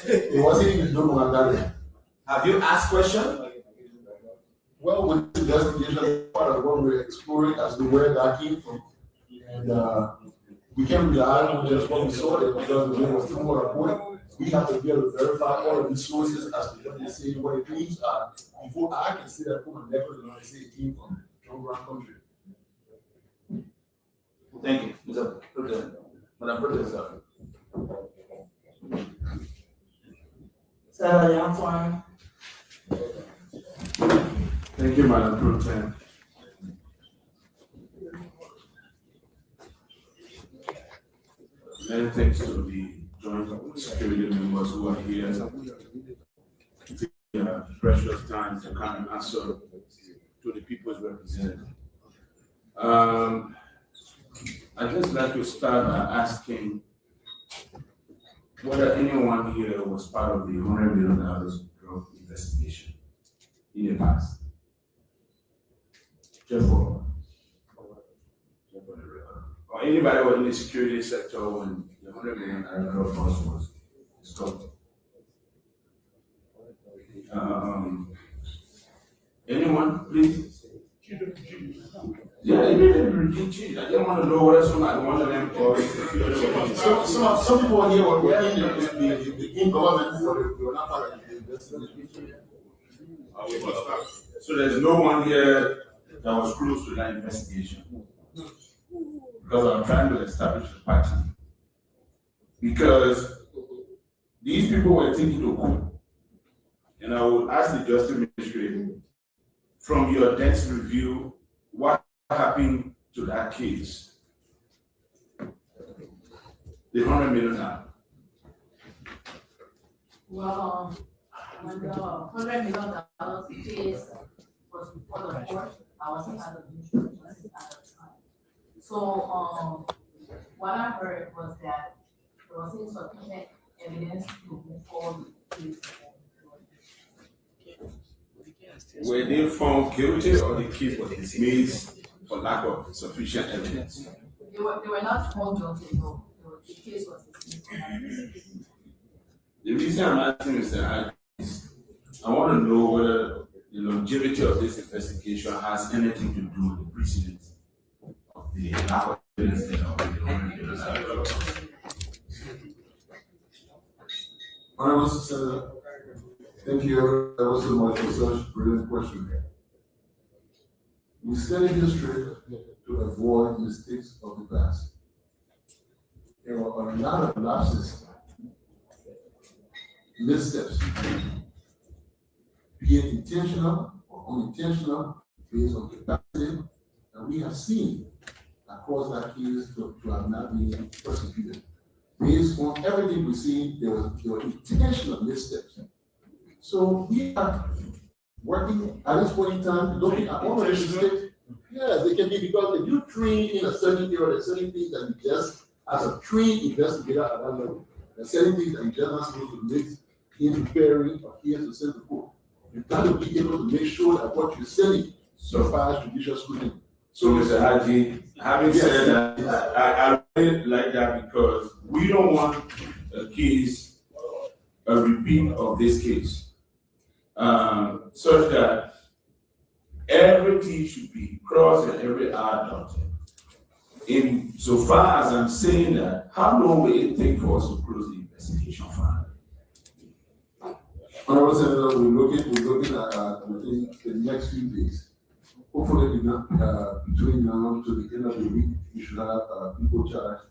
Speaker 13: It wasn't even known when I got it.
Speaker 14: Have you asked questions?
Speaker 13: Well, with the investigation, part of what we're exploring as to where that came from. And we can't rely on just what we saw there because there was still more reporting. We have to be able to verify all of the sources as to what they say, what it means before I can say that put my neck on and say it came from John Brown country.
Speaker 14: Thank you, Mr. President. Madam President.
Speaker 10: Senator Young.
Speaker 4: Thank you, Madam President.
Speaker 8: Many thanks to the joint security members who are here. Precious time to come and answer to the people's representative. I'd just like to start by asking whether anyone here was part of the $100 million drug investigation in the past. Just for or anybody was in the security sector when the $100 million drug bust was discovered. Anyone, please? Yeah, they didn't cheat. I didn't want to know whether somebody one of them or
Speaker 13: some people here were in the government, so they were not part of the investigation.
Speaker 8: So there's no one here that was close to that investigation. Because I'm trying to establish a pattern. Because these people were taken to court. And I will ask the Justice Ministry, from your death review, what happened to that case? The $100 million.
Speaker 7: Well, when the $100 million case was before the court, I wasn't at the insurance at the time. So, what I heard was that there was insufficient evidence to move forward with the case.
Speaker 8: Were they found guilty or the case was dismissed for lack of sufficient evidence?
Speaker 7: They were not found guilty, no. The case was dismissed.
Speaker 8: The reason I'm asking is that I want to know whether the longevity of this investigation has anything to do with the precedents of the lack of evidence that are the
Speaker 4: Honorable Senator, thank you ever so much for such a brilliant question. We study history to avoid mistakes of the past. There are a lot of lapses, missteps, be it intentional or unintentional, based on capacity, and we have seen across that case to have not been prosecuted. Based on everything we see, there were intentional missteps. So we are working at this point in time, looking at all of these mistakes. Yes, they can be because if you train in a certain area, there's certain things that you just, as a trained investigator at that level, there's certain things that you just not supposed to mix in preparing or here to send the court. You got to be able to make sure that what you're selling survives judicial scrutiny.
Speaker 8: So, Mr. Haji, having said that, I really like that because we don't want a case, a repeat of this case, such that every T should be crossed and every R dotted. In so far as I'm saying that, how long will it take for us to close the investigation file?
Speaker 4: Honorable Senator, we're looking at within the next few days. Hopefully, between now to the end of the week, we should have people charged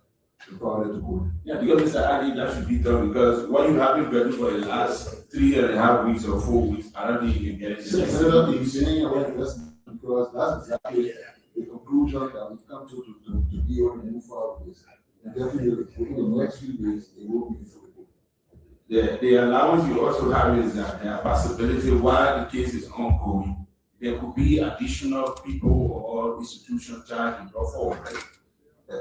Speaker 4: to file it to court.
Speaker 8: Yeah, because Mr. Ali, that should be done because what you have been getting for the last 3.5 weeks or 4 weeks, I don't think you can get it.
Speaker 4: Senator, he's saying about this because that's exactly the conclusion that we've come to deal and move forward with this. And definitely, within the next few days, it will be before the court.
Speaker 8: The allowance you also have is that there are possibility while the case is ongoing, there could be additional people or institutions charged and brought forward, right?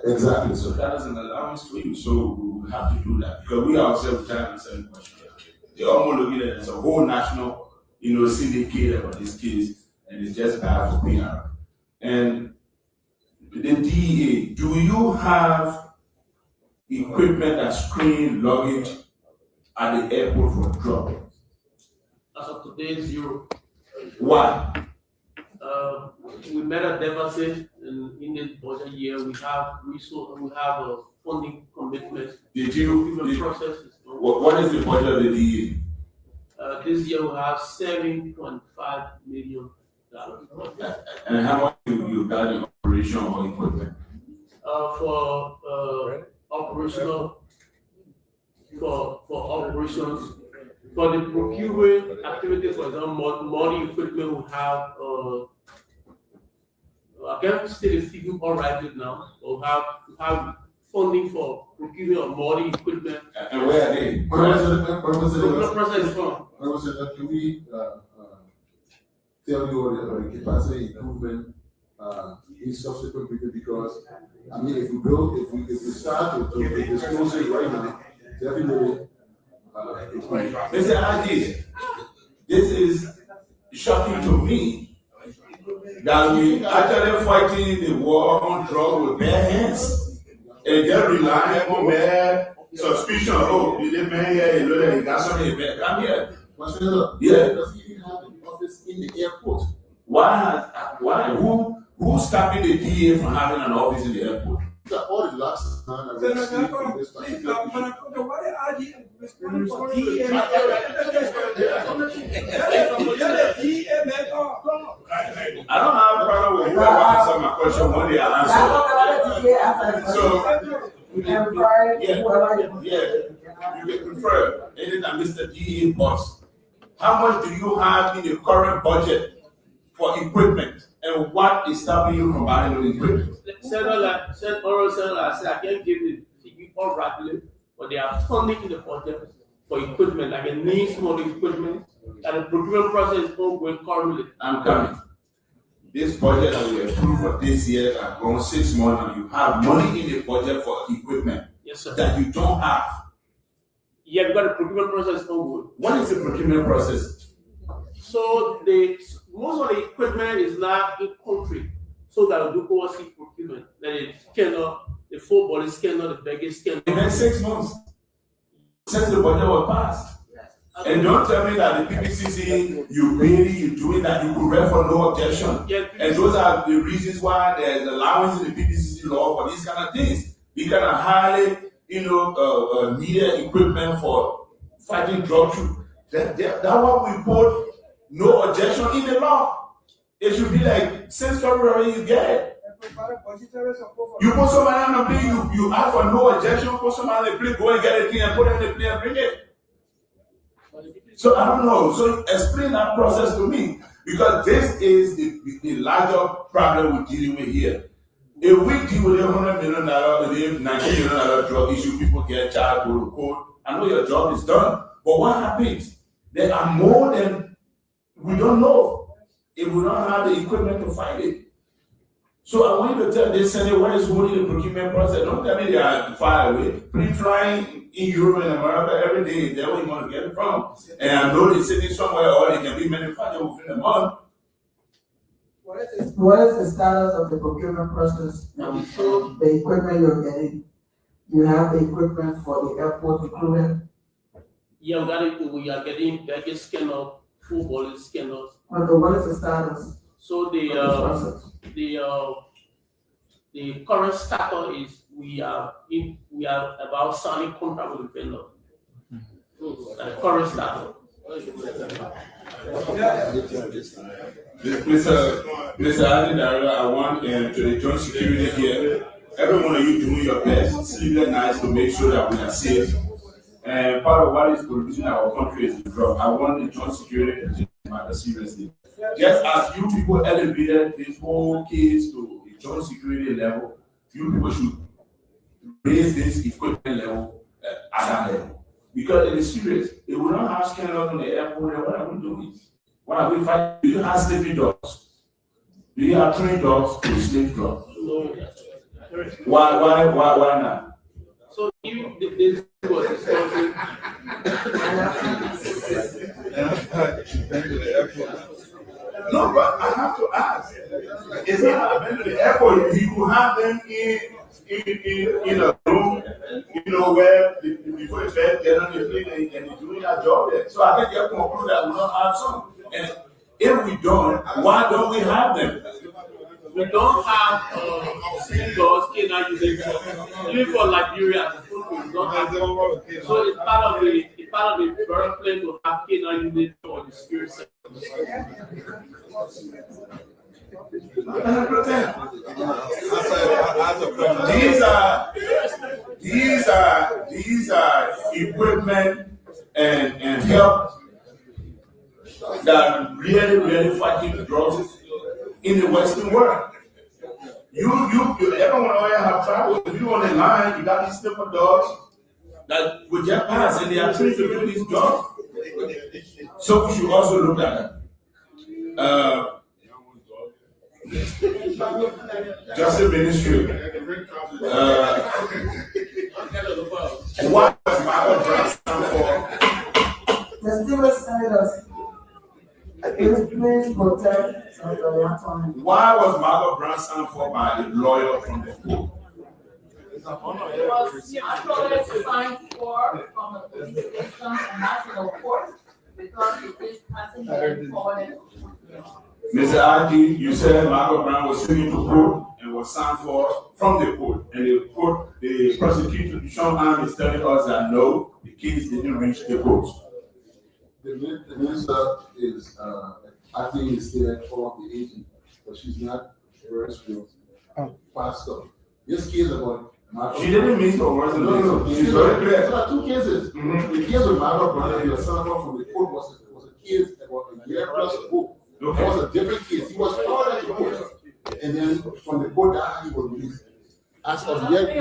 Speaker 4: Exactly.
Speaker 8: So that is an allowance to you. So we will have to do that because we ourselves have the same question. They're almost looking at it as a whole national, syndicate about this case, and it's just bad for PR. And the DEA, do you have equipment that screen luggage at the airport for drug?
Speaker 9: As of today, 0.
Speaker 8: Why?
Speaker 9: We made a deficit in this budget year. We have resource. We have a funding commitment.
Speaker 8: What is the budget of the DEA?
Speaker 9: This year we have $7.5 million.
Speaker 8: And how much you got in operation or equipment?
Speaker 9: For operational, for operations, for the procurement activity, for example, money equipment we have. I can't say the figure all right now. We have funding for procuring of modern equipment.
Speaker 4: And where are they?
Speaker 9: Where was it?
Speaker 4: Can we tell you the capacity improvement in subsequent period? Because I mean, if we start to disclose it right now, definitely.
Speaker 8: Mr. Adi, this is shocking to me that we actually fighting the war on drugs with bare hands and just relying on mere suspicion. Oh, the man here, you know that he got something bad. Come here. Yeah.
Speaker 4: Does he even have an office in the airport?
Speaker 8: Why? Who's stopping the DA from having an office in the airport?
Speaker 4: All the last time I received from this particular
Speaker 8: I don't have a problem with whoever answer my question when they answer. So, you can prefer anytime Mr. DA boss. How much do you have in your current budget for equipment? And what is stopping you from buying new equipment?
Speaker 9: Senator, I can't give the figure all rapidly, but they are funding the budget for equipment, like a needs more equipment, and the procurement process is ongoing currently.
Speaker 8: I'm coming. This budget that we approved for this year has gone 6 months, and you have money in the budget for equipment.
Speaker 9: Yes, sir.
Speaker 8: That you don't have.
Speaker 9: Yeah, we've got a procurement process ongoing.
Speaker 8: What is the procurement process?
Speaker 9: So most of the equipment is now in country, so that we do overseas procurement. Then the scanner, the full body scanner, the baggage scanner.
Speaker 8: It been 6 months since the budget was passed. And don't tell me that the PPCC, you doing that, you could read for no objection.
Speaker 9: Yeah,
Speaker 8: and those are the reasons why there's allowance in the PPCC law for these kind of things. These kind of highly, needed equipment for fighting drug use. That's why we put no objection in the law. It should be like, since February you get it. You put somebody on the plane, you ask for no objection, put somebody on the plane, go and get it and put it in the plane and bring it. So I don't know. So explain that process to me. Because this is the larger problem we're dealing with here. If we deal with $100 million, $90 million drug issue, people get charged, go to court. I know your job is done. But what happens? There are more than we don't know if we don't have the equipment to fight it. So I want you to tell this Senate what is holding the procurement process. Don't tell me they are far away. Plane flying in Europe and America every day, that's where you want to get it from. And I know they're sitting somewhere or they can be manufactured within a month.
Speaker 10: What is the status of the procurement process? So the equipment you're getting, you have the equipment for the airport included?
Speaker 9: Yeah, we are getting baggage scanner, full body scanners.
Speaker 10: Okay, what is the status?
Speaker 9: So the current status is we are about signing contract with the vendor. The current status.
Speaker 8: Mr. Adi, I want to the joint security here. Every one of you doing your best, sleepless nights to make sure that we are safe. And part of what is producing our country is the drug. I want the joint security to take matter seriously. Just as you people elevated this whole case to the joint security level, you people should raise this equipment level at that level. Because it is serious. If we don't have scanners on the airport, what are we doing? What are we fighting? Do you have sleeping dogs? Do you have trained dogs to sleep drugs?
Speaker 9: No.
Speaker 8: Why not?
Speaker 9: So even this was discussing.
Speaker 8: No, but I have to ask. It's not been to the airport. You have them in a room, where before the fed get on the plane and they're doing their job there. So I can get conclude that we don't have some. And if we don't, why don't we have them?
Speaker 9: We don't have doors, canine units, even for Liberia. We don't have them. So it's part of the bird plan to have canine units for the spirit service.
Speaker 8: These are equipment and help that really fighting drugs in the Western world. Everyone always have
Speaker 13: travel. If you on the line, you got these sniffer dogs that would just pass and they are trained to do these jobs. So we should also look at that. Justice Ministry. What was Margaret Brown stand for?
Speaker 10: Distinguished senators, please protect Senator Anthony.
Speaker 13: Why was Margaret Brown stand for by a lawyer from the court?
Speaker 7: It was actually signed for from the police station and national court because it is passing forwarded.
Speaker 13: Mr. Adi, you said Margaret Brown was sitting in the court and was signed for from the court. And the court, the prosecutor, Sean Ham, is telling us that no, the case didn't reach the court.
Speaker 4: The minister is, I think is there for the agent, but she's not very skilled. Pastor. This case about Margaret.
Speaker 13: She didn't mean for words.
Speaker 4: No.
Speaker 13: She's very clear.
Speaker 4: There are two cases.
Speaker 13: Mm-hmm.
Speaker 4: The case with Margaret Brown and the senator from the court was a case about a year plus ago.
Speaker 13: Okay.
Speaker 4: It was a different case. He was found at the court. And then from the court that he was released. As of yet,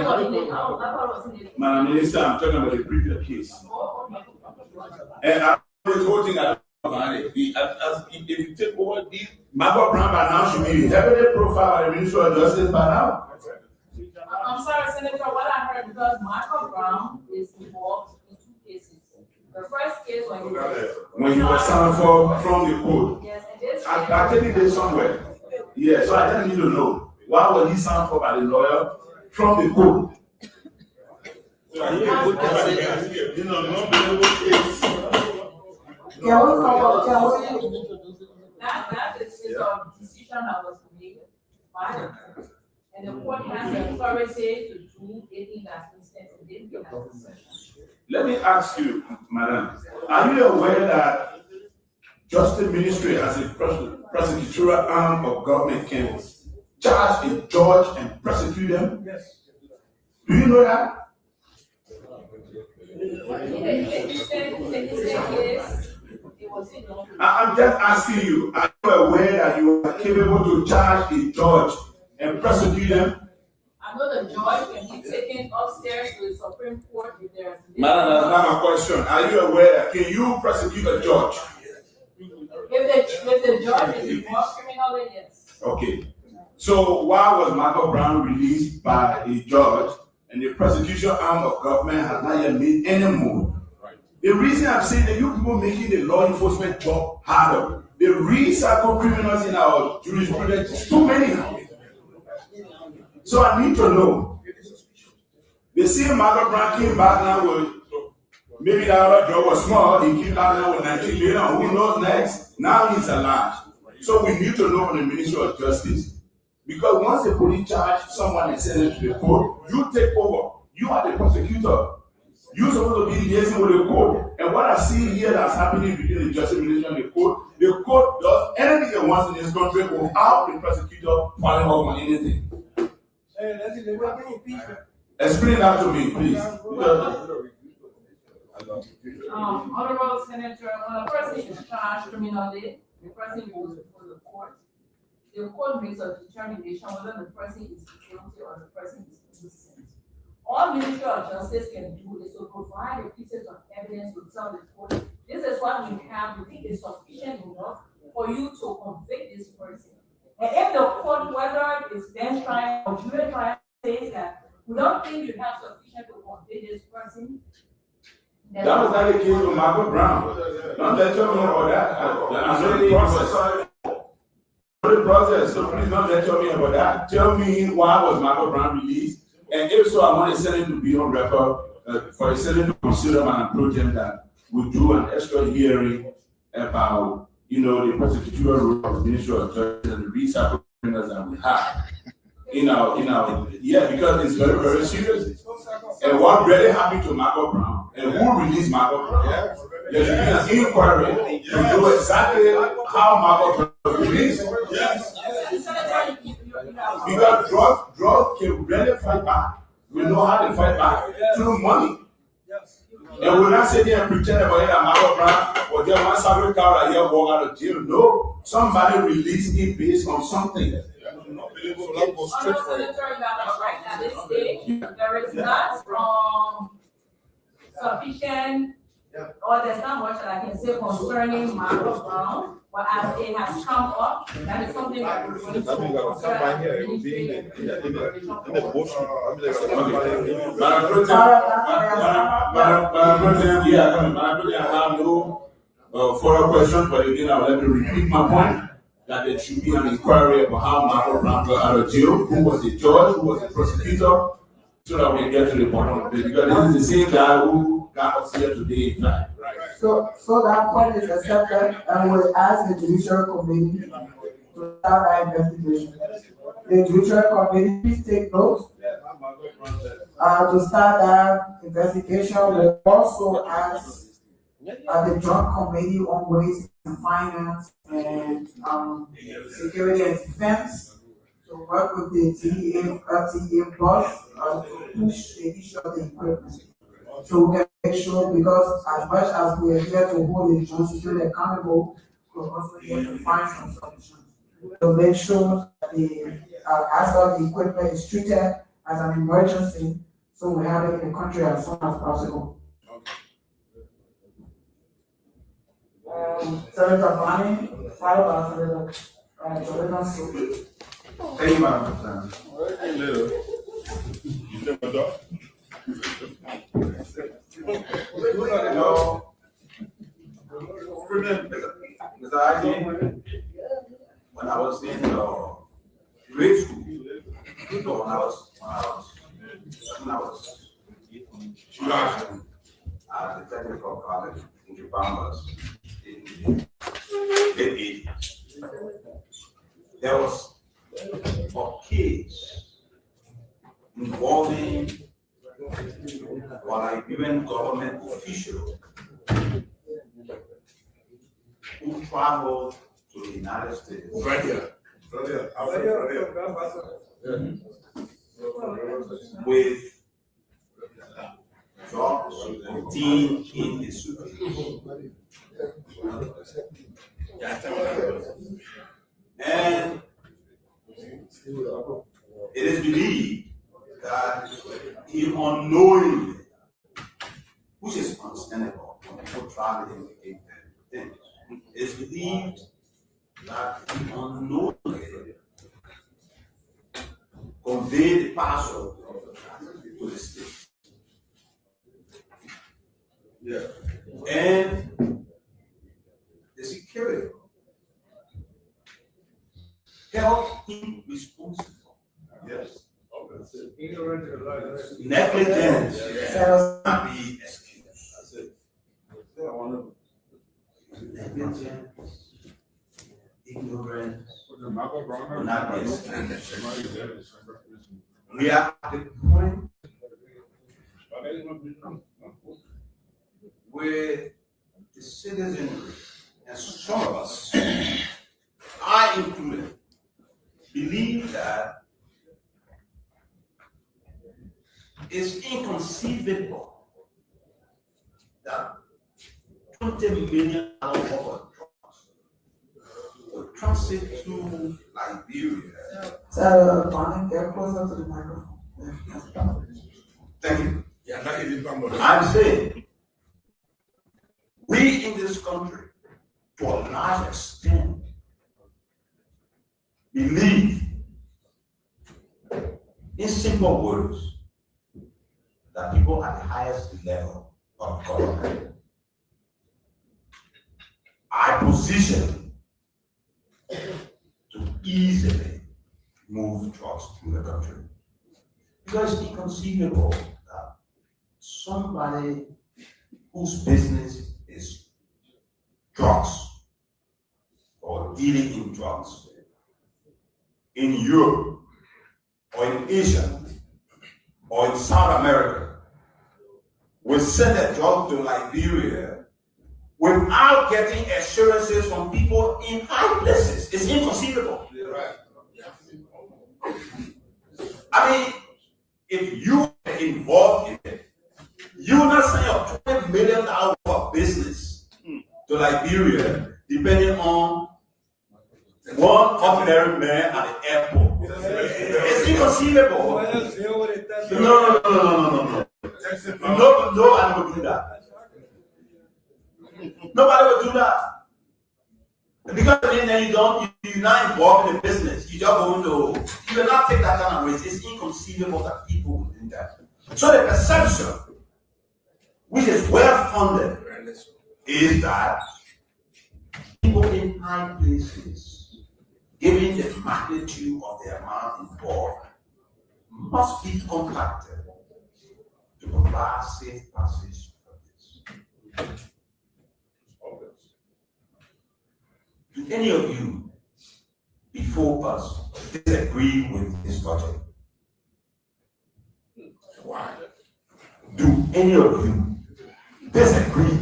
Speaker 13: Madam Minister, I'm talking about the previous case. And I'm holding about it. If you take over the Margaret Brown by now should be heavily profiled by the Ministry of Justice by now.
Speaker 7: I'm sorry, Senator, what I heard, because Michael Brown is involved in two cases. The first case
Speaker 13: when he was signed for from the court.
Speaker 7: Yes, and this
Speaker 13: I think it is somewhere. Yeah, so I just need to know why was he signed for by the lawyer from the court?
Speaker 7: That is a decision that was made by the court. And the court has the authority to do anything that's instance in this.
Speaker 13: Let me ask you, madam, are you aware that Justice Ministry as a prosecutorial arm of government can charge a judge and prosecute them?
Speaker 6: Yes.
Speaker 13: Do you know that? I'm just asking you, are you aware that you are capable to charge a judge and prosecute them?
Speaker 7: I know the judge can be taken upstairs to the Supreme Court if there is.
Speaker 13: Madam, that's not my question. Are you aware that can you prosecute a judge?
Speaker 7: If the judge is involved criminally, yes.
Speaker 13: Okay. So why was Michael Brown released by a judge and the prosecution arm of government has not yet made any move? The reason I'm saying that you people making the law enforcement job harder. The recycle criminals in our jurisprudence is too many now. So I need to know. The same Margaret Brown came back now with maybe the other job was small, he came back now with 19 million. Who knows next? Now he's alive. So we need to know from the Ministry of Justice. Because once the police charge someone and send them to the court, you take over. You are the prosecutor. You're supposed to be liaising with the court. And what I see here that's happening between the Justice Ministry and the court does anything it wants in this country without the prosecutor filing up on anything. Explain that to me, please.
Speaker 7: Honorable Senator, when a person is charged criminally, the person goes before the court. The court makes a determination whether the person is guilty or the person is innocent. All Ministry of Justice can do is to provide the pieces of evidence to tell the court, this is what we have, we think is sufficient enough for you to convict this person. And if the court, whether it's bench trial or jury trial, says that we don't think you have sufficient to convict this person.
Speaker 13: That was not the case with Margaret Brown. Don't let me about that. I'm not the process. The process, so please don't let me about that. Tell me why was Margaret Brown released? And if so, I want the Senate to be on record for the Senate to consider my approach that we do an extra hearing about, the prosecutorial role of the Ministry of Justice and the recycle criminals that we have. Because it's very, very serious. And what really happened to Margaret Brown and who released Margaret Brown? There should be an inquiry to know exactly how Margaret Brown was released. Because drug can really fight back. We know how to fight back through money. And we're not sitting here and pretend about it that Margaret Brown or just one salary cow that here walk out of jail. No, somebody released it based on something.
Speaker 15: Honorable Senator, you are correct at this stage. There is not sufficient, or there's not much that I can say concerning Marco Brown. But as it has come up, that is something that we're going to concern.
Speaker 8: I have no further question, but again, I will let me repeat my point that there should be an inquiry about how Marco Brown got out of jail, who was the judge, who was the prosecutor, so that we can get to the bottom of it. Because this is the same guy who got us here today, in fact.
Speaker 10: So that point is accepted, and we'll ask the judicial committee to start that investigation. The judicial committee, please take notes. To start that investigation, we'll also ask the joint committee on ways and finance and security and defense to work with the TA plus to push the issue of the equipment. So we can make sure, because as much as we are here to hold the institution accountable, we're also here to find some solutions. To make sure that the aspect of the equipment is treated as an emergency, so we have it in the country as soon as possible. Senator Bonnie, followed by Senator Sue.
Speaker 12: Thank you, Madam President. When I was in grade school, when I was at the technical college in Japan, in the 80s, there was a case involving Liberian government official who traveled to the United States.
Speaker 13: Right here.
Speaker 12: With drugs contained in the suitcase. And it is believed that he unknowingly, which is understandable when people traveling in things, it is believed that he unknowingly conveyed the parcel to the state.
Speaker 13: Yeah.
Speaker 12: And the security held him responsible. Yes. Negligence cannot be excused. That's it. Negligence, ignorance will not be excused. We are at the point where the citizenry, and some of us, I included, believe that it's inconceivable that $20 million worth of drugs will transit to Liberia.
Speaker 10: Get closer to the microphone.
Speaker 12: Thank you. I'm saying we in this country, to a large extent, believe in simple words that people at the highest level of government are positioned to easily move drugs through the country. Because it's inconceivable that somebody whose business is drugs or dealing in drugs in Europe or in Asia or in South America will send a drug to Liberia without getting assurances from people in high places. It's inconceivable. I mean, if you are involved in it, you will not send your $20 million of business to Liberia depending on one ordinary man at the airport.
Speaker 16: It's inconceivable. No. Nobody would do that. Nobody would do that. Because then you're not involved in the business. You just going to, you will not take that kind of risk. It's inconceivable that people would do that. So the perception, which is well funded, is that people in high places, given the magnitude of the amount involved, must be contacted to provide safe passage for this. Do any of you, before us, disagree with this budget? Why? Do any of you disagree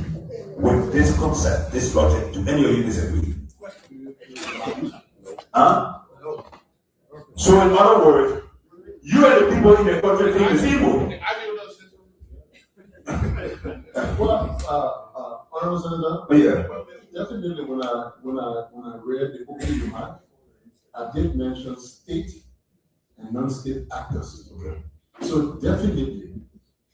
Speaker 16: with this concept, this logic? Do any of you disagree? Huh? So in other words, you and the people in the country think it's evil.
Speaker 4: Honorable Senator, definitely when I read the opening remark, I did mention state and non-state actors. Okay. So definitely,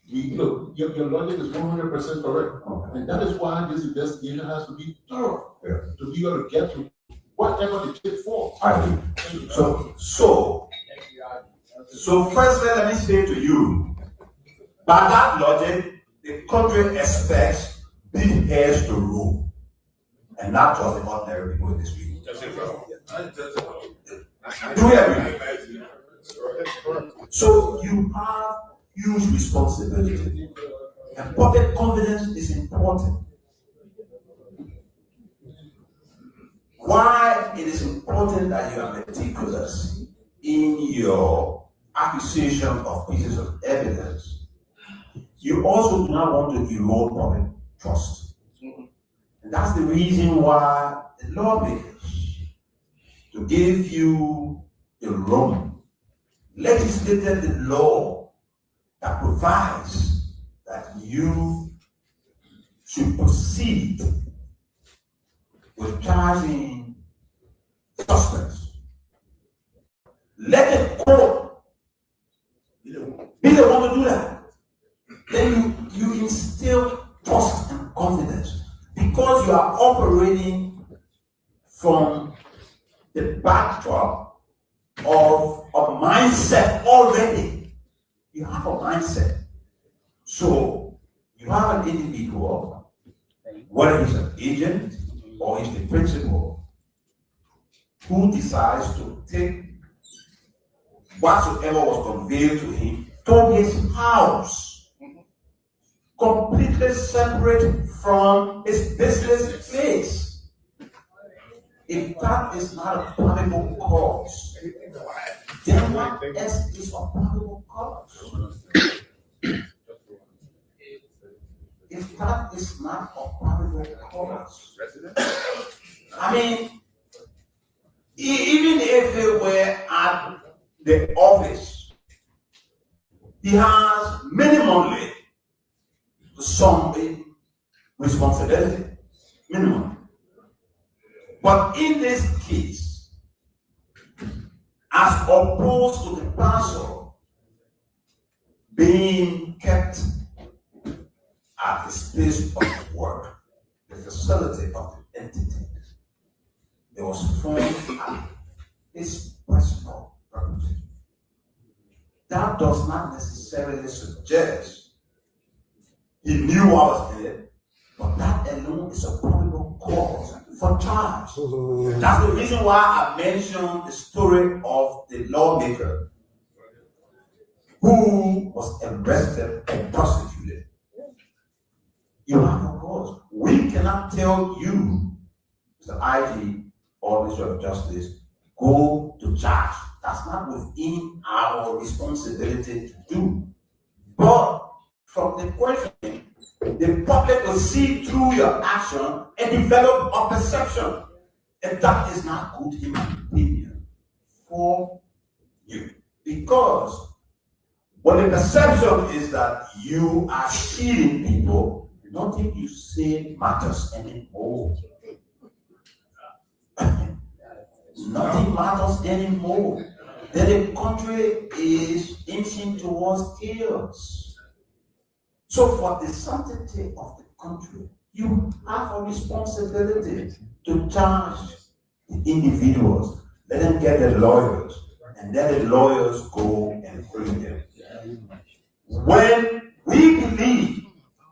Speaker 4: your logic is 100% correct, and that is why this investigation has to be thorough to be able to get to whatever they take for.
Speaker 16: So firstly, let me say to you, by that logic, the country expects big heirs to rule, and not just the ordinary people in the street. Do we agree? So you have huge responsibility, and public confidence is important. Why it is important that you are meticulous in your acquisition of pieces of evidence. You also do not want to erode public trust. And that's the reason why the lawmakers, to give you the room, legislated the law that provides that you should proceed with charging suspects. Let the court be the one to do that. Then you instill trust and confidence because you are operating from the backdrop of a mindset already. You have a mindset. So you have an individual, whether he's an agent or he's the principal, who decides to take whatsoever was conveyed to him to his house, completely separate from his business place. If that is not a probable cause, then what else is a probable cause? If that is not a probable cause, I mean, even if it were at the office, he has minimally some responsibility, minimum. But in this case, as opposed to the parcel being kept at his place of work, the facility of the entity, there was formed at his personal property. That does not necessarily suggest he knew what was in it, but that alone is a probable cause for charge. That's the reason why I mentioned the story of the lawmaker who was arrested and prosecuted. You have a cause. We cannot tell you, Mr. IG or Minister of Justice, go to charge. That's not within our responsibility to do. But from the question, the public will see through your action and develop a perception. And that is not good, in my opinion, for you. Because when the perception is that you are cheating people, nothing you say matters anymore. Nothing matters anymore. then the country is inching towards chaos. So for the sanctity of the country, you have a responsibility to charge the individuals. Let them get the lawyers, and let the lawyers go and free them. When we believe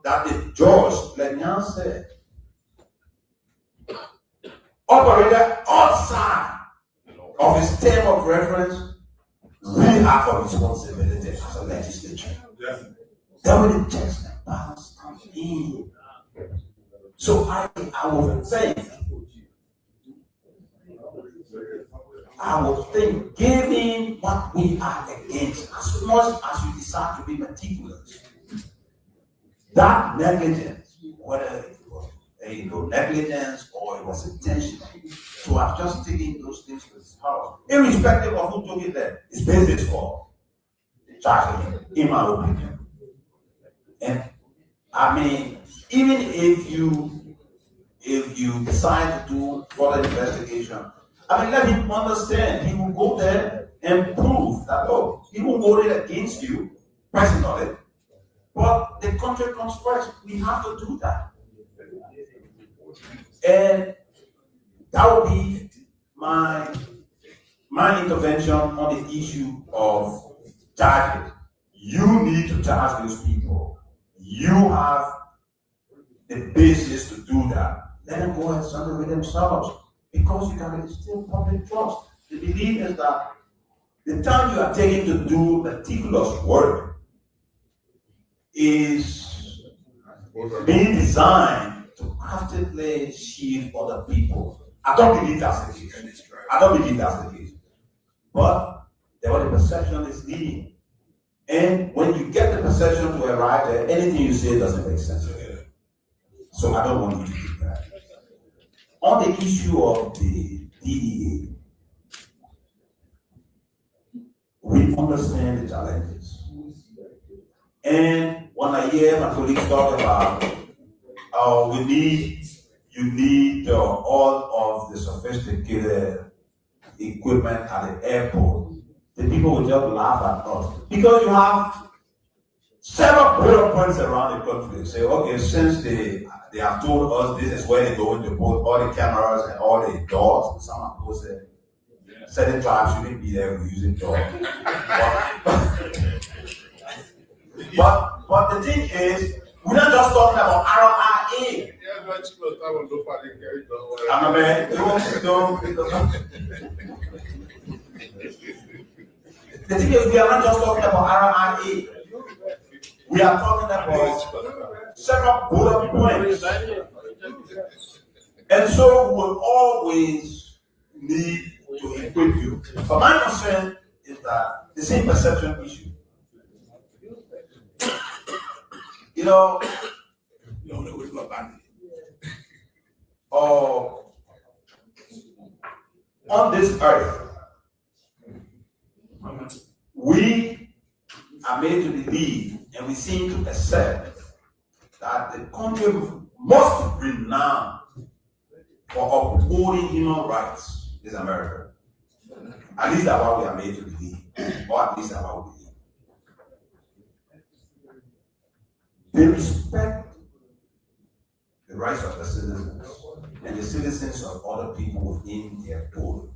Speaker 16: that the judge, like Nyan said, operated outside of his term of reference, we have a responsibility as a legislature. Then when the checks and balance come in. So I would think, given what we are against, as much as you decide to be meticulous, that negligence, whether it was negligence or it was intentional, to have just taken those things to his house, irrespective of who took it there, it's business for charging, in my opinion. And I mean, even if you decide to do further investigation, I mean, let him understand. He will go there and prove that, oh, he will vote against you personally, but the country comes first. We have to do that. And that would be my intervention on the issue of charges. You need to charge those people. You have the basis to do that. Let them go and settle with themselves, because you can instill public trust. The belief is that the time you are taking to do meticulous work is being designed to actively shield other people. I don't believe that's the case. But there was a perception is leading. And when you get the perception to arrive there, anything you say doesn't make sense. So I don't want you to do that. On the issue of the DEA, we understand the challenges. And when I hear my colleagues talk about you need all of the sophisticated equipment at the airport, the people will just laugh at us. Because you have several bullet points around the country. Say, okay, since they have told us this is where they're going to put all the cameras and all the doors, and some people say, certain tribes shouldn't be there using doors. But the thing is, we're not just talking about RIA. The thing is, we are not just talking about RIA. We are talking about several bullet points. And so we will always need to equip you. But my concern is that the same perception issue. You know, on this earth, we are made to believe, and we seem to accept, that the country most renowned for upholding human rights is America. At least that's what we are made to believe, or at least that's what we believe. They respect the rights of the citizens and the citizens of other people within their border.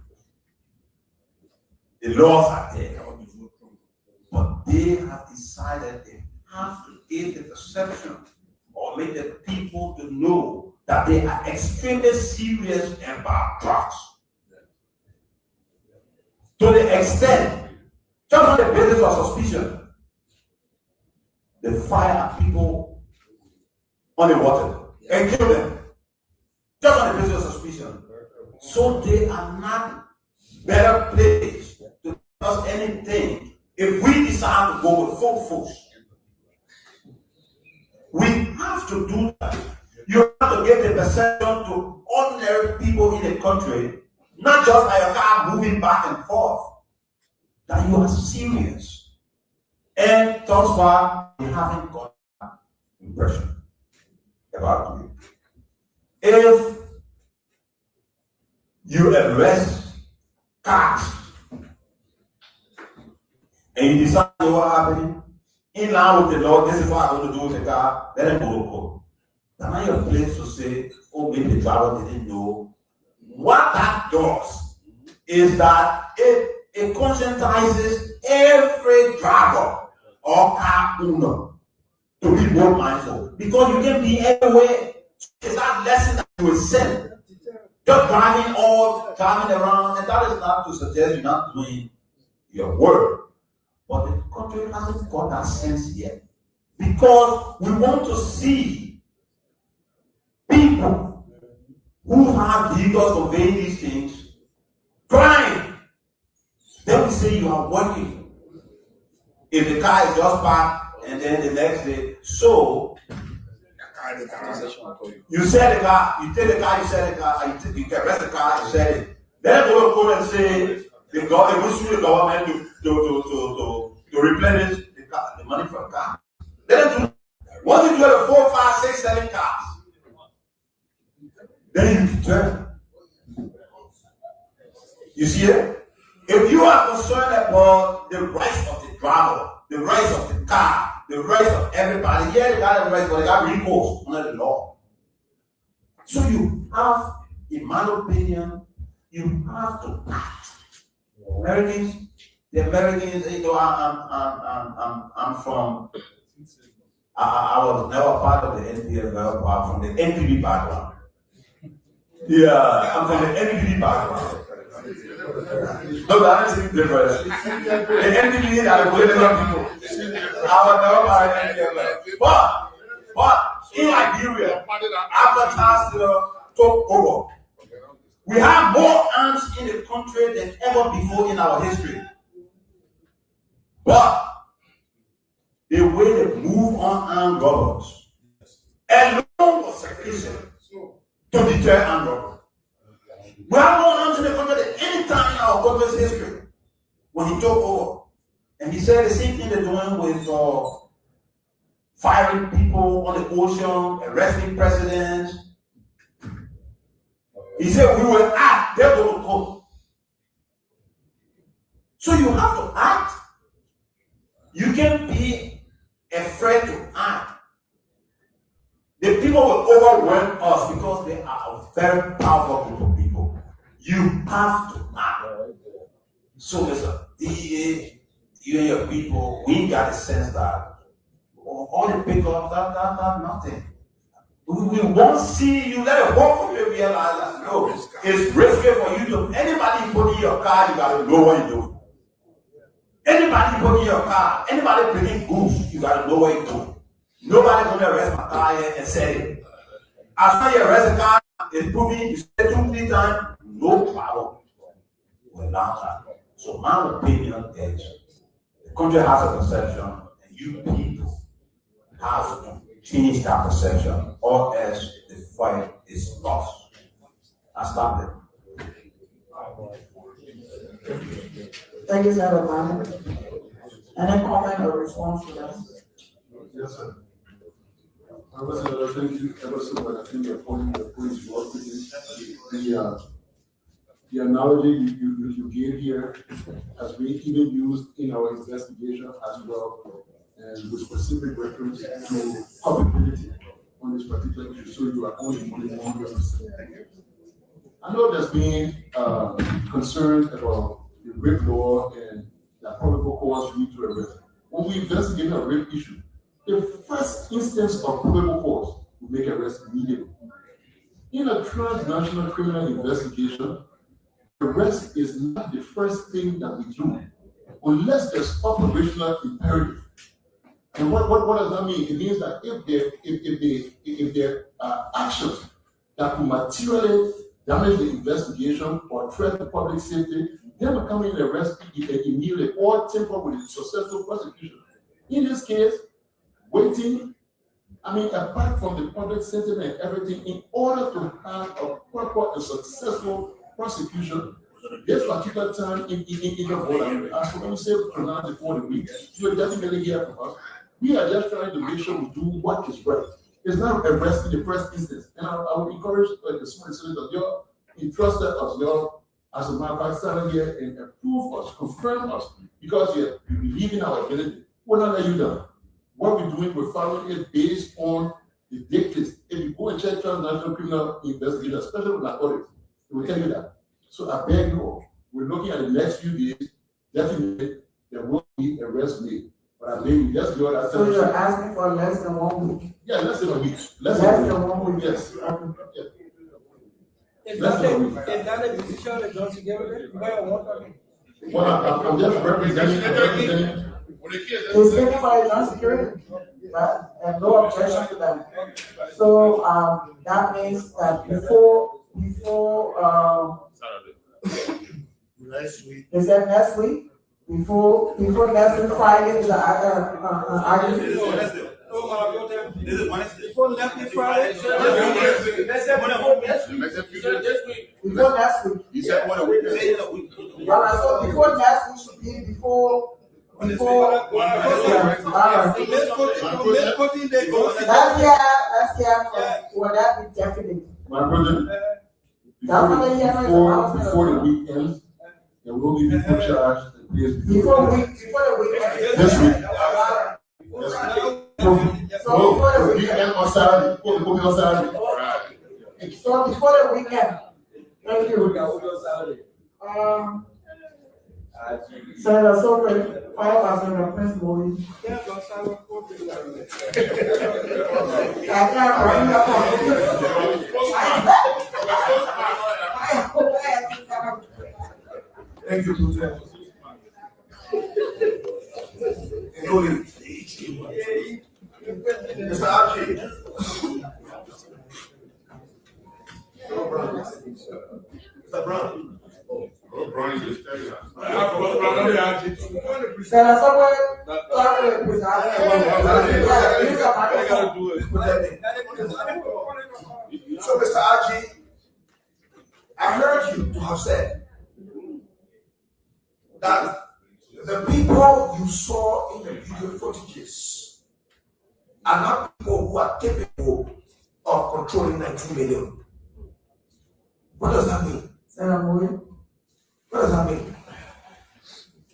Speaker 16: The laws are there, but they have decided they have to give the perception or make the people to know that they are extremely serious about drugs. To the extent, just on the basis of suspicion, they fire people on the water and kill them. Just on the basis of suspicion. So they are not better placed to do us anything if we decide to go with full force. We have to do that. You have to give the perception to ordinary people in the country, not just like a car moving back and forth, that you are serious. And thus far, we haven't got that impression about you. If you arrest cars and you decide what happening, in line with the law, this is what I'm going to do with the car, let him go to court. Am I your place to say, oh, maybe the driver didn't know? What that does is that it conscientizes every driver or car owner to be more mindful. Because you can be anywhere. It's that lesson that you will send. Just driving around, and that is not to suggest you're not doing your work. But the country hasn't got that sense yet. Because we want to see people who have vehicles conveying these things crying. Then we say you are working. If the car is just parked and then the next day, so you sell the car, you take the car, you sell the car, you can rest the car, you sell it. Then go to court and say they will sue the government to replenish the money from the car. Let them do. Once you get 4, 5, 6, 7 cars, then you determine. You see it? If you are concerned about the rights of the driver, the rights of the car, the rights of everybody, yeah, they got the rights, but they got recourse under the law. So you have, in my opinion, you have to act. The Americans, you know, I'm from. I was never part of the NPF, I'm from the NPB background. Yeah, I'm from the NPB background. No, that is different. The NPB are the political people. I was never part of the NPF. But in Liberia, after Chancellor took over, we have more arms in the country than ever before in our history. But the way they move on armed robbers alone was sufficient to deter armed robbers. We have more arms in the country than any time in our country's history when he took over. And he said the same thing they're doing with firing people on the ocean, arresting presidents. He said we will act, they're going to go. So you have to act. You can't be afraid to act. The people will overwhelm us because they are a very powerful group of people. You have to act. So listen, DEA, you and your people, we got a sense that all the pickups, that nothing. We won't see you. Let a whole country realize that no, it's risky for you to. Anybody put in your car, you gotta know what you're doing. Anybody put in your car, anybody bringing goods, you gotta know what you're doing. Nobody gonna arrest my car here and sell it. As soon as you arrest the car, it's proving you said 2, 3 times, no problem. We're not that. So my opinion is the country has a perception, and you people have to change that perception, or else the fight is lost. I stop there.
Speaker 10: Thank you, Senator Mohammed. Any comment or response to that?
Speaker 4: Yes, sir. I was thank you ever so much. I think the point is well taken. The analogy you gave here has been even used in our investigation as well, and with specific reference to culpability on this particular issue. So you are only 100%. I know there's been concerns about the rape law and that probable cause lead to arrest. When we investigate a rape issue, the first instance of probable cause will make arrest immediately. In a transnational criminal investigation, arrest is not the first thing that we do unless there's operational imperative. And what does that mean? It means that if there are actions that will materially damage the investigation or threaten the public safety, then we come in and arrest immediately or temper with successful prosecution. In this case, waiting, apart from the public sentiment and everything, in order to have a proper and successful prosecution, this particular time in the border, as when we say pronounce before the week, you will definitely hear from us. We are just trying to make sure we do what is right. It's not arrest in the first instance. And I would encourage the small citizens, you entrusted us, as a matter of fact, stand here and approve us, confirm us, because you believe in our ability. We're not letting you down. What we're doing, we're following it based on the dictates. If you go and check transnational criminal investigators, especially with narcotics, they will tell you that. So I beg you all, we're looking at the next few days, definitely there will be arrest made. But I beg you, just go out.
Speaker 10: So you're asking for less than 1 week?
Speaker 4: Yeah, less than a week.
Speaker 10: Less than 1 week.
Speaker 4: Yes.
Speaker 6: Is that a decision that Johnson gave it?
Speaker 4: Well, I'm just representing.
Speaker 10: It's given by non-security, and no objection to that. So, that means that before,
Speaker 6: Next week.
Speaker 10: is that next week? Before next week Friday is argument?
Speaker 6: This is Wednesday. Before next week Friday?
Speaker 10: Before next week.
Speaker 16: You said what a week?
Speaker 10: All right, so before next week should be before. Let's will that be definite?
Speaker 4: My brother, before the weekend, there will be people charged.
Speaker 10: Before the weekend.
Speaker 4: This week.
Speaker 10: So before the
Speaker 4: weekend on Saturday. On Saturday.
Speaker 10: So before the weekend. Thank you. Senator Soper, 5,000 Prince Moody.
Speaker 6: Thank you, Lieutenant.
Speaker 16: Mr. Archie. Mr. Brown.
Speaker 8: Brian just tell you.
Speaker 10: Senator Soper,
Speaker 16: So, Mr. Archie, I heard you to have said that the people you saw in the video footages are not people who are capable of controlling 19 million. What does that mean?
Speaker 10: Senator Moody.
Speaker 16: What does that mean?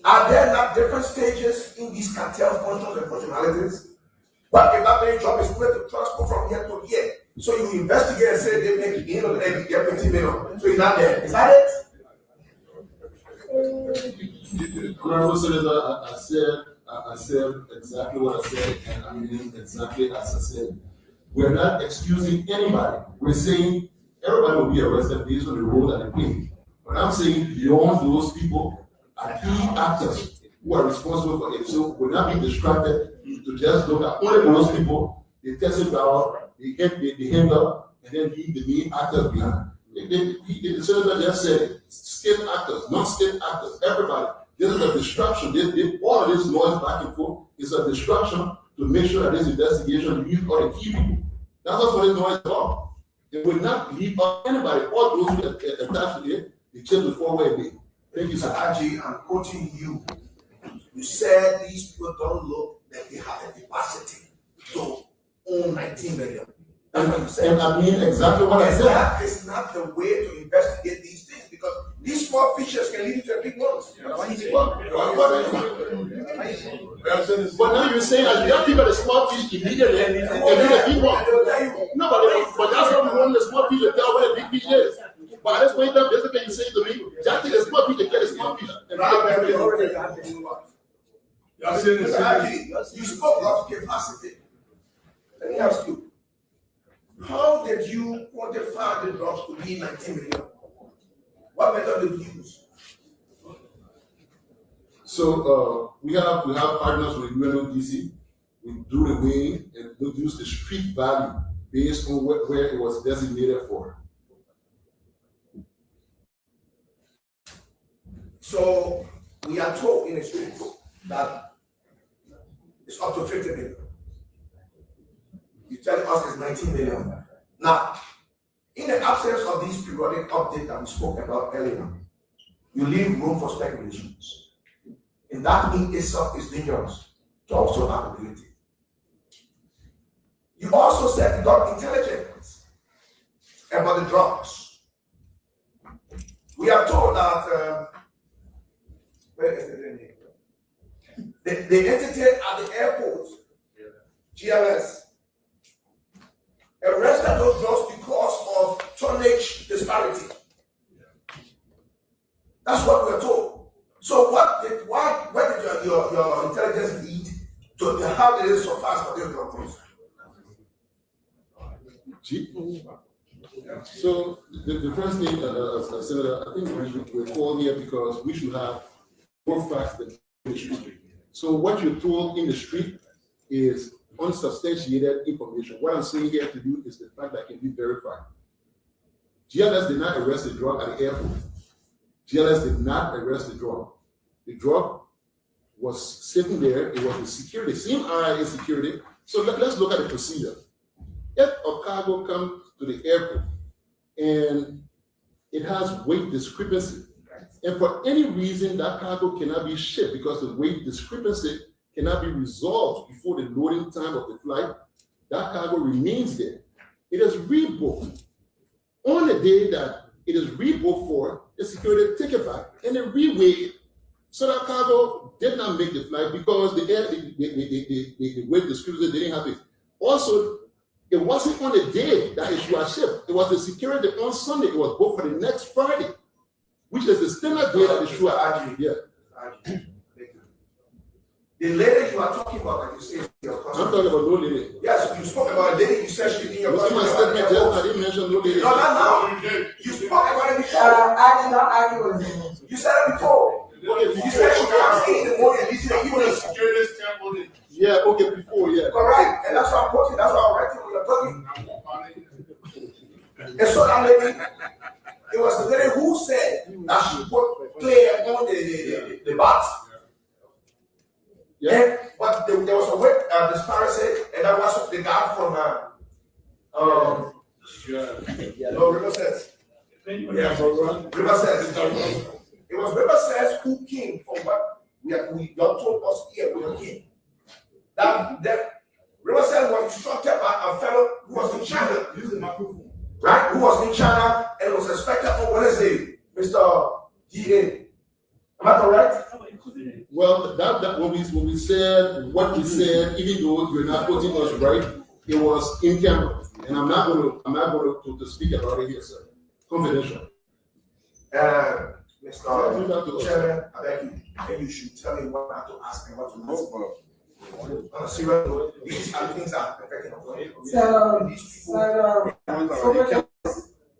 Speaker 16: Are there not different stages in these cartel functions and functionalities? What if that main job is where to transport from here to here? So you investigate and say they make the end of the day, you get 50 million. So you're not there. Is that it?
Speaker 4: Honorable Senator, I said exactly what I said, and I mean exactly as I said. We're not excusing anybody. We're saying everybody will be arrested based on the role that they play. But I'm saying beyond those people are key actors who are responsible for it. So we're not being distracted to just look at only those people. They test it out, they get the hand up, and then leave the main actors behind. The senator just said skilled actors, not skilled actors, everybody. This is a distraction. All of this noise back and forth is a distraction to make sure that this investigation leaves all the key people. That's what this noise is about. It will not leave out anybody, all those who are attached to it, they change the forward way. Thank you, sir.
Speaker 16: Aji, I'm quoting you. You said these people don't look like they have the capacity to own 19 million. That's what you said.
Speaker 4: And I mean exactly what I said.
Speaker 16: That is not the way to investigate these things, because these small fishes can lead to the big ones.
Speaker 4: But now you're saying that you don't give the small fish immediately and do the big one. No, but that's what we want the small fish to tell where the big fish is. But at this point in time, basically you say to me, just take the small fish to get the small fish.
Speaker 16: You spoke of capacity. Let me ask you, how did you quantify the drugs to be 19 million? What method did you use?
Speaker 4: So we have partners with UNODC. We do the weighing and we use the street value based on where it was designated for.
Speaker 16: So we are told in the street that it's up to 50 million. You tell us it's 19 million. Now, in the absence of these periodic updates that we spoke about earlier, you leave room for speculations. And that in itself is dangerous to our own ability. You also said you got intelligence about the drugs. We are told that
Speaker 17: the entity at the airport, GLS, arrested those drugs because of tonnage disparity. That's what we are told. So where did your intelligence lead to how did it so fast for those drugs?
Speaker 4: So the first thing, Senator, I think we're called here because we should have more facts than in the street. So what you're told in the street is unsubstantiated information. What I'm saying here to you is the fact that can be verified. GLS did not arrest the drug at the airport. GLS did not arrest the drug. The drug was sitting there. It was the security, same RIA security. So let's look at the procedure. If a cargo comes to the airport and it has weight discrepancy, and for any reason that cargo cannot be shipped because the weight discrepancy cannot be resolved before the loading time of the flight, that cargo remains there. It is rebooked. On the day that it is rebooked for, the security take it back and they reweigh it. So that cargo did not make the flight because the weight discrepancy didn't have it. Also, it wasn't on the day that it was shipped. It was the security on Sunday. It was booked for the next Friday, which is the standard day that it should have. Yeah.
Speaker 17: The lady you are talking about, like you say, your customer.
Speaker 4: I'm talking about no lady.
Speaker 17: Yes, you spoke about a lady, you said she in your
Speaker 4: customer. I didn't mention no lady.
Speaker 17: No, no. You spoke about it before.
Speaker 10: I did not argue with you.
Speaker 17: You said it before. You said she comes in the morning, you see the
Speaker 13: security stamp.
Speaker 4: Yeah, okay, before, yeah.
Speaker 17: Correct. And that's what I'm quoting, that's what I'm writing when you're talking. And so that lady, it was the lady who said that she put clear on the box. Yeah. But there was a weight disparity, and that was the guy from Riverside. Riverside. It was Riverside who came from what you told us here we came. That Riverside was instructed by a fellow who was in China, right? Who was in China and was expected on Wednesday, Mr. D.A. Am I correct?
Speaker 4: Well, that when we said what we said, even though you're not putting us right, it was in camera, and I'm not going to speak about it here, sir. Confidential.
Speaker 17: Mr. Chairman, I beg you, maybe you should tell me what not to ask and what to ask. On a serious note, these are things that are affecting us.
Speaker 10: So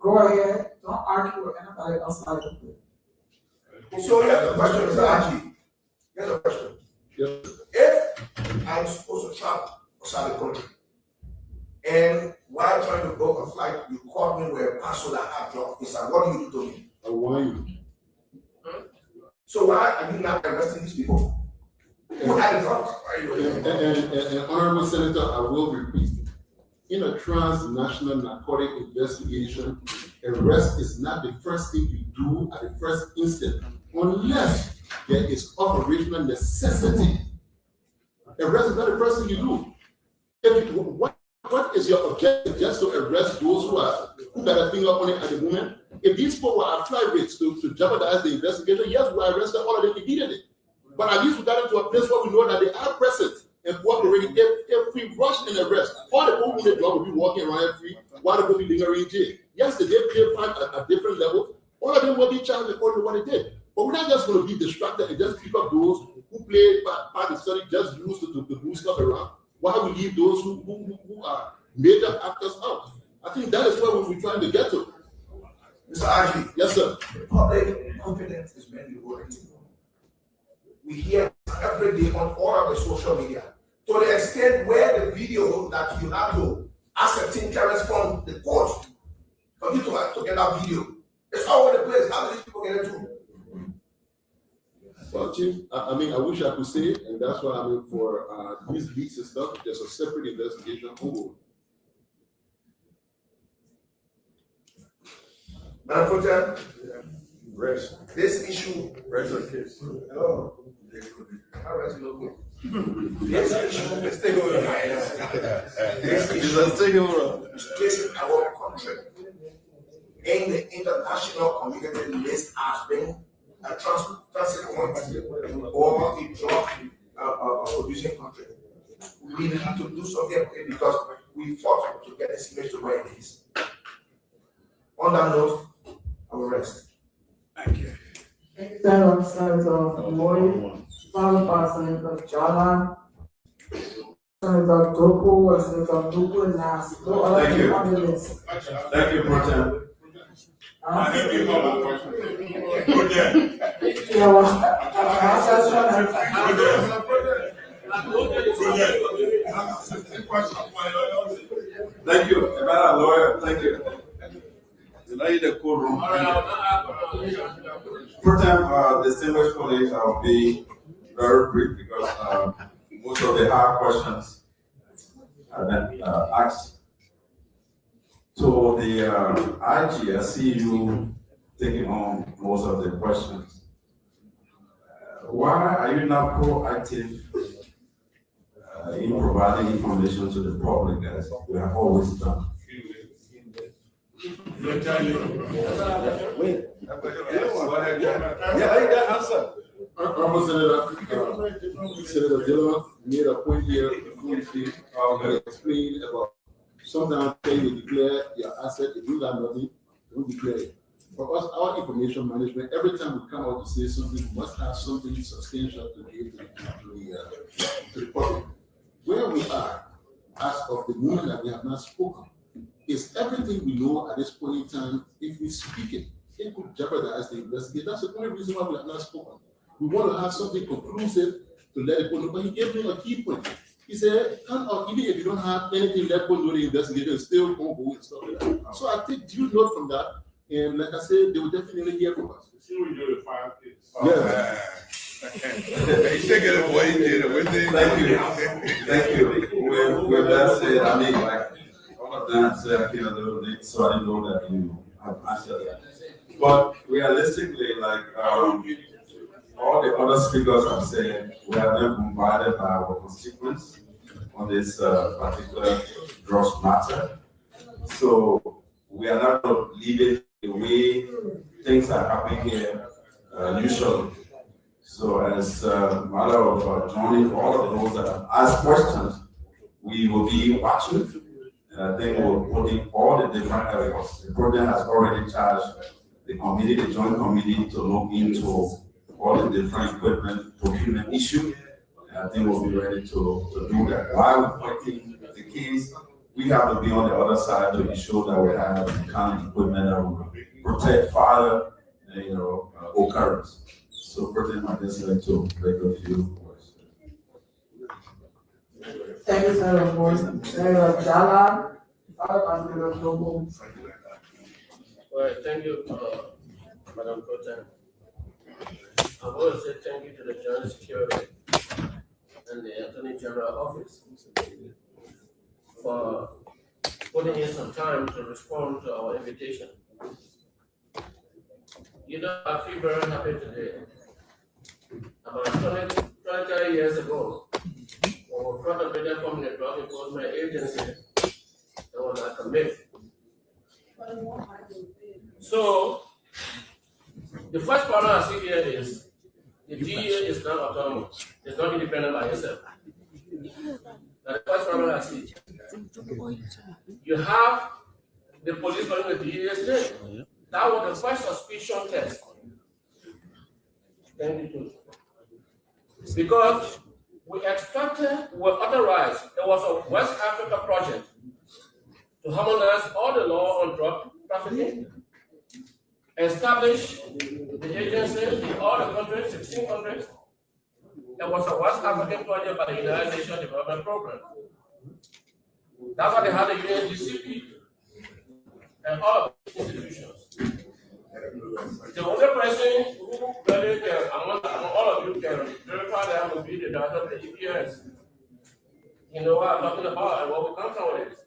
Speaker 10: go ahead. Don't argue with anybody outside of it.
Speaker 17: So here's the question, Mr. Aji. Here's the question. If I'm supposed to travel outside the country, and while trying to book a flight, you called me with a parcel that had drugs inside, what do you do to me?
Speaker 4: I want you.
Speaker 17: So why are you not arresting these people? Who had the drugs?
Speaker 4: And Honorable Senator, I will repeat. In a transnational narcotic investigation, arrest is not the first thing you do at the first instant, unless there is operational necessity. Arrest is not the first thing you do. What is your objective? Just to arrest those who got a finger on it at the moment? If these people were at flight rates to jeopardize the investigation, yes, we arrested all of them immediately. But at least we got into a place where we know that they are present and cooperating. If we rush and arrest, all the people who the drug will be walking around free, while they will be lingering in jail. Yes, they did pay a fine at different levels. All of them will be charged according to what they did. But we're not just going to be distracted and just pick up those who played part of the study, just used to move stuff around, while we leave those who are major actors out. I think that is where we're trying to get to.
Speaker 17: Mr. Aji.
Speaker 4: Yes, sir.
Speaker 17: Public confidence is mainly working. We hear every day on all of the social media. To the extent where the video that you have to ascertain carries from the court for you to get that video. It's all over the place. How do these people get it through?
Speaker 4: Well, Chief, I mean, I wish I could say it, and that's why I mean for these leaks and stuff, there's a separate investigation ongoing.
Speaker 17: Madam Pro Tem, this issue. Hello. This issue is placing our country in the international community list as being a transit point or a drug producing country. We need to do something because we fought to get this image to where it is. On that note, I will rest.
Speaker 12: Thank you.
Speaker 10: Senator Moy, followed by Senator Jalan, Senator Doko, and Senator Doko, and last. No other
Speaker 12: Thank you.
Speaker 10: on the list.
Speaker 12: Thank you, Pro Tem. I have you call my question. Go there.
Speaker 10: Yeah,
Speaker 12: Thank you. About lawyer, thank you. Tonight the courtroom. Pro Tem, distinguished colleagues, I will be very brief because most of the hard questions have been asked. So the IG, I see you taking on most of the questions. Why are you not proactive in providing information to the public as we have always done?
Speaker 4: Senator Dillon made a point here to explain about sometimes you declare your asset, if you got nothing, don't declare it. For us, our information management, every time we come out to say something, we must have something substantial to give to the public. Where we are, as of the moment that we have not spoken, is everything we know at this point in time. If we speak it, it could jeopardize the investigation. That's the only reason why we have not spoken. We want to have something conclusive to let people know. But he gave me a key point. He said, even if you don't have anything, let people know the investigation is still ongoing and stuff like that. So I take due note from that. And like I said, they will definitely hear from us.
Speaker 13: See what you do to 5 kids.
Speaker 4: Yeah.
Speaker 12: Thank you. Thank you. With that said, I mean, like, all of that said here a little bit, so I know that you have answered that. But realistically, like, all the other speakers have said, we have been bombarded by our constituents on this particular drugs matter. So we are not going to leave it the way things are happening here usually. So as a matter of joining all of those that have asked questions, we will be watching. And I think we'll put in all the different areas. The president has already charged the committee, the joint committee, to look into all the different equipment procurement issues. And I think we'll be ready to do that. While we're fighting the case, we have to be on the other side to ensure that we have the kind of equipment that will protect fire, occurrence. So, President, I just like to make a few points.
Speaker 10: Thank you, Senator Moy. Senator Jalan, followed by Senator Doko.
Speaker 9: All right, thank you, Madam Pro Tem. I want to say thank you to the Joint Security and the Attorney General Office for putting in some time to respond to our invitation. You know, I feel very happy today. About 20 years ago, when we brought a media from the Drug Enforcement Agency, there was like a myth. So, the first problem I see here is the DEA is not autonomous. It's not independent by itself. That's the first problem I see. You have the police running the DEA state. That was the first suspicion test. Thank you. Because we authorized, there was a West Africa project to harmonize all the law on drug trafficking, establish the agency in all the countries, 16 countries. There was a West African project by the United Nations Development Program. That's why they had the UNGCP and all of these institutions. The only person who really can, among all of you, can verify that will be the director of the EPS. You know what I'm talking about and what we come from with it.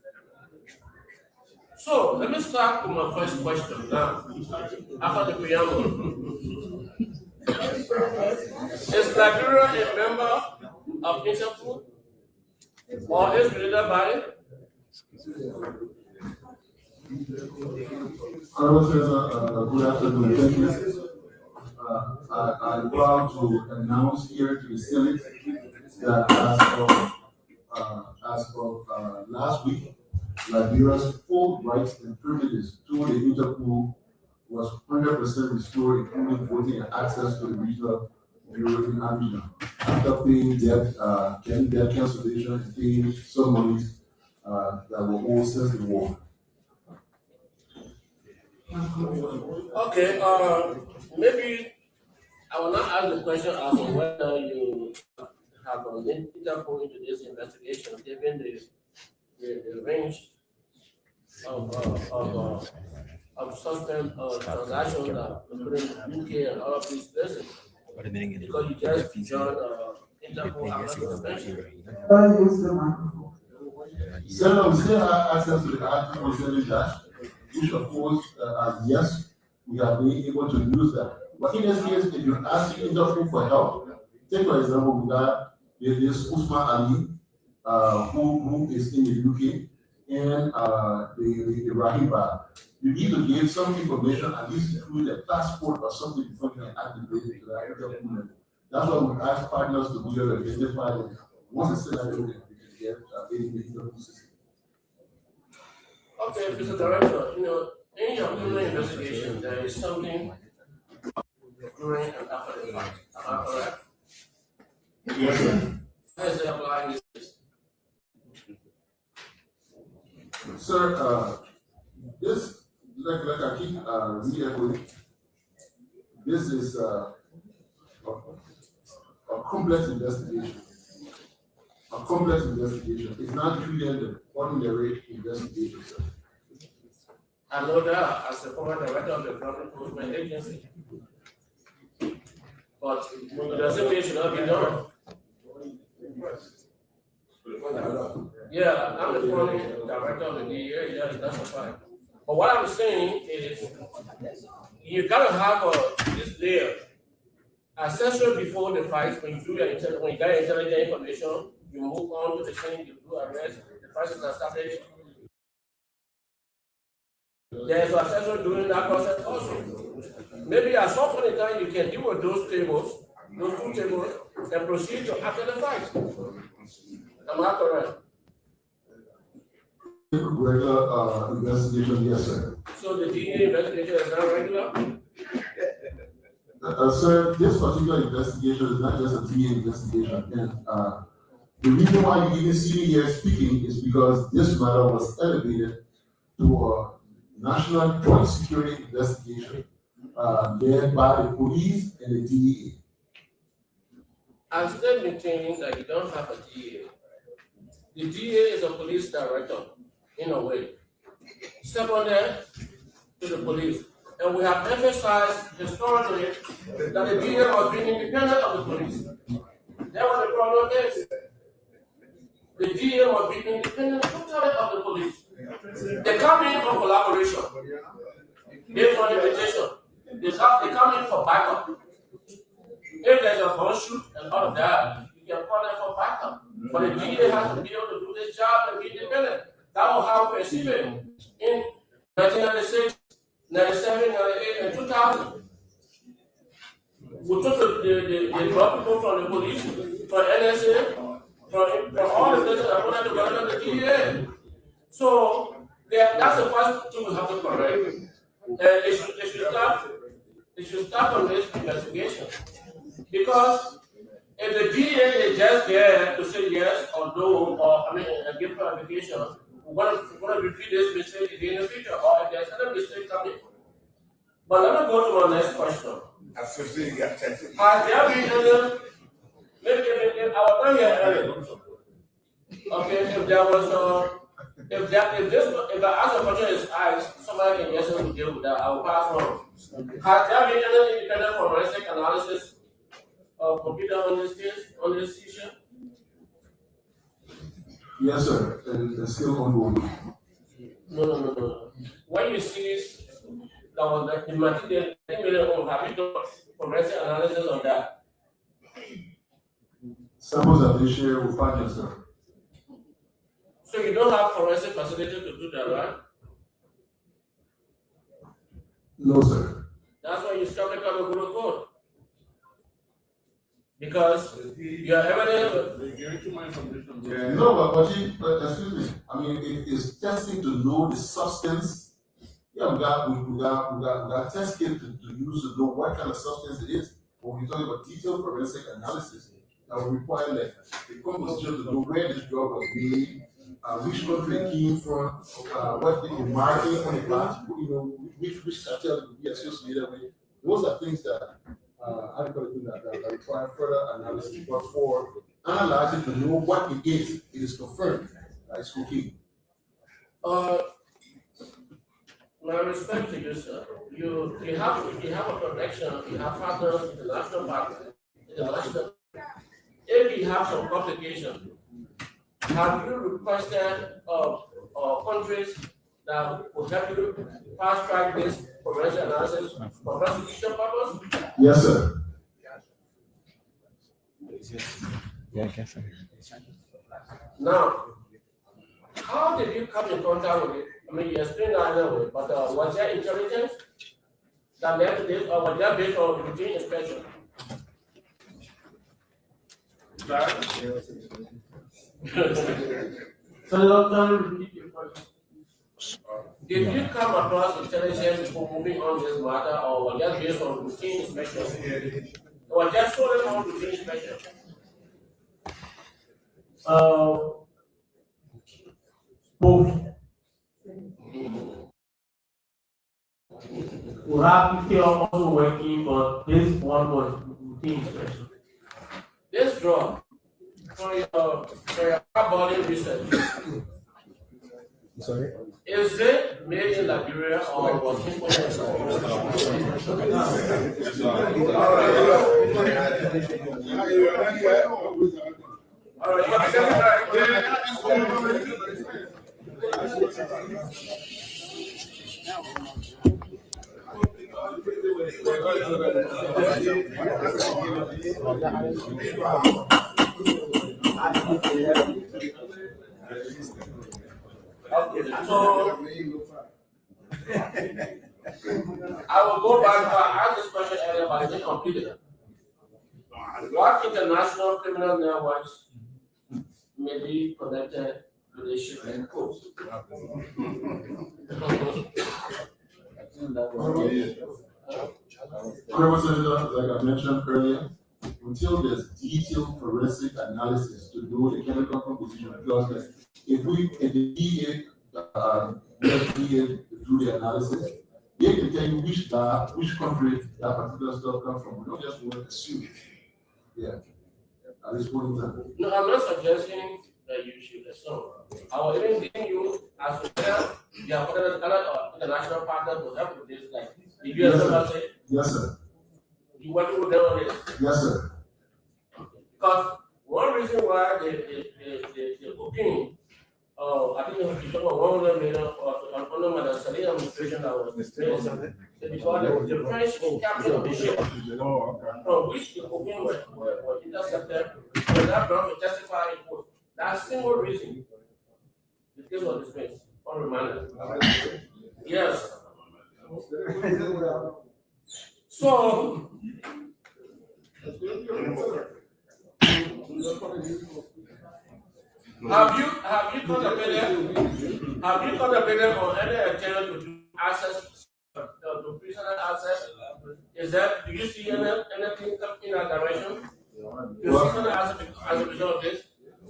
Speaker 9: So let me start with my first question now. After the preamble, is Liberia a member of Interpol or is related body?
Speaker 4: Good afternoon. Thank you. I'm proud to announce here to the Senate that as of last week, Liberia's full rights and privileges to the Interpol was 100% restored, including voting and access to the regional bureau in Abidjan. After paying debt, getting debt cancellation, and paying some monies that were owed since the war.
Speaker 9: Okay, maybe I will not ask the question as to whether you have an Interpol into this investigation, given the range of suspect transactions that occur in UK and all of these places. Because you just joined Interpol after suspension.
Speaker 4: So we still have access to the article concerning that, which of course, yes, we have been able to use that. But in this case, if you're asking Interpol for help, take for example, we got this Usman Ali, who is in the UK, and the Rahiba. You need to give some information, at least include a passport or something before you can activate it to that Interpol. That's why we ask partners to be able to identify them. Once it's set up, we can get in the Interpol system.
Speaker 9: Okay, Mr. Director, in your criminal investigation, there is something during and after the fact. Am I correct?
Speaker 4: Yes, sir.
Speaker 9: How is it applying this case?
Speaker 4: Sir, this, like I keep reiterating, this is a complex investigation. A complex investigation. It's not treated an ordinary investigation, sir.
Speaker 9: I know that as a former director of the Drug Enforcement Agency. But it doesn't mean it should not be done. Yeah, I'm the former director of the DEA, yes, that's a fact. But what I'm saying is, you gotta have this layer. Accessory before the fight, when you get intelligent information, you move on to the scene, you do arrest, the fight is established. There's an accessory during that process also. Maybe at some point in time, you can deal with those tables, those two tables, and proceed to after the fight. Am I correct?
Speaker 4: Regular investigation, yes, sir.
Speaker 9: So the DEA investigation is not regular?
Speaker 4: Sir, this particular investigation is not just a DEA investigation. And the reason why you even see me here speaking is because this matter was elevated to a national joint security investigation led by the police and the DEA.
Speaker 9: I'm still maintaining that you don't have a DEA. The DEA is a police director, in a way. Secondary to the police. And we have emphasized historically that the DEA must be independent of the police. That was the problem is. The DEA must be independent totally of the police. They come in for collaboration. Based on invitation. They come in for backup. If there's a gun shoot and all of that, you can call them for backup. But the DEA has to be able to do this job and be independent. That was how we perceived it in 1996, 97, 98, and 2000. We took the drug people from the police, from NSA, from all the places that put together the DEA. So that's the first thing we have to correct. And it should start from this investigation. Because if the DEA is just there to say yes or no, or give clarification, we're going to repeat this mistake again in the future, or if there's another mistake coming. But let me go to my next question. Has there been any, maybe I was not here earlier. Okay, if there was if the answer question is asked, somebody can guess who deal with that. I will pass on. Has there been any independent forensic analysis of computer on this case, on this issue?
Speaker 4: Yes, sir. And it's still ongoing.
Speaker 9: No. When you see that was the material, have you done forensic analysis on that?
Speaker 4: Samples have been shared with partners, sir.
Speaker 9: So you don't have forensic facility to do that, right?
Speaker 4: No, sir.
Speaker 9: That's why you stop it on the code. Because your evidence.
Speaker 4: No, but excuse me. I mean, it is testing to know the substance. Yeah, we got test kit to use to know what kind of substance it is. But when you're talking about detailed forensic analysis, that will require like the composition to know where this drug was made, which country it came from, what the marking on the box, which cartel it would be associated with. Those are things that that require further analysis. But for analyzing to know what it is confirmed that it's cocaine.
Speaker 9: My respect to you, sir. You have a connection, you have partners, international partners, international. If you have some complication, have you requested countries that will help you fast track this forensic analysis for prosecution purpose?
Speaker 4: Yes, sir.
Speaker 9: Now, how did you come in contact with it? I mean, you explained that anyway, but was there intelligence that led to this, or was that based on routine inspection? Did you come across intelligence before moving on this matter, or was that based on routine inspection? Or just solely on routine inspection?
Speaker 18: Both. We have people also working, but this one was routine inspection.
Speaker 9: This drug, for your body research,
Speaker 18: Sorry?
Speaker 9: is it made in Liberia or was imported? All right. Okay, so I will go back to ask this question earlier, but it's completed. What international criminal networks may be connected to the shipment coast?
Speaker 4: Honorable Senator, like I mentioned earlier, until there's detailed forensic analysis to know the chemical composition of drugs, if the DEA do the analysis, they can tell you which country that particular stuff comes from. We don't just want to assume. Yeah. At this point in time.
Speaker 9: No, I'm not suggesting that you should assume. I will even give you as well, you have other international partners to help with this, like the US embassy.
Speaker 4: Yes, sir.
Speaker 9: You want to know this?
Speaker 4: Yes, sir.
Speaker 9: Because one reason why the cocaine, I think it was about 100 million under the Saline administration that was because the French captain of the ship, from which the cocaine was intercepted, and that brought to testify in court. That single reason, the case was dismissed, unremanded. Yes. So, have you contemplated on any attempt to do access to prisoner access? Is that, do you see anything in that direction? Do you see any access as a result of this?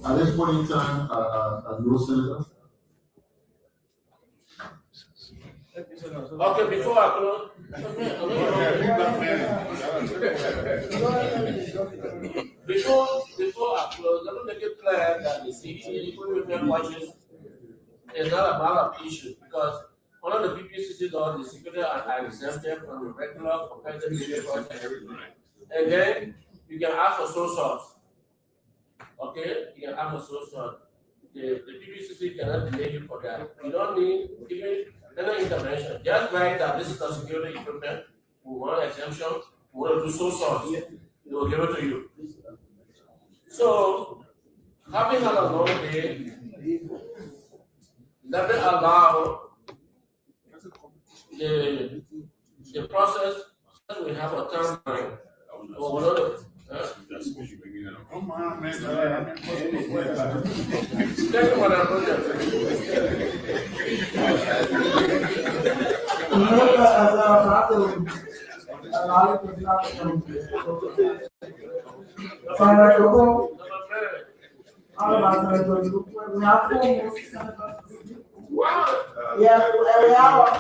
Speaker 4: At this point in time, no, Senator.
Speaker 9: Okay, before I close. Before I close, let me make it clear that the city equipment watches is not a matter of issue because under the PPCC law, the security are exempted from the regular competitive media process. And then you can ask for sole source. Okay, you can ask for sole source. The PPCC cannot delay you for that. You don't need even any intervention. Just write that this is the security equipment. We want exemption. We want to do sole source. They will give it to you. So, having had a long day, let me allow the process. We have a timeline.
Speaker 13: That's what you bring in. Come on, man.
Speaker 10: Yeah,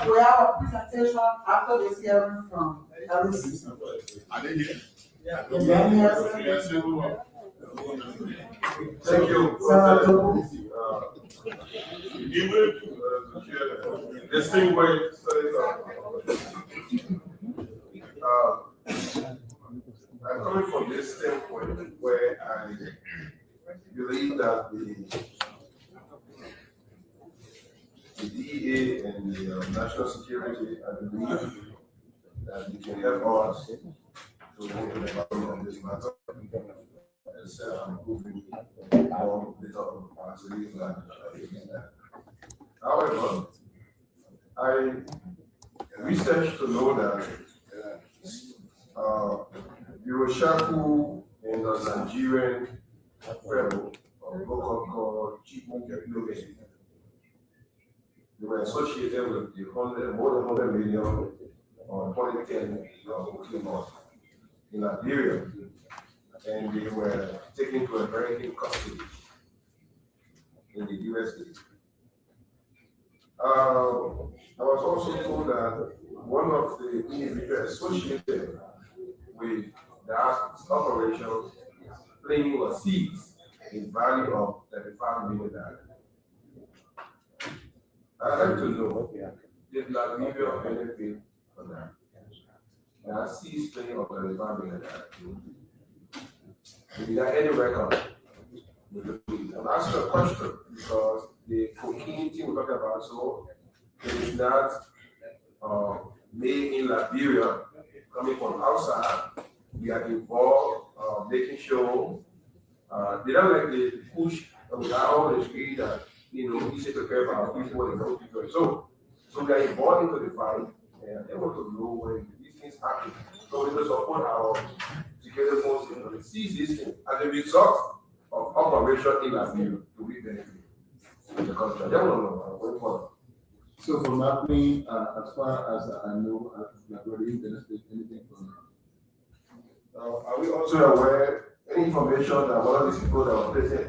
Speaker 10: we have a presentation after this hearing from LEC.
Speaker 13: Are they here?
Speaker 10: And then
Speaker 13: Yes,
Speaker 12: Thank you. Distinguished I'm coming from this standpoint where I believe that the DEA and the national security, I believe that they can help us to open the bottom on this matter. As moving along with our capacity and that. However, I researched to know that Yuroshaku and the Nigerian rebel, or local called Chifu Kepilogesi, they were associated with the more than 100 million or 2010 Pokemon in Liberia, and they were taken to American custody in the USA. I was also told that one of the individuals associated with the operation playing a seeds in value of $35 million. I'd like to know, did Liberia benefit from that? Now, seeds playing of $35 million. Is there any record? I'm asking a question because the cocaine thing we're talking about, so it is not made in Liberia, coming from outside. We are involved, making sure they don't like the push down the street that easy to care about people and know people. So we are involved into the fight, and they want to know when these things happen. So we will support our security forces to seize these things as a result of operation in Liberia to we benefit the country. They want to know going forward.
Speaker 4: So from happening, as far as I know, I've already benefit anything from it.
Speaker 12: Are we also aware any information that one of these people that were placed in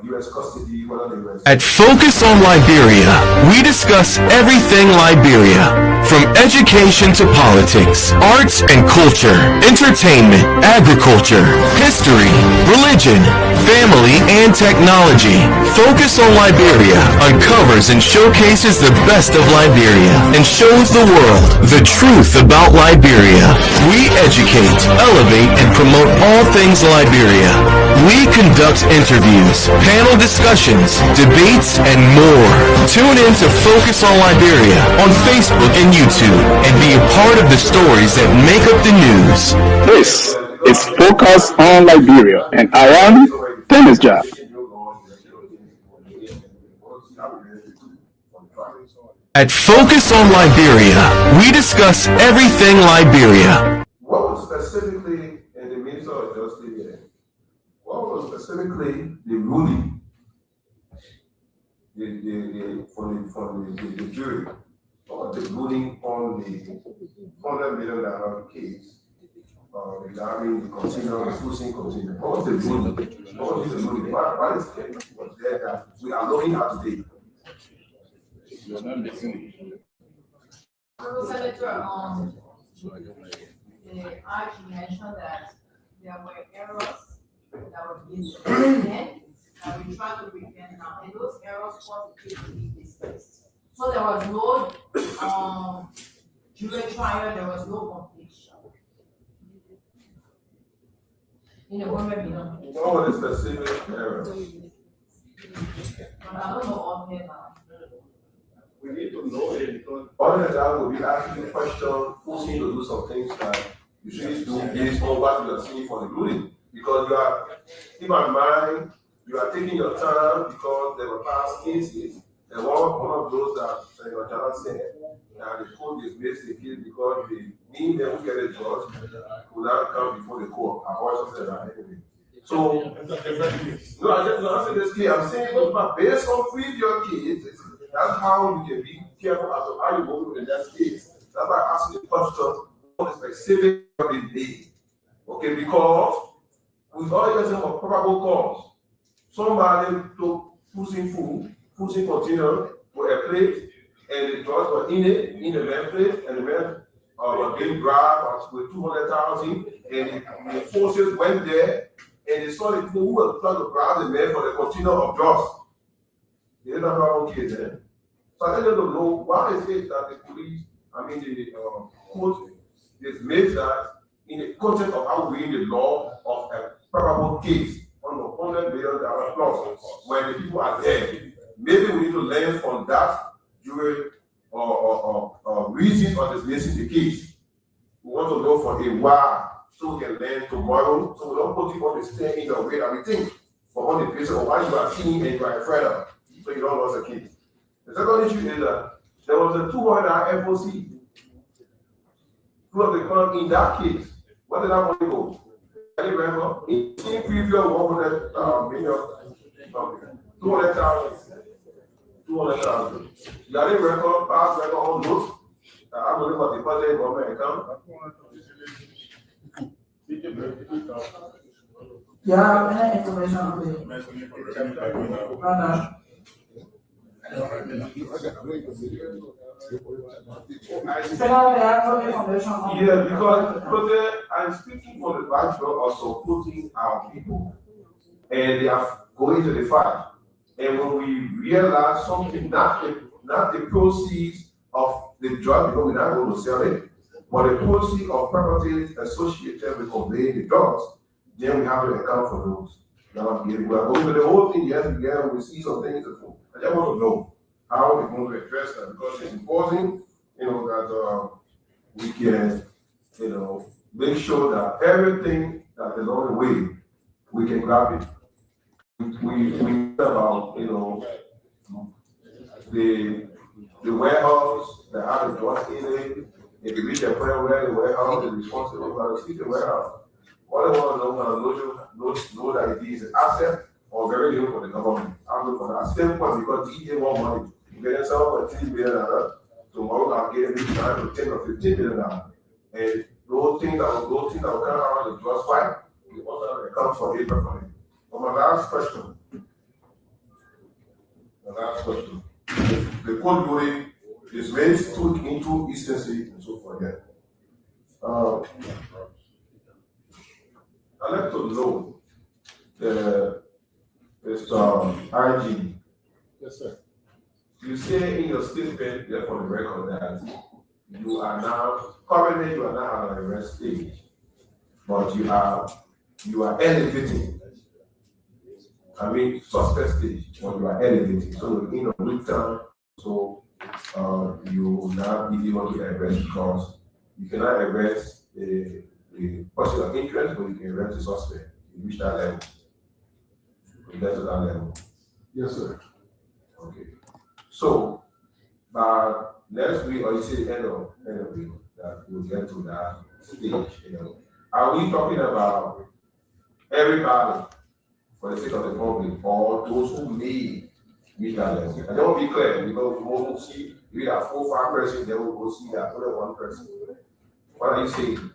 Speaker 12: U.S. custody, one of the U.S.
Speaker 1: At Focus on Liberia, we discuss everything Liberia, from education to politics, arts and culture, entertainment, agriculture, history, religion, family, and technology. Focus on Liberia uncovers and showcases the best of Liberia and shows the world the truth about Liberia. We educate, elevate, and promote all things Liberia. We conduct interviews, panel discussions, debates, and more. Tune in to Focus on Liberia on Facebook and YouTube and be a part of the stories that make up the news.
Speaker 2: This is Focus on Liberia, and I am Dennis Jack.
Speaker 1: At Focus on Liberia, we discuss everything Liberia.
Speaker 12: What was specifically in the Minister of Justice here? What was specifically the ruling the jury? What was the ruling on the $100 million case regarding the continuum, exclusive continuum? What was the ruling? What was the ruling? What is it was there that we are looking at today?
Speaker 7: Senator, the RG mentioned that there were errors that were being then that we try to prevent now, and those errors caused the case to be dismissed. So there was no jury trial, there was no conviction. In the women,
Speaker 12: What was the specific error?
Speaker 7: But I don't know all here now.
Speaker 12: We need to know it because other than that, we'll be asking the question, forcing you to do some things that you shouldn't do based on what you are seeing for the ruling. Because you are, in my mind, you are taking your time because there were past cases. And one of those that Senator John said, that the court dismissed the case because the
Speaker 17: me, then we get a judge, will not come before the court, avoid something like that anyway. So, no, I'm not saying this kid, I'm saying, but based on previous kids, that's how you can be careful as to how you go with the next case. That's why I asked you the question on the specific of the day. Okay, because with all the example of probable cause, somebody took pushing container for a plate, and the drugs were in the man plate, and the man was being grabbed with 200,000, and the forces went there, and they saw the people who were trying to grab the man for the container of drugs. They didn't have our case then. So I don't know why is it that the police, the court is made that in the context of how we read the law of a probable case on the $100 billion plus, when the people are there, maybe we need to learn from that during or reasons of dismissing the case. We want to know for a while so we can learn tomorrow, so we don't put it on the stand in the way that we think for on the basis of what you are seeing and you are afraid of, so you don't lose the case. The second issue is that there was a 200 FOC. In that case, what did that money go? I remember in previous 100 million, 200,000. You got a record, past record on those. I don't know what the budget government account.
Speaker 10: Yeah, any information on the
Speaker 17: Yeah, because I'm speaking for the backdrop of supporting our people, and they are going to the fight. And when we realize something, not the proceeds of the drug, because we're not going to sell it, but the proceeds of properties associated with conveying the drugs, then we have to account for those. Now, we are going to the whole thing, yes, we see some things. I just want to know how we're going to address that, because it's important, that we can, make sure that everything that is on the way, we can grab it. We about, the warehouse that have the drugs in it. If you reach a point where the warehouse is responsible for the warehouse, all I want to know that it is an asset or very little for the government. I'm looking for that same point because DA want money. You get yourself for $3 billion. Tomorrow I'll get every time to 10 or $15 billion. And those things that will come out of the drugs fight, we want to account for it properly. But my last question. The code building is very stood into Eastern State and so forth. I'd like to know IG.
Speaker 4: Yes, sir.
Speaker 17: You say in your statement, for the record, that you are now at an arrest stage, but you are elevating. Suspect stage, but you are elevating. So in a week time, so you will now be able to arrest because you cannot arrest a person of interest, but you can arrest a suspect. You reach that level. You get to that level.
Speaker 4: Yes, sir.
Speaker 17: Okay. So by next week, or you say the end of the week, that we'll get to that stage. Are we talking about everybody for the sake of the public, or those who may reach that level? And that will be clear, because we won't see, we have 4 or 5 persons, then we'll go see that only 1 person. What are you saying?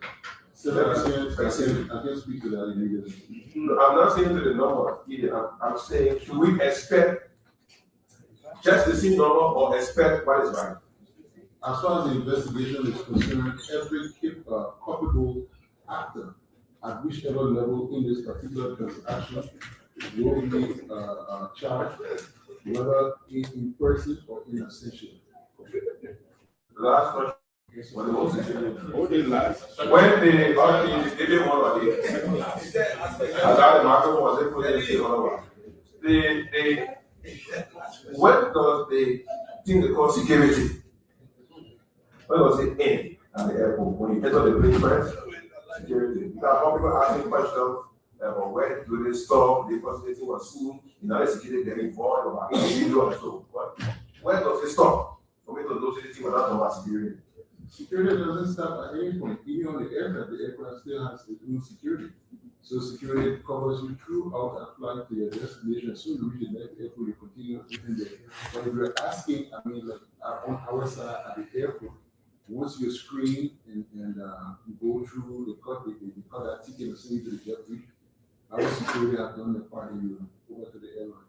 Speaker 4: I can't speak to that immediately.
Speaker 17: No, I'm not saying to the number either. I'm saying, should we expect just the same number or expect what is right?
Speaker 4: As far as the investigation is concerned, every culpable actor at whichever level in this particular transaction will be charged, whether in person or in absentia.
Speaker 17: Last question. When the most when they didn't want to the market was able to when does they think they call security? When does it end at the airport? When you enter the plane first, security. Because people asking questions about where do they stop, the facility was seen, security get involved about individual and so. Where does it stop? For me to do anything without no security.
Speaker 4: Security doesn't stop at any point. Even on the aircraft still has its own security. So security covers you throughout that flight to your destination. So you reach the next airport, you continue within there. But if you're asking, I mean, like on our side at the airport, once you're screened and you go through the cut that ticket and send you to the jet bridge, our security have done the part of you over to the airline.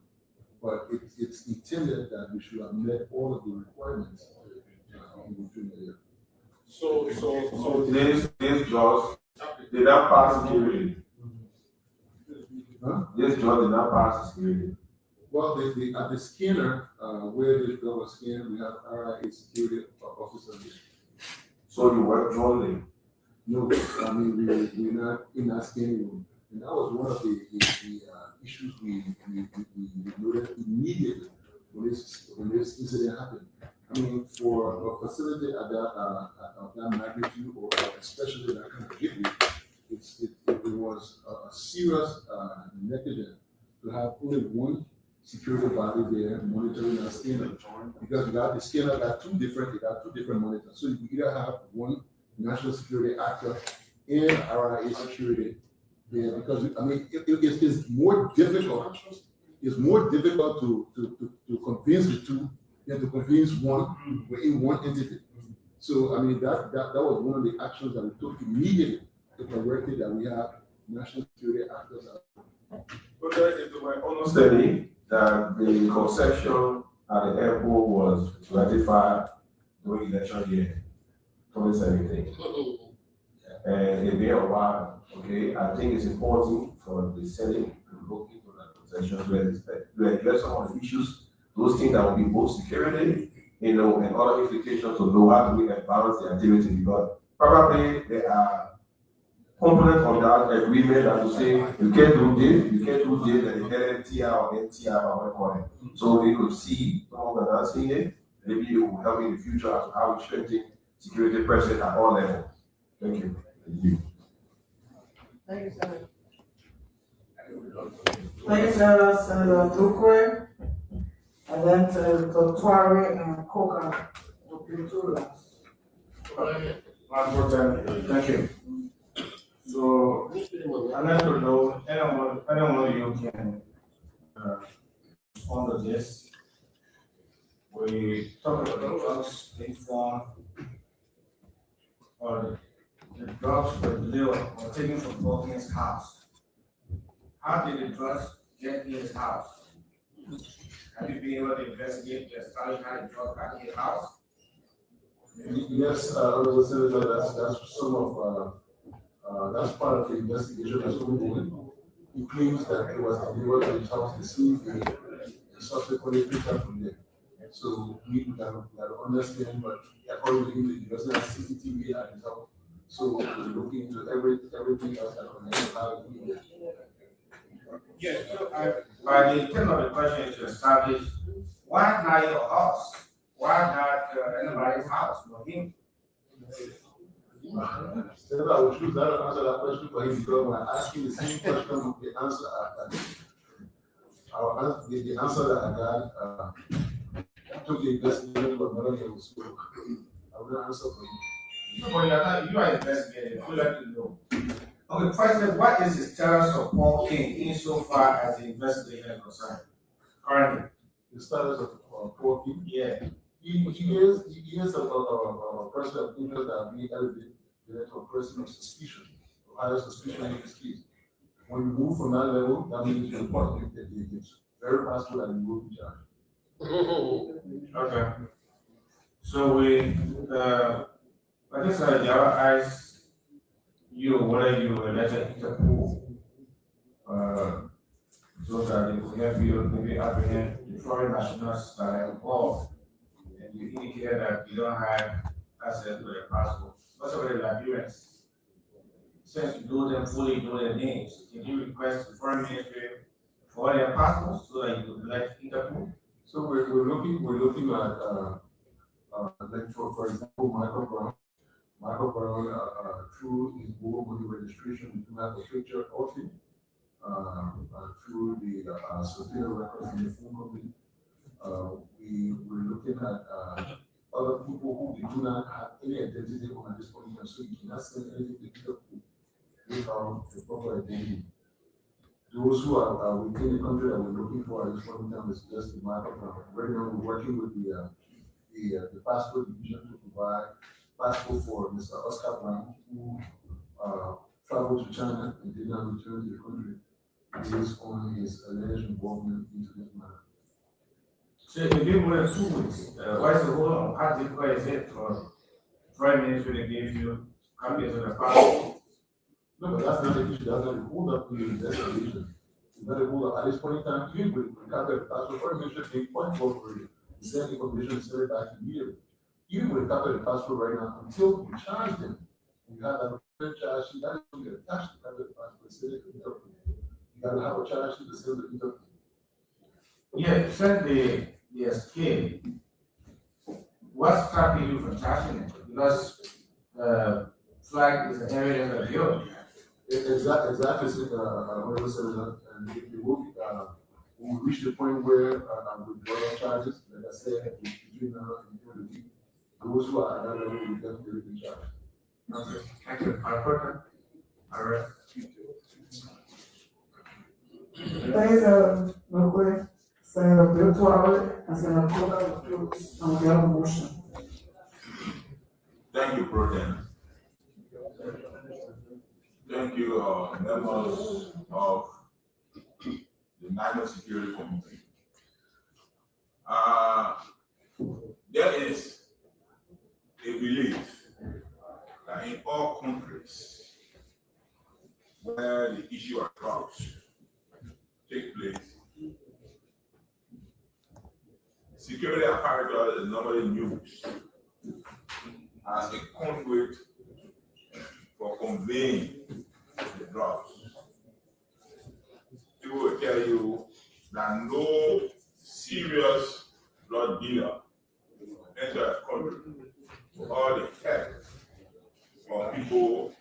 Speaker 4: But it's intended that we should have met all of the requirements between the air.
Speaker 8: So this judge did not pass security.
Speaker 4: Huh?
Speaker 8: This judge did not pass security.
Speaker 4: Well, at the scanner, where this drug was scanned, we have RIA security officers there.
Speaker 8: So you work jointly?
Speaker 4: No, I mean, we're not in that scanning room. And that was one of the issues we noted immediately when this incident happened. I mean, for a facility at that magnitude, or especially that kind of gateway, it was a serious negligence to have only one security body there monitoring our scanner, because the scanner got two different monitors. So you either have one national security actor and RIA security there, because I mean it's more difficult. It's more difficult to convince the two than to convince one within one entity. So I mean that was one of the actions that we took immediately to correct it, that we have national security actors.
Speaker 8: But there were almost study that the concession at the airport was ratified during election year 2017. And it's been a while, okay? I think it's important for the Senate to look into that concession to address some of the issues, those things that will be both security, and other implications to know how do we advance the activity, because probably there are components of that agreement that will say you can't do this, and the LNTR or NTR or whatever. So we could see some of that seeing it. Maybe it will help in the future as to how we strengthen security presence at all levels. Thank you.
Speaker 10: Thank you, Senator. Thank you, Senator Dukwe, and then Senator Twari and Coca.
Speaker 19: Thank you. So I'd like to know, anyone of you can respond to this. We talk about the drugs being formed, or the drugs were delivered or taken from Broken's house. How did the drugs get in his house? Have you been able to investigate the establish how the drugs got in his house?
Speaker 4: Yes, Senator, that's some of that's part of the investigation that's ongoing. It claims that it was delivered to his house this evening and subsequently picked up from there. So we can understand, but according to him, he doesn't have CCTV at his house. So we're looking into everything else that connects to how he did.
Speaker 19: Yeah, so by the intent of the question is to establish why not your house? Why not anybody's house but him?
Speaker 4: Senator, I would choose that to answer that question for him, because when I ask him the same question, the answer the answer that I got took the investigation, but none of it was true. I will not answer for you.
Speaker 19: No, you are investigating. We'd like to know. Okay, President, what is the status of Paul King insofar as the investigation is concerned? Currently.
Speaker 4: The status of Paul King?
Speaker 19: Yeah.
Speaker 4: He is a person of interest that we elevated to a person of suspicion, or higher suspicion in this case. When you move from that level, that means you're important. It's very possible that you will be charged.
Speaker 19: Okay. So I guess the other ask you whether you were elected Interpol, so that they could help you maybe apprehend the foreign nationals that are involved. And you indicate that you don't have access to their passport. What about the Liberians? Since you know them fully, know their names, can you request the foreign ministry for their passports so that you could elect Interpol?
Speaker 4: So we're looking at like for example Michael Brown through his voter registration, we do have a picture of him through the subpoena records in the phone company. We were looking at other people who do not have any identity on this point, so you cannot send anything to Interpol without the proper identity. Those who are within the country that we're looking for at this point in time is just the matter of right now we're working with the passport division to provide passport for Mr. Oscar Brown, who traveled to China and did not return to the country based on his alleged involvement into this matter.
Speaker 19: So if you give more than 2 weeks, why is the hold on? How difficult is it for Prime Minister to give you copies of the passport?
Speaker 4: No, but that's not the issue. That's not the hold up in the investigation. It's not the hold up. At this point in time, even with the copy of the passport, Prime Minister take point forward for you. The same information is sent back immediately. Even with the copy of the passport right now, until you charge them, you have that charge sheet that is going to get attached to the copy of the passport. You got to have a charge sheet to send the Interpol.
Speaker 19: Yeah, send the escape. What's stopping you from charging it? Because flag is an area of guilt.
Speaker 4: Exactly. When we said that, and if you will, we reach the point where we draw charges, like I said, between now and the end of the week, those who are at that level will definitely be charged.
Speaker 19: Okay, thank you. All right.
Speaker 10: There's no way, Senator Virtual and Senator Porter, and we have a motion.
Speaker 8: Thank you, President. Thank you, members of the National Security Committee. There is a belief that in all countries where the issue of drugs take place, security apparatus is normally used as a conduit for conveying the drugs. People will tell you that no serious drug dealer enters a country for all the help for people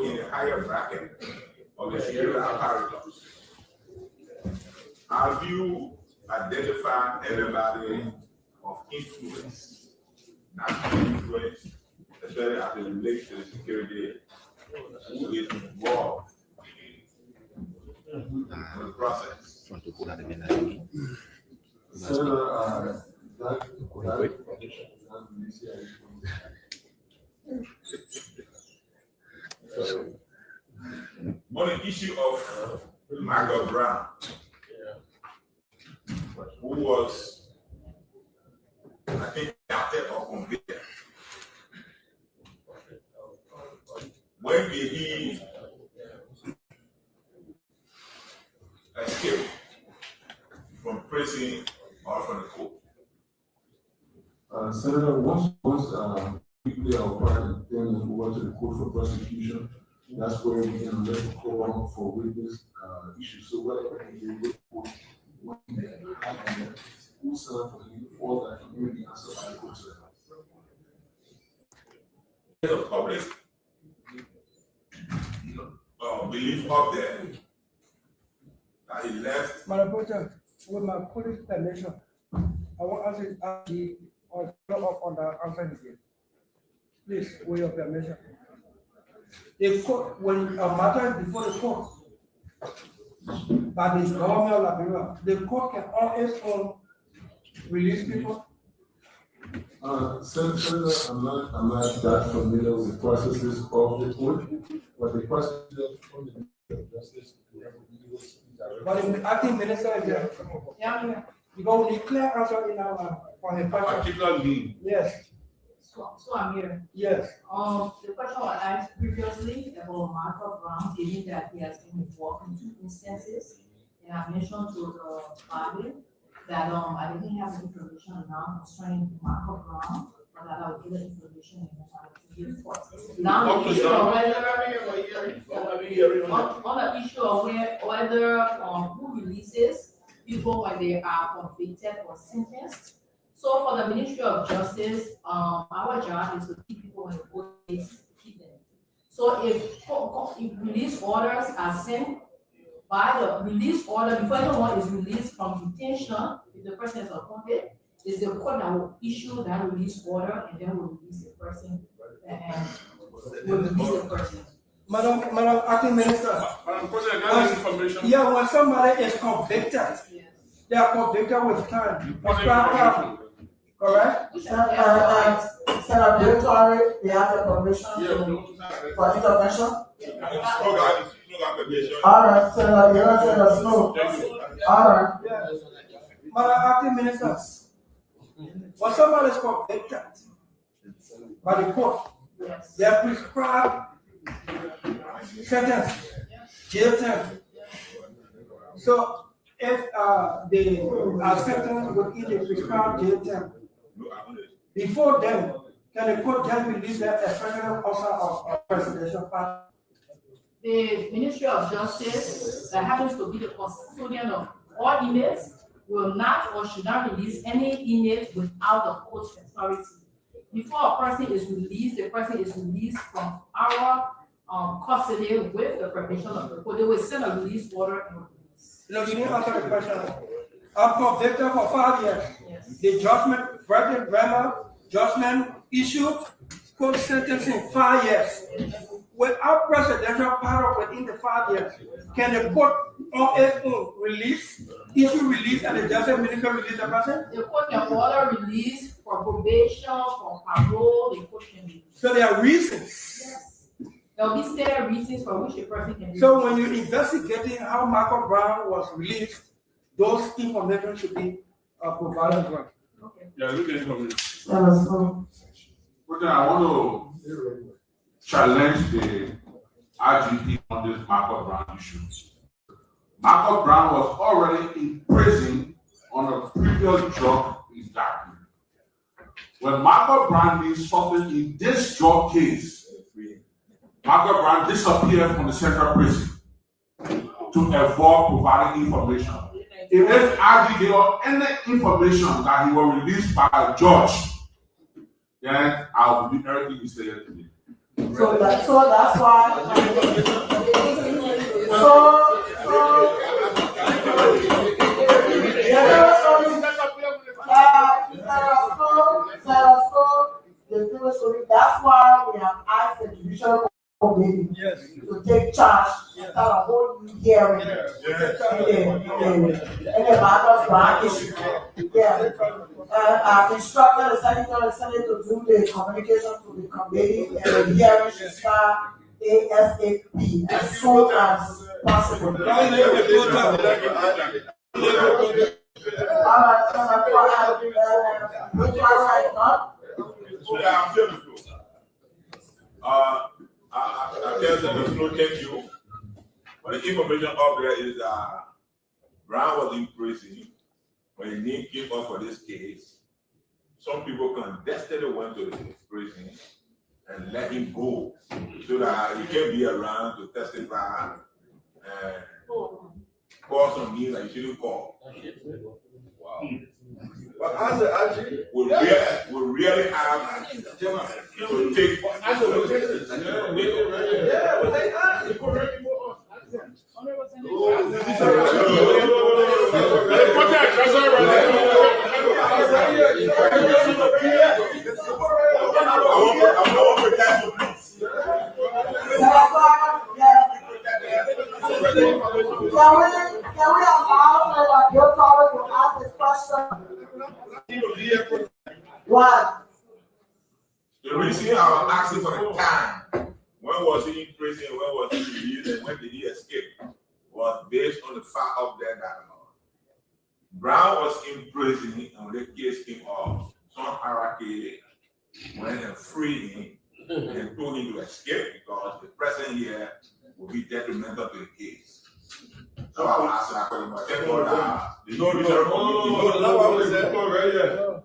Speaker 8: in the higher bracket of the security apparatus. Have you identified anybody of influence, national influence, especially as it relates to the security, who is involved in the process? On the issue of Michael Brown, who was, I think, captain or convicted. When did he escape from prison or from the court?
Speaker 4: Senator, once we are required to go to the court for prosecution, that's where we can let the court for witness issues. So whatever he did with court, who served for him, all that he will be answered by the court.
Speaker 8: There's a public belief up there that he left.
Speaker 6: Madam President, with my colleague's permission, I want to ask you or follow up on the answer again. Please, with your permission. The court, when a matter is before the court, by the government of Liberia, the court can always release people.
Speaker 4: Senator, I'm not that familiar with the processes of the court, but the processes from the justice.
Speaker 6: But the acting minister is there. Yeah. Because we need clear answer in our for the question.
Speaker 13: Particularly.
Speaker 6: Yes.
Speaker 7: So I'm here.
Speaker 6: Yes.
Speaker 7: The question was asked previously about Marco Brown, stating that he has been involved in 2 instances. And I mentioned to the body that I didn't have the information now concerning Marco Brown, but that I will give the information in the report. Now the issue of on the issue of whether who releases people when they are convicted or sentenced. So for the Ministry of Justice, our job is to keep people in the place, keep them. So if release orders are sent by the release order, before anyone is released from detention, if the person is appointed, It's the court that will issue that release order and then will release the person and will release the person.
Speaker 6: Madam Acting Minister.
Speaker 13: Madam President, can I have information?
Speaker 6: Yeah, when somebody is convicted, they are convicted with time. Correct?
Speaker 10: Senator Victory, we have the permission for intervention. All right, Senator Snow. All right.
Speaker 6: Madam Acting Minister, when somebody is convicted by the court, they are prescribed sentence, jail term. So if they are sentenced within the prescribed jail term, before then, can the court then release that executive officer of presidential pardon?
Speaker 7: The Ministry of Justice that happens to be the custodian of all inmates will not or should not release any inmate without the court's authority. Before a person is released, the person is released from our custody with the permission of the court. They will send a release order and release.
Speaker 6: No, you didn't answer the question. I'm convicted for 5 years.
Speaker 7: Yes.
Speaker 6: The judgment, verdict, judgment issued, court sentence in 5 years. Without presidential power within the 5 years, can the court on its own issue release and the justice minister release the person?
Speaker 7: The court can order release for probation, for parole, the court can release.
Speaker 6: So there are reasons.
Speaker 7: Yes. There will be stated reasons for which a person can release.
Speaker 6: So when you're investigating how Michael Brown was released, those information should be provided as well.
Speaker 7: Okay.
Speaker 13: Yeah, look at information.
Speaker 8: But then I want to challenge the IGP on this Michael Brown issue. Michael Brown was already in prison on a previous drug indictment. When Michael Brown is suffering in this drug case, Michael Brown disappeared from the central prison to avoid providing information. If there's IGP or any information that he was released by a judge, then I will do everything he said today.
Speaker 10: So that's why. That's why we have asked the judicial committee to take charge and start a whole new hearing in the Michael Brown issue. Yeah. I've instructed the Secretary of the Senate to do the communication to the committee and the hearing should start ASAP as soon as possible.
Speaker 20: I tell the thank you. But the information up there is Brown was in prison when the name came up for this case. Some people contested went to the prison and let him go so that he can be around to testify and call some names that he shouldn't call. Wow. But as the IG, we really have to take. Yeah, but they are.
Speaker 10: Can we allow your caller to ask this question? What?
Speaker 20: The reason I'm asking for the time, when was he in prison, when was he released, and when did he escape, was based on the fact of that Brown was in prison, and when the case came up, some hierarchy went and freed him and told him to escape because the presence here will be detrimental to the case. So I will ask that question, but thank God the judicial committee.
Speaker 13: No, I was there right here.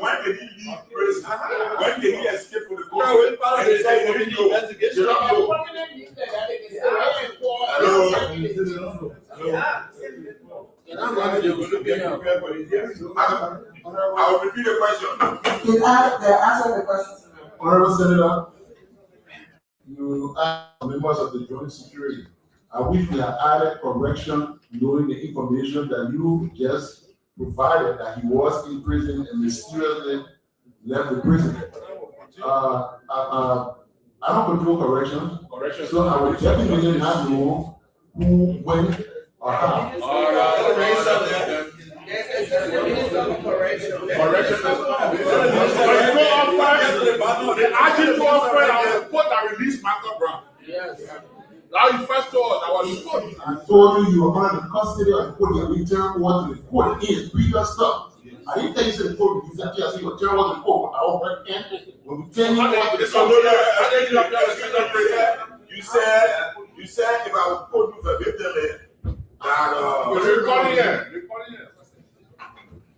Speaker 20: When did he leave prison? When did he escape from the court? I will repeat the question.
Speaker 10: They answered the question.
Speaker 4: Honorable Senator, you asked members of the Joint Security. I wish we had added correction knowing the information that you just provided that he was in prison and mysteriously left the prison. I don't control corrections, so I would definitely not know who, when, or how.
Speaker 13: The agent was friend of the court that released Michael Brown.
Speaker 9: Yes.
Speaker 13: Now you first told us I was told.
Speaker 4: I told you you were under the custody of the court. You were telling what the court is. Read your stuff. I didn't tell you to the court. You said yes. You were telling what the court. I don't recommend it. When we tell you what the court
Speaker 20: You said if I would quote you verbatimly that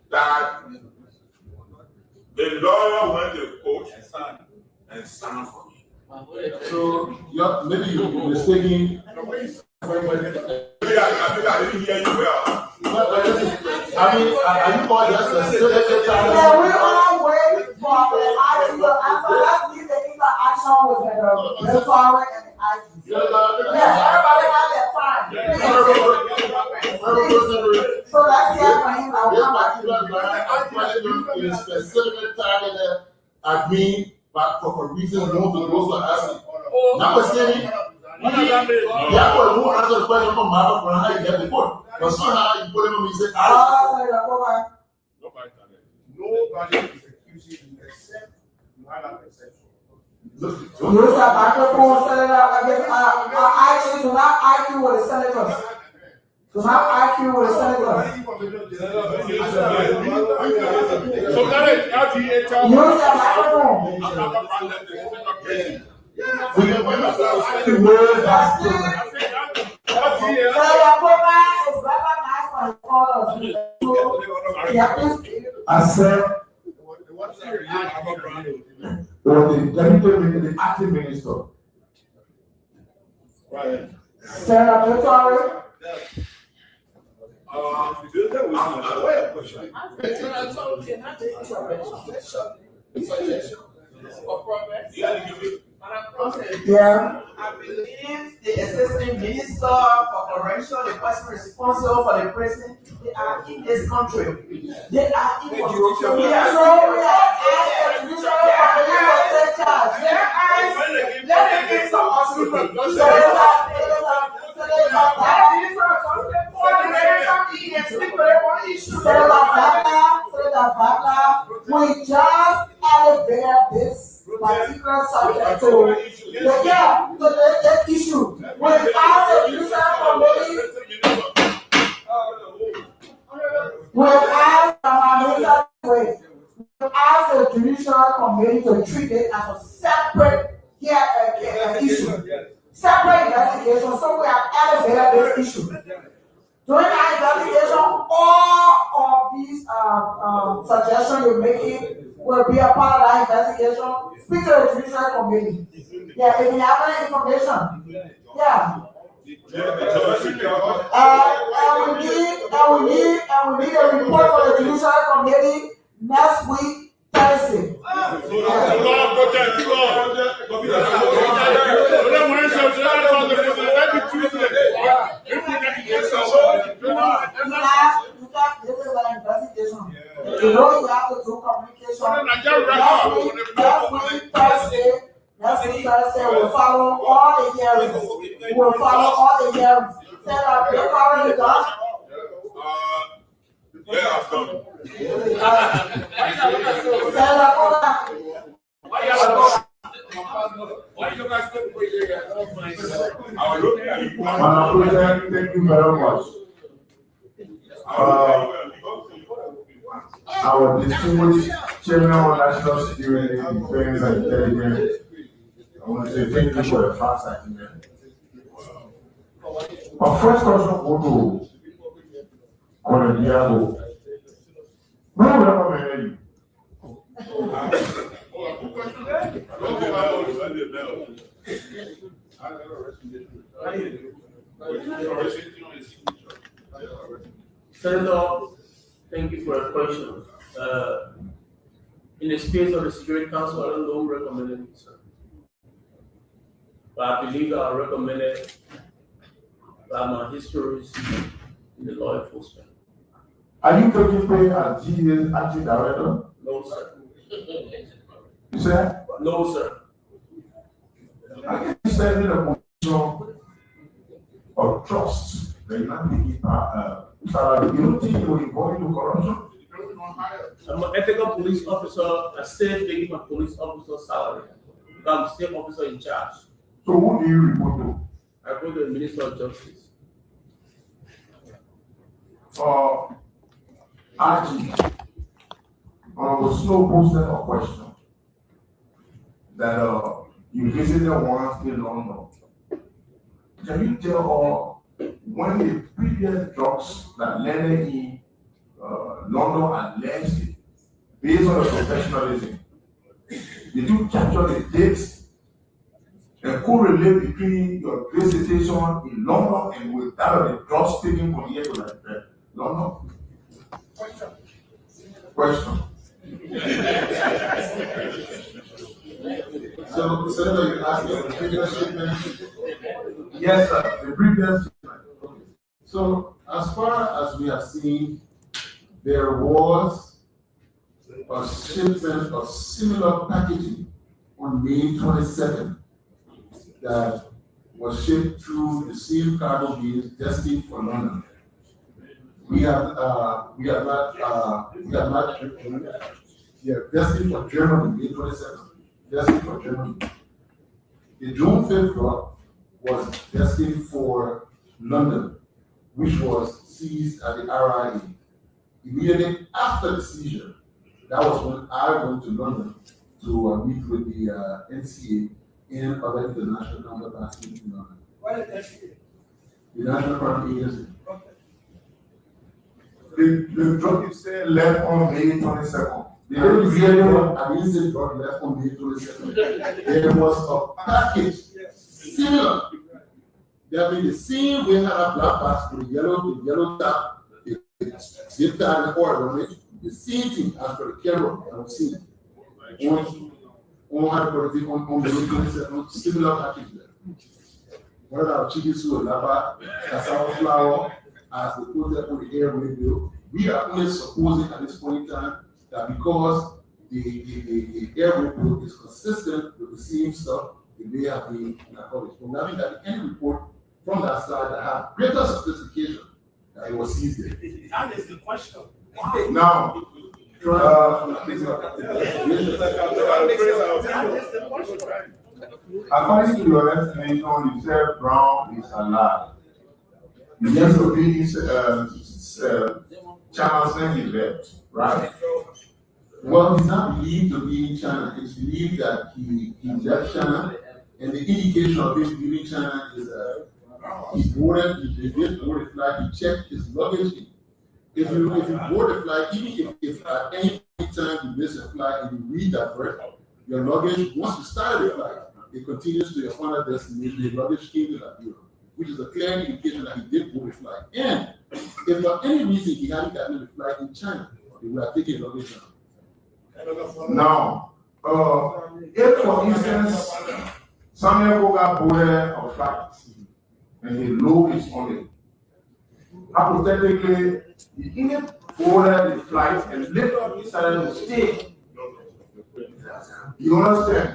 Speaker 20: that the lawyer went to court and signed for me.
Speaker 4: So maybe you're mistaking.
Speaker 20: I didn't hear you well.
Speaker 4: I mean, are you going just to sit at your time?
Speaker 10: Yeah, we all wait for the action. Let's leave the interaction with the foreign and the IG. Yeah, everybody have their time. So let's hear from him. I'll come back to you.
Speaker 4: My question is specifically targeted at me, but for reasons known to those who are asking. Notwithstanding, yeah, but who answered the question from Michael Brown? How you get the court? But somehow you put him on me and say,
Speaker 12: Nobody is accusing you except you have an exception.
Speaker 10: Use that microphone, Senator. Actually, do not argue with the senators. Do not argue with the senators.
Speaker 13: So that is LTA.
Speaker 10: Use that microphone.
Speaker 4: I said, or the deputy, the acting minister.
Speaker 12: Right.
Speaker 10: Senator Victoria.
Speaker 11: Yeah. I believe the assistant minister for correction, the person responsible for the prison, they are in this country. They are in the country. Let them get some
Speaker 10: we just elevate this particular subject to this issue. Without the judicial committee, without the judicial committee to treat it as a separate issue, separate investigation, so we have elevated this issue. During our investigation, all of these suggestions you're making will be a part of that investigation. Speak to the judicial committee. Yeah, if you have any information. Yeah. And we need a report for the judicial committee next week, Thursday. This is an investigation. You know you have to do communication. Next week, Thursday, we'll follow all the hearings. Set up your already done.
Speaker 20: Yeah, I've done.
Speaker 4: Thank you very much. Our distinguished Chairman of National Security, Defense and Intelligence, I want to say thank you for the fast action. My first question go to Colonel Diago. No, recommend you.
Speaker 9: Senator, thank you for your question. In the space of the Security Council, I don't know who recommended it, sir. But I believe I recommended by my histories in the law enforcement.
Speaker 19: Are you taking pay as GDA's acting director?
Speaker 9: No, sir.
Speaker 19: You said?
Speaker 9: No, sir.
Speaker 19: I guess you said in a position of trust that you're not taking salary. You don't think you will involve in corruption?
Speaker 9: I'm an ethical police officer. I still taking my police officer salary. I'm state officer in charge.
Speaker 19: So who do you report to?
Speaker 9: I report to the Minister of Justice.
Speaker 19: Archie, Honorable Snow posted a question that you visited once in London. Can you tell when the previous drugs that landed in London alleged, based on your professionalism, did you capture the dates and correlate between your visitation in London and with that of the drugs taken from here to London? Question.
Speaker 4: So, Senator, you asked me the previous statement?
Speaker 19: Yes, sir. The previous statement.
Speaker 4: So, as far as we have seen, there was a shipment of similar packaging on May 27th that was shipped through the same cargo being destined for London. We have destined for Germany, May 27th, destined for Germany. The June 5th drop was destined for London, which was seized at the RIA. Immediately after the seizure, that was when I went to London to meet with the NCA and other international counterparts in London.
Speaker 6: What is that?
Speaker 4: The National Crime Agency.
Speaker 19: The drug you said left on May 22nd.
Speaker 4: I didn't say drug left on May 22nd. There was a package similar. That means the same way had a black box with the yellow top, the zip tie and oil on it, the same thing as for the camera I was seeing. On the May 22nd, similar package there. One of our chicken soup, lava, cassava flour, as they put that on the airway bill. We are only supposing at this point in time that because the airway bill is consistent with the same stuff, it may have been narcotics. But we haven't got any report from that side that have greater sophistication that it was seized there.
Speaker 17: That is the question.
Speaker 19: Now, according to your estimation, you said Brown is alive. He used to be China saying he left, right?
Speaker 4: Well, he's not believed to be in China. It's believed that he left China, and the indication of him leaving China is he did board the flight, he checked his luggage. If you board the flight, even if at any time you miss a flight and you read that first, your luggage, once you start the flight, it continues to your final destination. Your luggage came to Liberia, which is a clear indication that he did board the flight. And if for any reason he hadn't gotten the flight in China, he would have taken luggage down.
Speaker 19: Now, if for instance, Samuel got boarded a flight and the load is on it, hypothetically, he didn't boarded the flight and later decided to stay. You understand?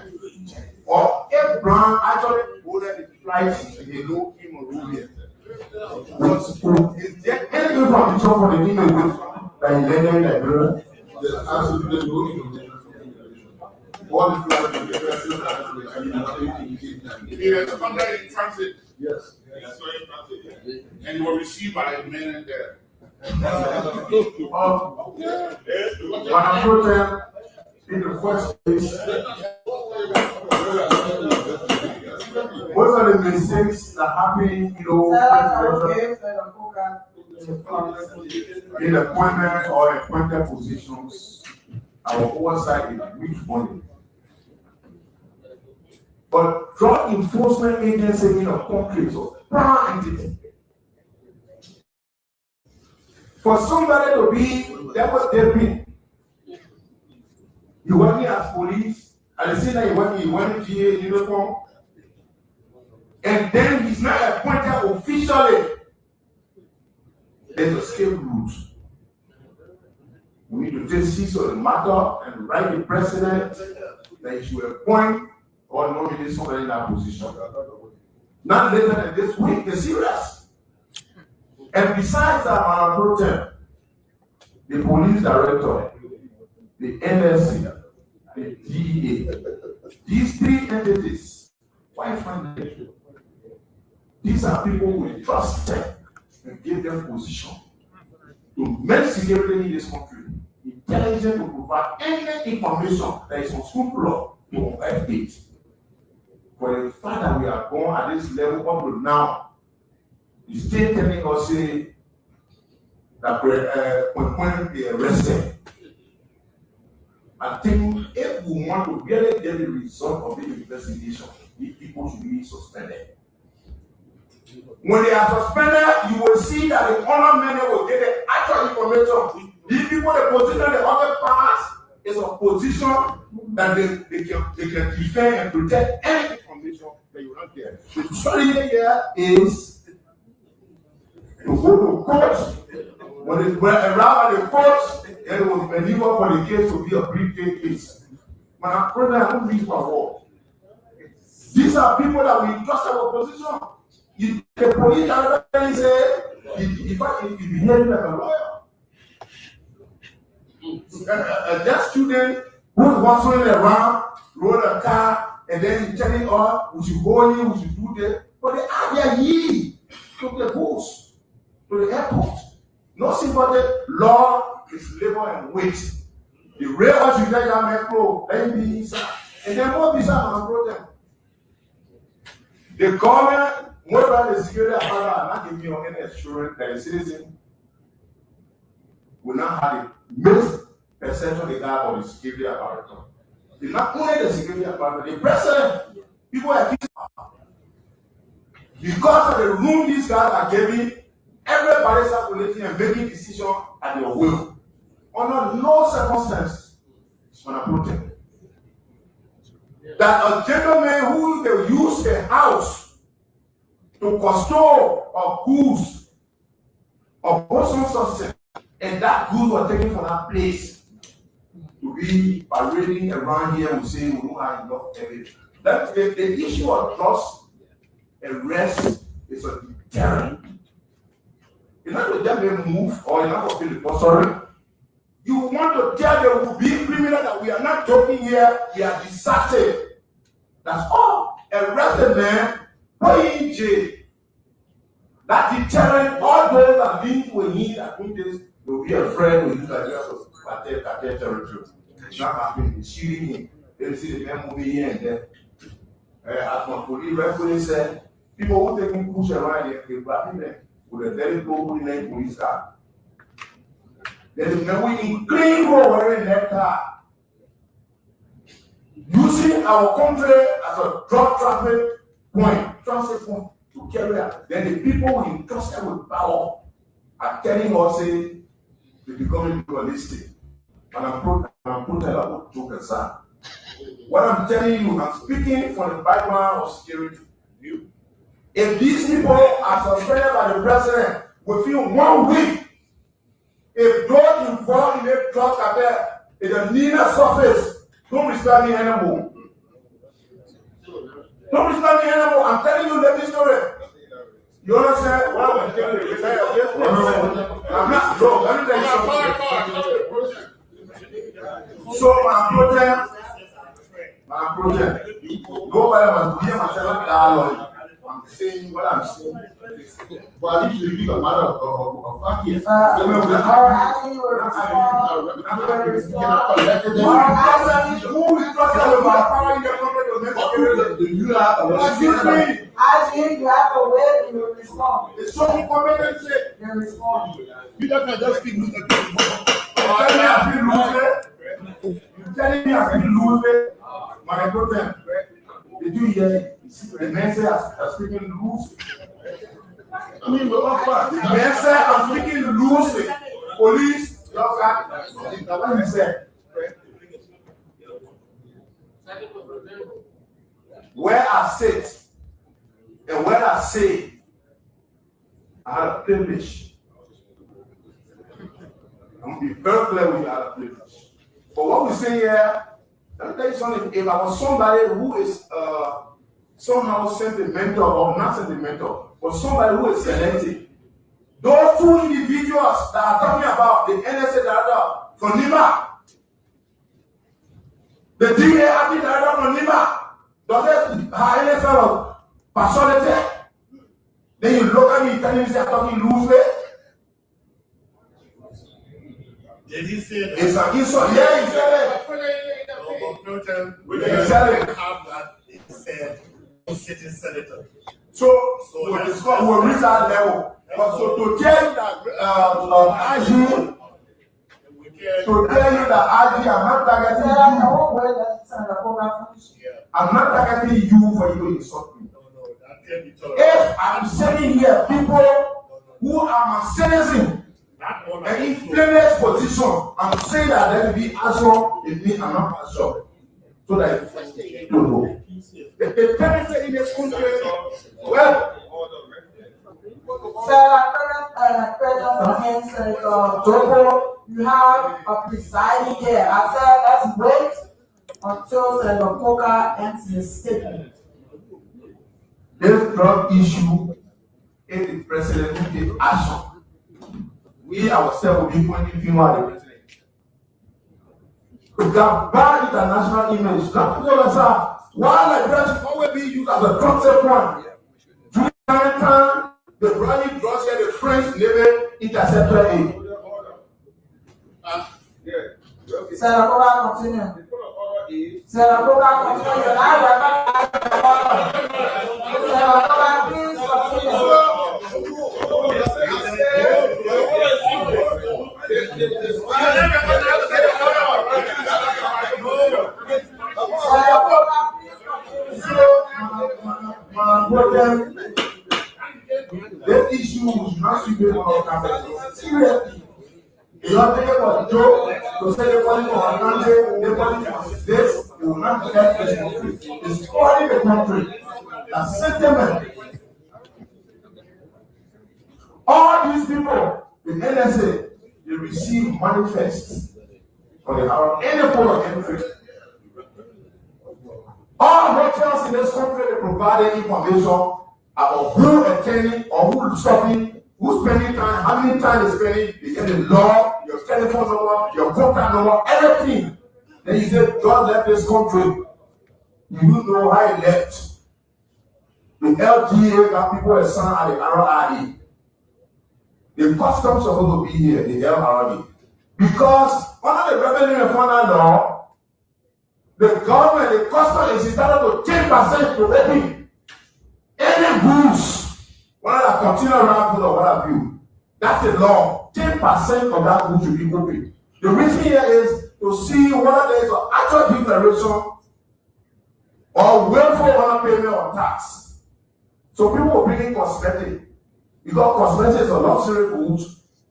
Speaker 19: Or if Brown actually boarded the flight and the load came on Ruby, is there anything from the top of the email that he landed in Liberia?
Speaker 4: There's absolutely no information from the information. All the flights are
Speaker 20: It is under in transit.
Speaker 4: Yes.
Speaker 20: And you were received by a man there.
Speaker 19: When I put them in the first place, what are the mistakes that happen, in appointment or appointed positions? Our oversight is which one? But drug enforcement agency in a concrete so prime entity. For somebody to be, that was their been. You're working as police, at the same time you're wearing GA uniform, and then he's not appointed officially. There's a escape route. We need to take cease of the matter and write the president that he should appoint or nominate somebody in that position. Not later than this week, they're serious. And besides that, our protest, the police director, the NSC, the DEA, these three entities, why find them? These are people we trust them and give them position to make security in this country intelligent to provide any information that is unscrupulous to affect it. For the fact that we are going at this level up to now, the state telling us say that when they arrested, I think if we want to really get the result of the investigation, these people should be suspended. When they are suspended, you will see that the honor men will get the actual information. These people, the position the other pass is a position that they can defend and protect any information that you don't get. The story here is to go to court. When it went around the court, then it was maneuvered for the case to be a briefcase case. But I'm brother, I don't read my word. These are people that we trust our position. The police director say, if you behave like a lawyer, that student who is wassailing around, rode a car, and then he's telling us we should go in, we should do this. But the idea ye to the coast, to the airport. No sympathy, law is labor and wait. The railroad should let that metro, let him be inside. And then more visa and protest. The government, more about the security apparatus, are not giving you any assurance that the citizen will not have the misperception they have of the security apparatus. It's not only the security apparatus, the president, people are kicking out. Because of the room these guys are giving, everybody is calculating and making decisions at their will. Under no circumstance is going to protect. That a gentleman who they use a house to custode of goods of personal substance, and that goods were taken from that place to be parading around here and saying we don't have enough evidence. That the issue of trust and rest is a deterrent. You're not going to let them move or you're not going to feel the sorry. You want to tell them we'll be criminal that we are not joking here, we are deserted. That's all. Arrest the man, put him in jail. That deterrent all those that live with him that think this will be a friend with you that just cartel territory. It's not happening, it's shooting him. They see the man moving here and there. As my police said, people who take him push around here, they grab him with a very low name police car. There is no way in clean road wearing that car. Using our country as a drug traffic point, transit point to carry out. Then the people entrusted with power are telling us say they're becoming dualistic. And I'm putting a lot of jokers out. What I'm telling you, I'm speaking from the background of security. If these people are suspended by the president within 1 week, if those involved in a drug cartel is a near surface, don't respect me anymore. Don't respect me anymore. I'm telling you the story. You understand? What I'm telling you? I'm not drunk. Let me tell you something. So my project, nobody must hear myself dialogue. I'm saying what I'm saying. But if you a matter of fact, yes.
Speaker 10: You have a way to respond.
Speaker 19: It's so important.
Speaker 10: You respond.
Speaker 19: You don't just speak. You telling me I've been losing. You telling me I've been losing. My problem. Did you hear? The man said I'm speaking loose. I mean, the man said I'm speaking loosely. Police, what he said.
Speaker 17: Where I sit and where I say, I had a privilege. I'm going to be very clear with you, I had a privilege. But what we say here, let me tell you something. If I was somebody who is somehow sentimental or not sentimental, but somebody who is selective, those two individuals that are talking about, the NSA director from Lima, the DA acting director from Lima, does it have any sort of personality? Then you look at me telling me they're talking loosely.
Speaker 21: Did he say that?
Speaker 17: It's an insult. Yeah, he said it.
Speaker 21: We
Speaker 17: He said it.
Speaker 21: have that. He said, sitting senator.
Speaker 17: So we'll reach that level. But so to tell you that IG, I'm not targeting you. I'm not targeting you for you to insult me. If I'm sending here people who are my citizens and in plainest position, I'm saying that there will be action in me, I'm not action. So that you don't know. The tendency in this country, well,
Speaker 10: you have a presiding here. I said, let's wait until Senator Coker ends his statement.
Speaker 17: This drug issue, if the president will take action, we ourselves will be pointing finger at the president. We got bad international image. Not to understand why Liberia should always be used as a concept point. During that time, the Brazilian drugs here, the French Navy intercepted aid.
Speaker 10: Senator Coker, continue. Senator Coker, continue. Senator Coker, please
Speaker 17: This issue was not even on our seriously. You are taking for the joke to say the money for our country, the money for this, you will not get this country. It's spoiling the country. A sentiment. All these people, the NSA, they receive manifests for the hour, any point of entry. All hotels in this country, they provide information about who attending or who stopping, who's spending time, how many time they spending, they get the law, your telephone number, your contact number, everything. Then you say, God left this country. You don't know how he left. The LGA that people are signed at the RRA. The customs supposed to be here, the LRA. Because under the revenue reform law, the government, the custom is entitled to 10% to every any goods, whether that continue around good or what have you. That's the law. 10% of that goods should be open. The reason here is to see whether there is an actual declaration or willful underpayment of tax. So people will bring in cosmetic. Because cosmetics is a luxury food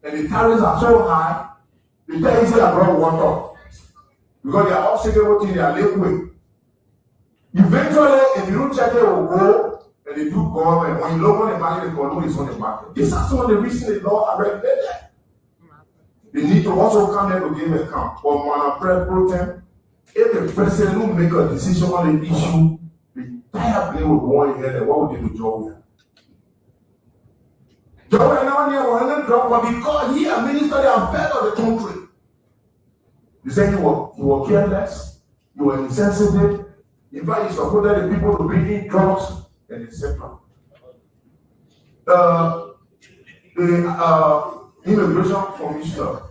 Speaker 17: and the tariffs are so high, the tariffs are brought water. Because they are unshakable things, they are liquid. Eventually, if you don't check it, it will go and they do go, and when you look on the market, it's going to lose on the market. These are some of the reasons the law are regulated. They need to also come here to give account. But when I pray pro tem, if the president will make a decision on the issue, the entire plane will go in here, then what would they do, Joe? Joe and now here were drop, but because he administered the affairs of the country, you say you were careless, you were insensitive. In fact, you supported the people to bring in drugs and etc. The immigration commissioner.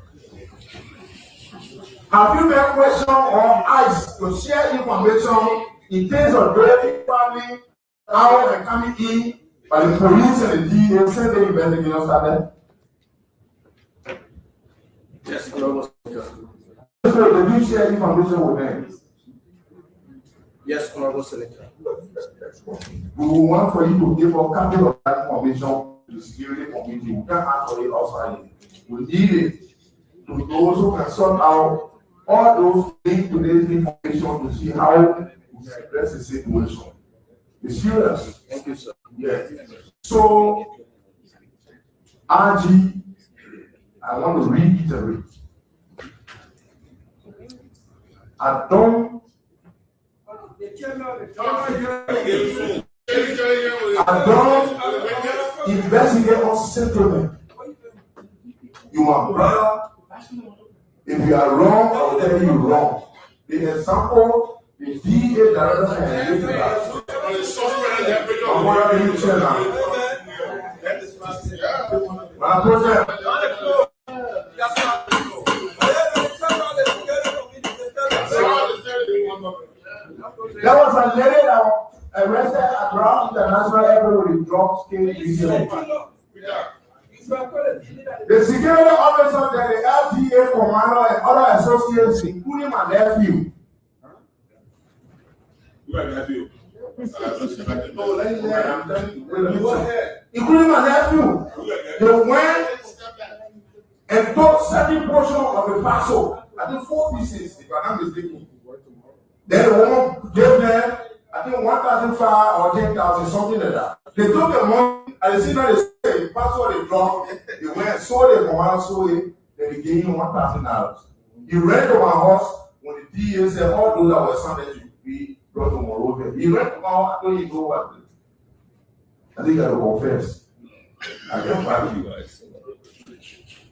Speaker 17: Have you made question or asked to share information in terms of direct family, how they're coming in by the police and the DEA, say the investigation started?
Speaker 9: Yes, Honorable Senator.
Speaker 17: So did you share information with them?
Speaker 9: Yes, Honorable Senator.
Speaker 17: We want for you to give a copy of that information to the security committee. We can't ask for it outside. We need it to those who can sort out
Speaker 16: all those need today's information to see how we address the situation. It's serious.
Speaker 14: Thank you, sir.
Speaker 16: Yes. So, RG, I want to reiterate. I don't investigate on settlement. You are brother. If you are wrong, I will tell you wrong. The example, the DA director can give you that. I'm going to give you now. There was a lady that was arrested at Brown International Airport with drugs case recently. The security officer that the LTA commander and other associates, including my nephew. Including my nephew, they went and took certain portion of the parcel. I think 4 pieces, if I'm not mistaken. Then the woman gave them, I think 1,500 or 10,000, something like that. They took the money, and they see that they password they dropped. They went, sold the commander, sold it, then they gave him $1,000. He ran to my house when the DA said, all those that were sounded to be brought to Monrovia. He ran to my house, I don't even know what. I think I will confess. I can't find you guys.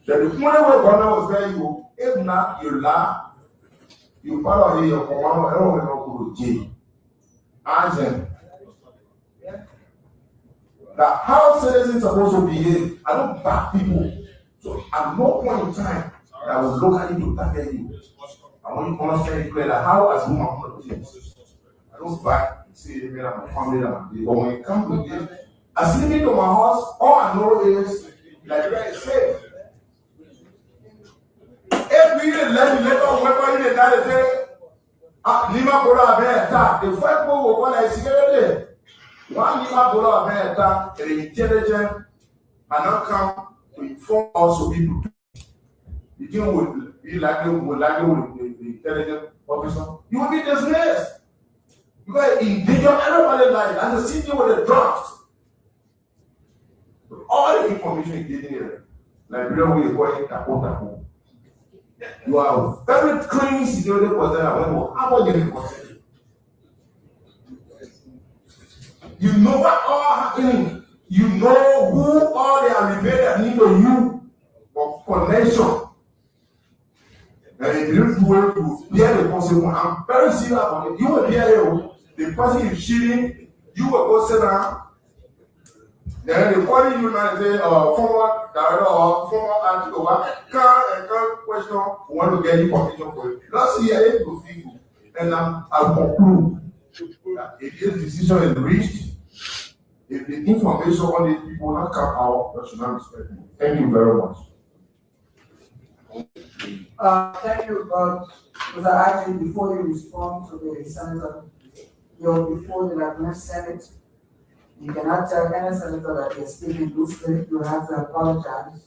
Speaker 16: Then the money where Ghana was there, you, if not, you laugh. You follow here, your commander, I don't know to jail. Ask them. Now, how citizens supposed to behave? I don't back people. So, at no point in time, I will look at you to target you. I want you to understand clearly that how as human beings, I don't back, say, I'm a family, but when it comes to this, I sleep into my house, all I know is, Liberia is safe. If we didn't let the little weapon in the night, say, Lima Bola Abe attack, the fight will go on a security. One Lima Bola Abe attack, the intelligent, and not come to inform also people. You think would be likely with the intelligent officer, you will be dismissed. You guys endanger everybody's life, and the city with the drugs. All the information is getting here. Liberian way is going tapo. You are very trained security personnel. How about you? You know what all happening. You know who all they are related need to you for connection. And if you do it, you bear the consequence. I'm very serious about it. You will bear it. The person is cheating. You will go sit down. Then they call you now and say, former director or former article, can't question, want to get information for you. Last year, it was you. And I'll conclude that if this decision is reached, if the information on these people not come out, that should not respect me. Thank you very much.
Speaker 10: Thank you, Mr. Actually, before you respond to the senator, before the Liberian Senate, you cannot tell any senator that you're speaking loosely. You have to apologize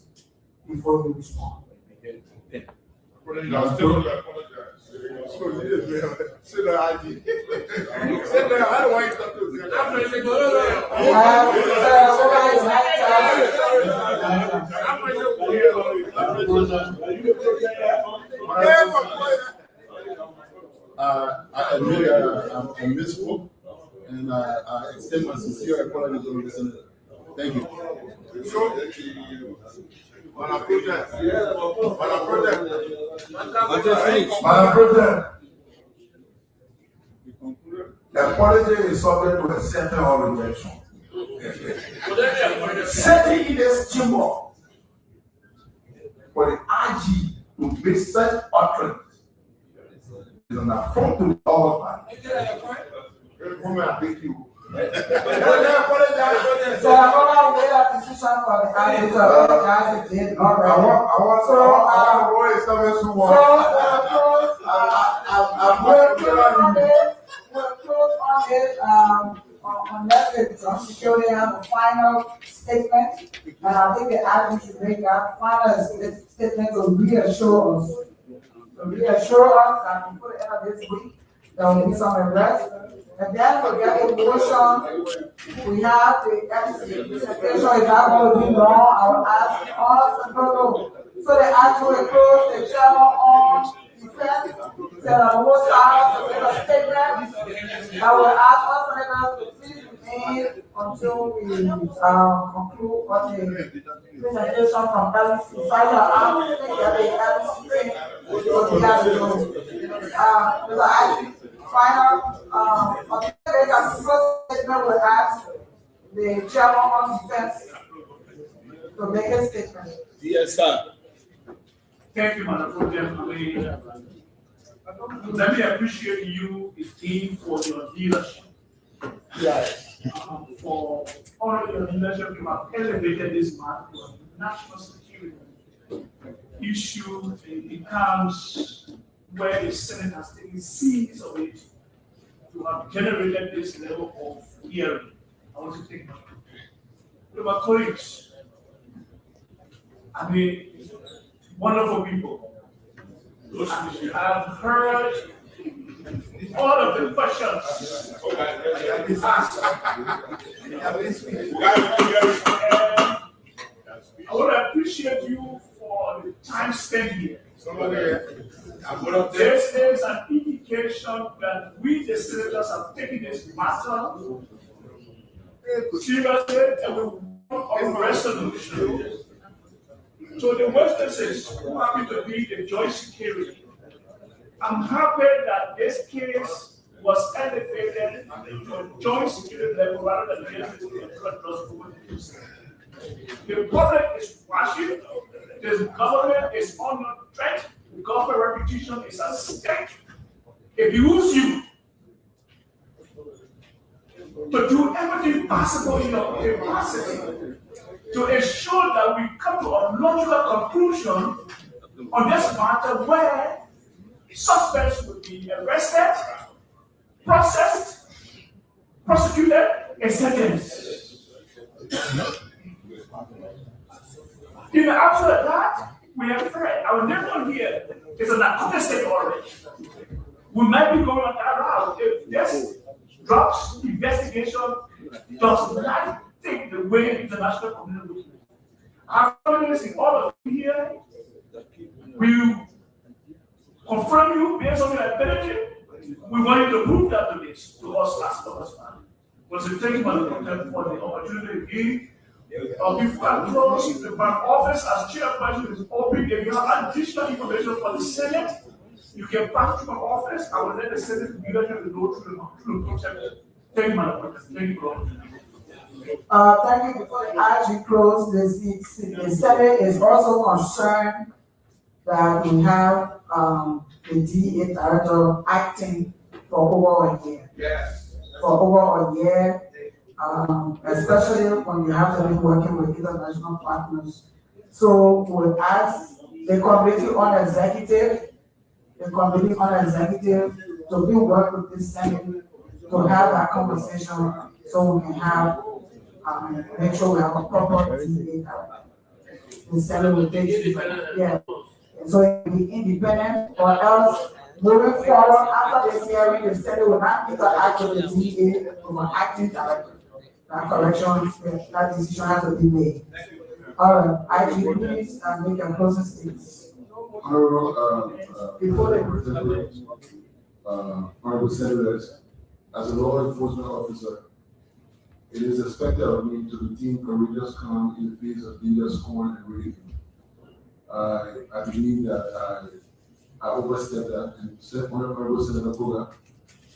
Speaker 10: before you respond.
Speaker 13: I still want to apologize. So you just sit there, IG. Sit there, I don't want you to talk to the I'm going to go I admit I misspoke. And I extend my sincere apology to the Senator. Thank you.
Speaker 16: The apology is subject to acceptance or rejection. Setting in this chamber for the IG to make such utterance is an affront to the power party. Thank you. So I'm gonna wait a decision for the guys to did not right. I want we'll close on it unless the drug security have a final statement, and I think the admin should make that final statement to reassure us
Speaker 10: to reassure us that before the end of this week, there will be some arrest. And then we get a motion, we have the MC presentation is not going to be long, I will ask all the so they actually close the chairman on defense, said on both sides to make a statement. I will ask all senators to please remain until we conclude on the presentation from LEC. So I think that the LEC will be able to Mr. Final, on the first statement will ask the chairman on defense to make a statement.
Speaker 21: Yes, sir.
Speaker 5: Thank you, Madam President. Let me appreciate you, the team, for your leadership.
Speaker 10: Yes.
Speaker 5: For all your leadership, you have elevated this matter to a national security issue. It becomes where the Senate has taken seize of it to have generated this level of hearing. I want to take my colleagues. I mean, wonderful people. I've heard all of the questions asked. I want to appreciate you for the time spent here. This is an indication that we, the senators, have taken this matter seriously and we want a resolution. So the witnesses who happen to be the joint security, I'm happy that this case was elevated to a joint security level rather than just the public is watching, the government is under threat, the government reputation is at stake. It behooves you to do everything possible in your capacity to ensure that we come to a logical conclusion on this matter where suspects will be arrested, processed, prosecuted, and sentenced. In the absence of that, we are afraid. Our neighborhood here is a narcotic state already. We might be going on that route if this drugs investigation does not take the way the international community looks. Our confidence in all of you here, we confirm you based on your ability. We want you to prove that to this to us as well. Was it taking my content for the opportunity before I close, my office as chairperson is open. If you have additional information for the Senate, you can pass through my office. I will let the Senate leadership go through the process. Thank you, Madam President. Thank you for all.
Speaker 10: Thank you. Before the IG close, the Senate is also concerned that we have the DA director acting for over a year.
Speaker 21: Yes.
Speaker 10: For over a year, especially when you have to be working with international partners. So we ask the committee on executive to be work with the Senate to have that conversation so we can have make sure we have a proper DA director. The Senate will take so it will be independent, or else moving forward after this hearing, the Senate will not interact with the DA from an acting director. That correction, that decision has to be made. All right, IG, please make a closing statement.
Speaker 4: Honorable Senators, as a law enforcement officer, it is expected of me to retain courageous calm in the face of danger, scorn, and ridicule. I believe that I overstepped that, and Honorable Senator Koga,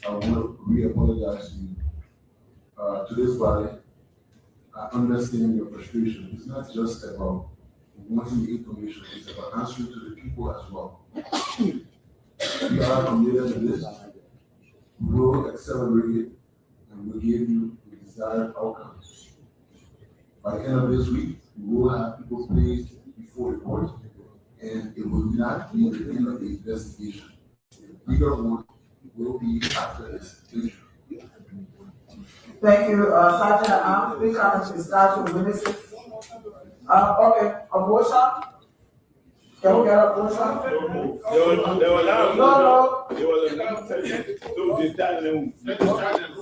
Speaker 4: I want to re-apologize to you. To this body, I understand your frustration. It's not just about wanting the information, it's about answering to the people as well. We are committed to this. We will accelerate it and we'll give you the desired outcome. By the end of this week, we will have people placed before the court, and it will not be the end of the investigation. The bigger one will be after this issue.
Speaker 10: Thank you, Sergeant. We come to start with witnesses. Okay, abortion. Can we get a motion?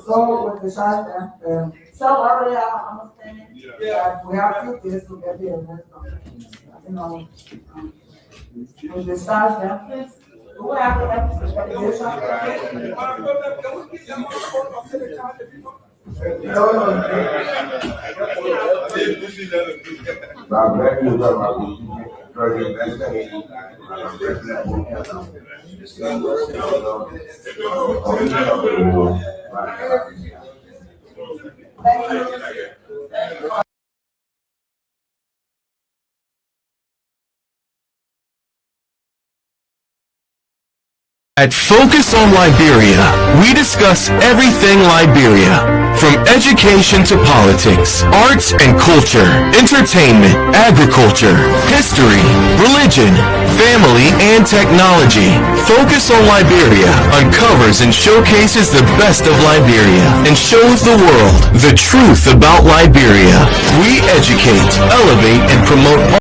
Speaker 10: So with the shot, so already have an understanding that we have few days to get the event done. You know, with the shot, please, do we have to have the delegation? No.
Speaker 1: At Focus on Liberia, we discuss everything Liberia, from education to politics, arts and culture, entertainment, agriculture, history, religion, family, and technology. Focus on Liberia uncovers and showcases the best of Liberia and shows the world the truth about Liberia. We educate, elevate, and promote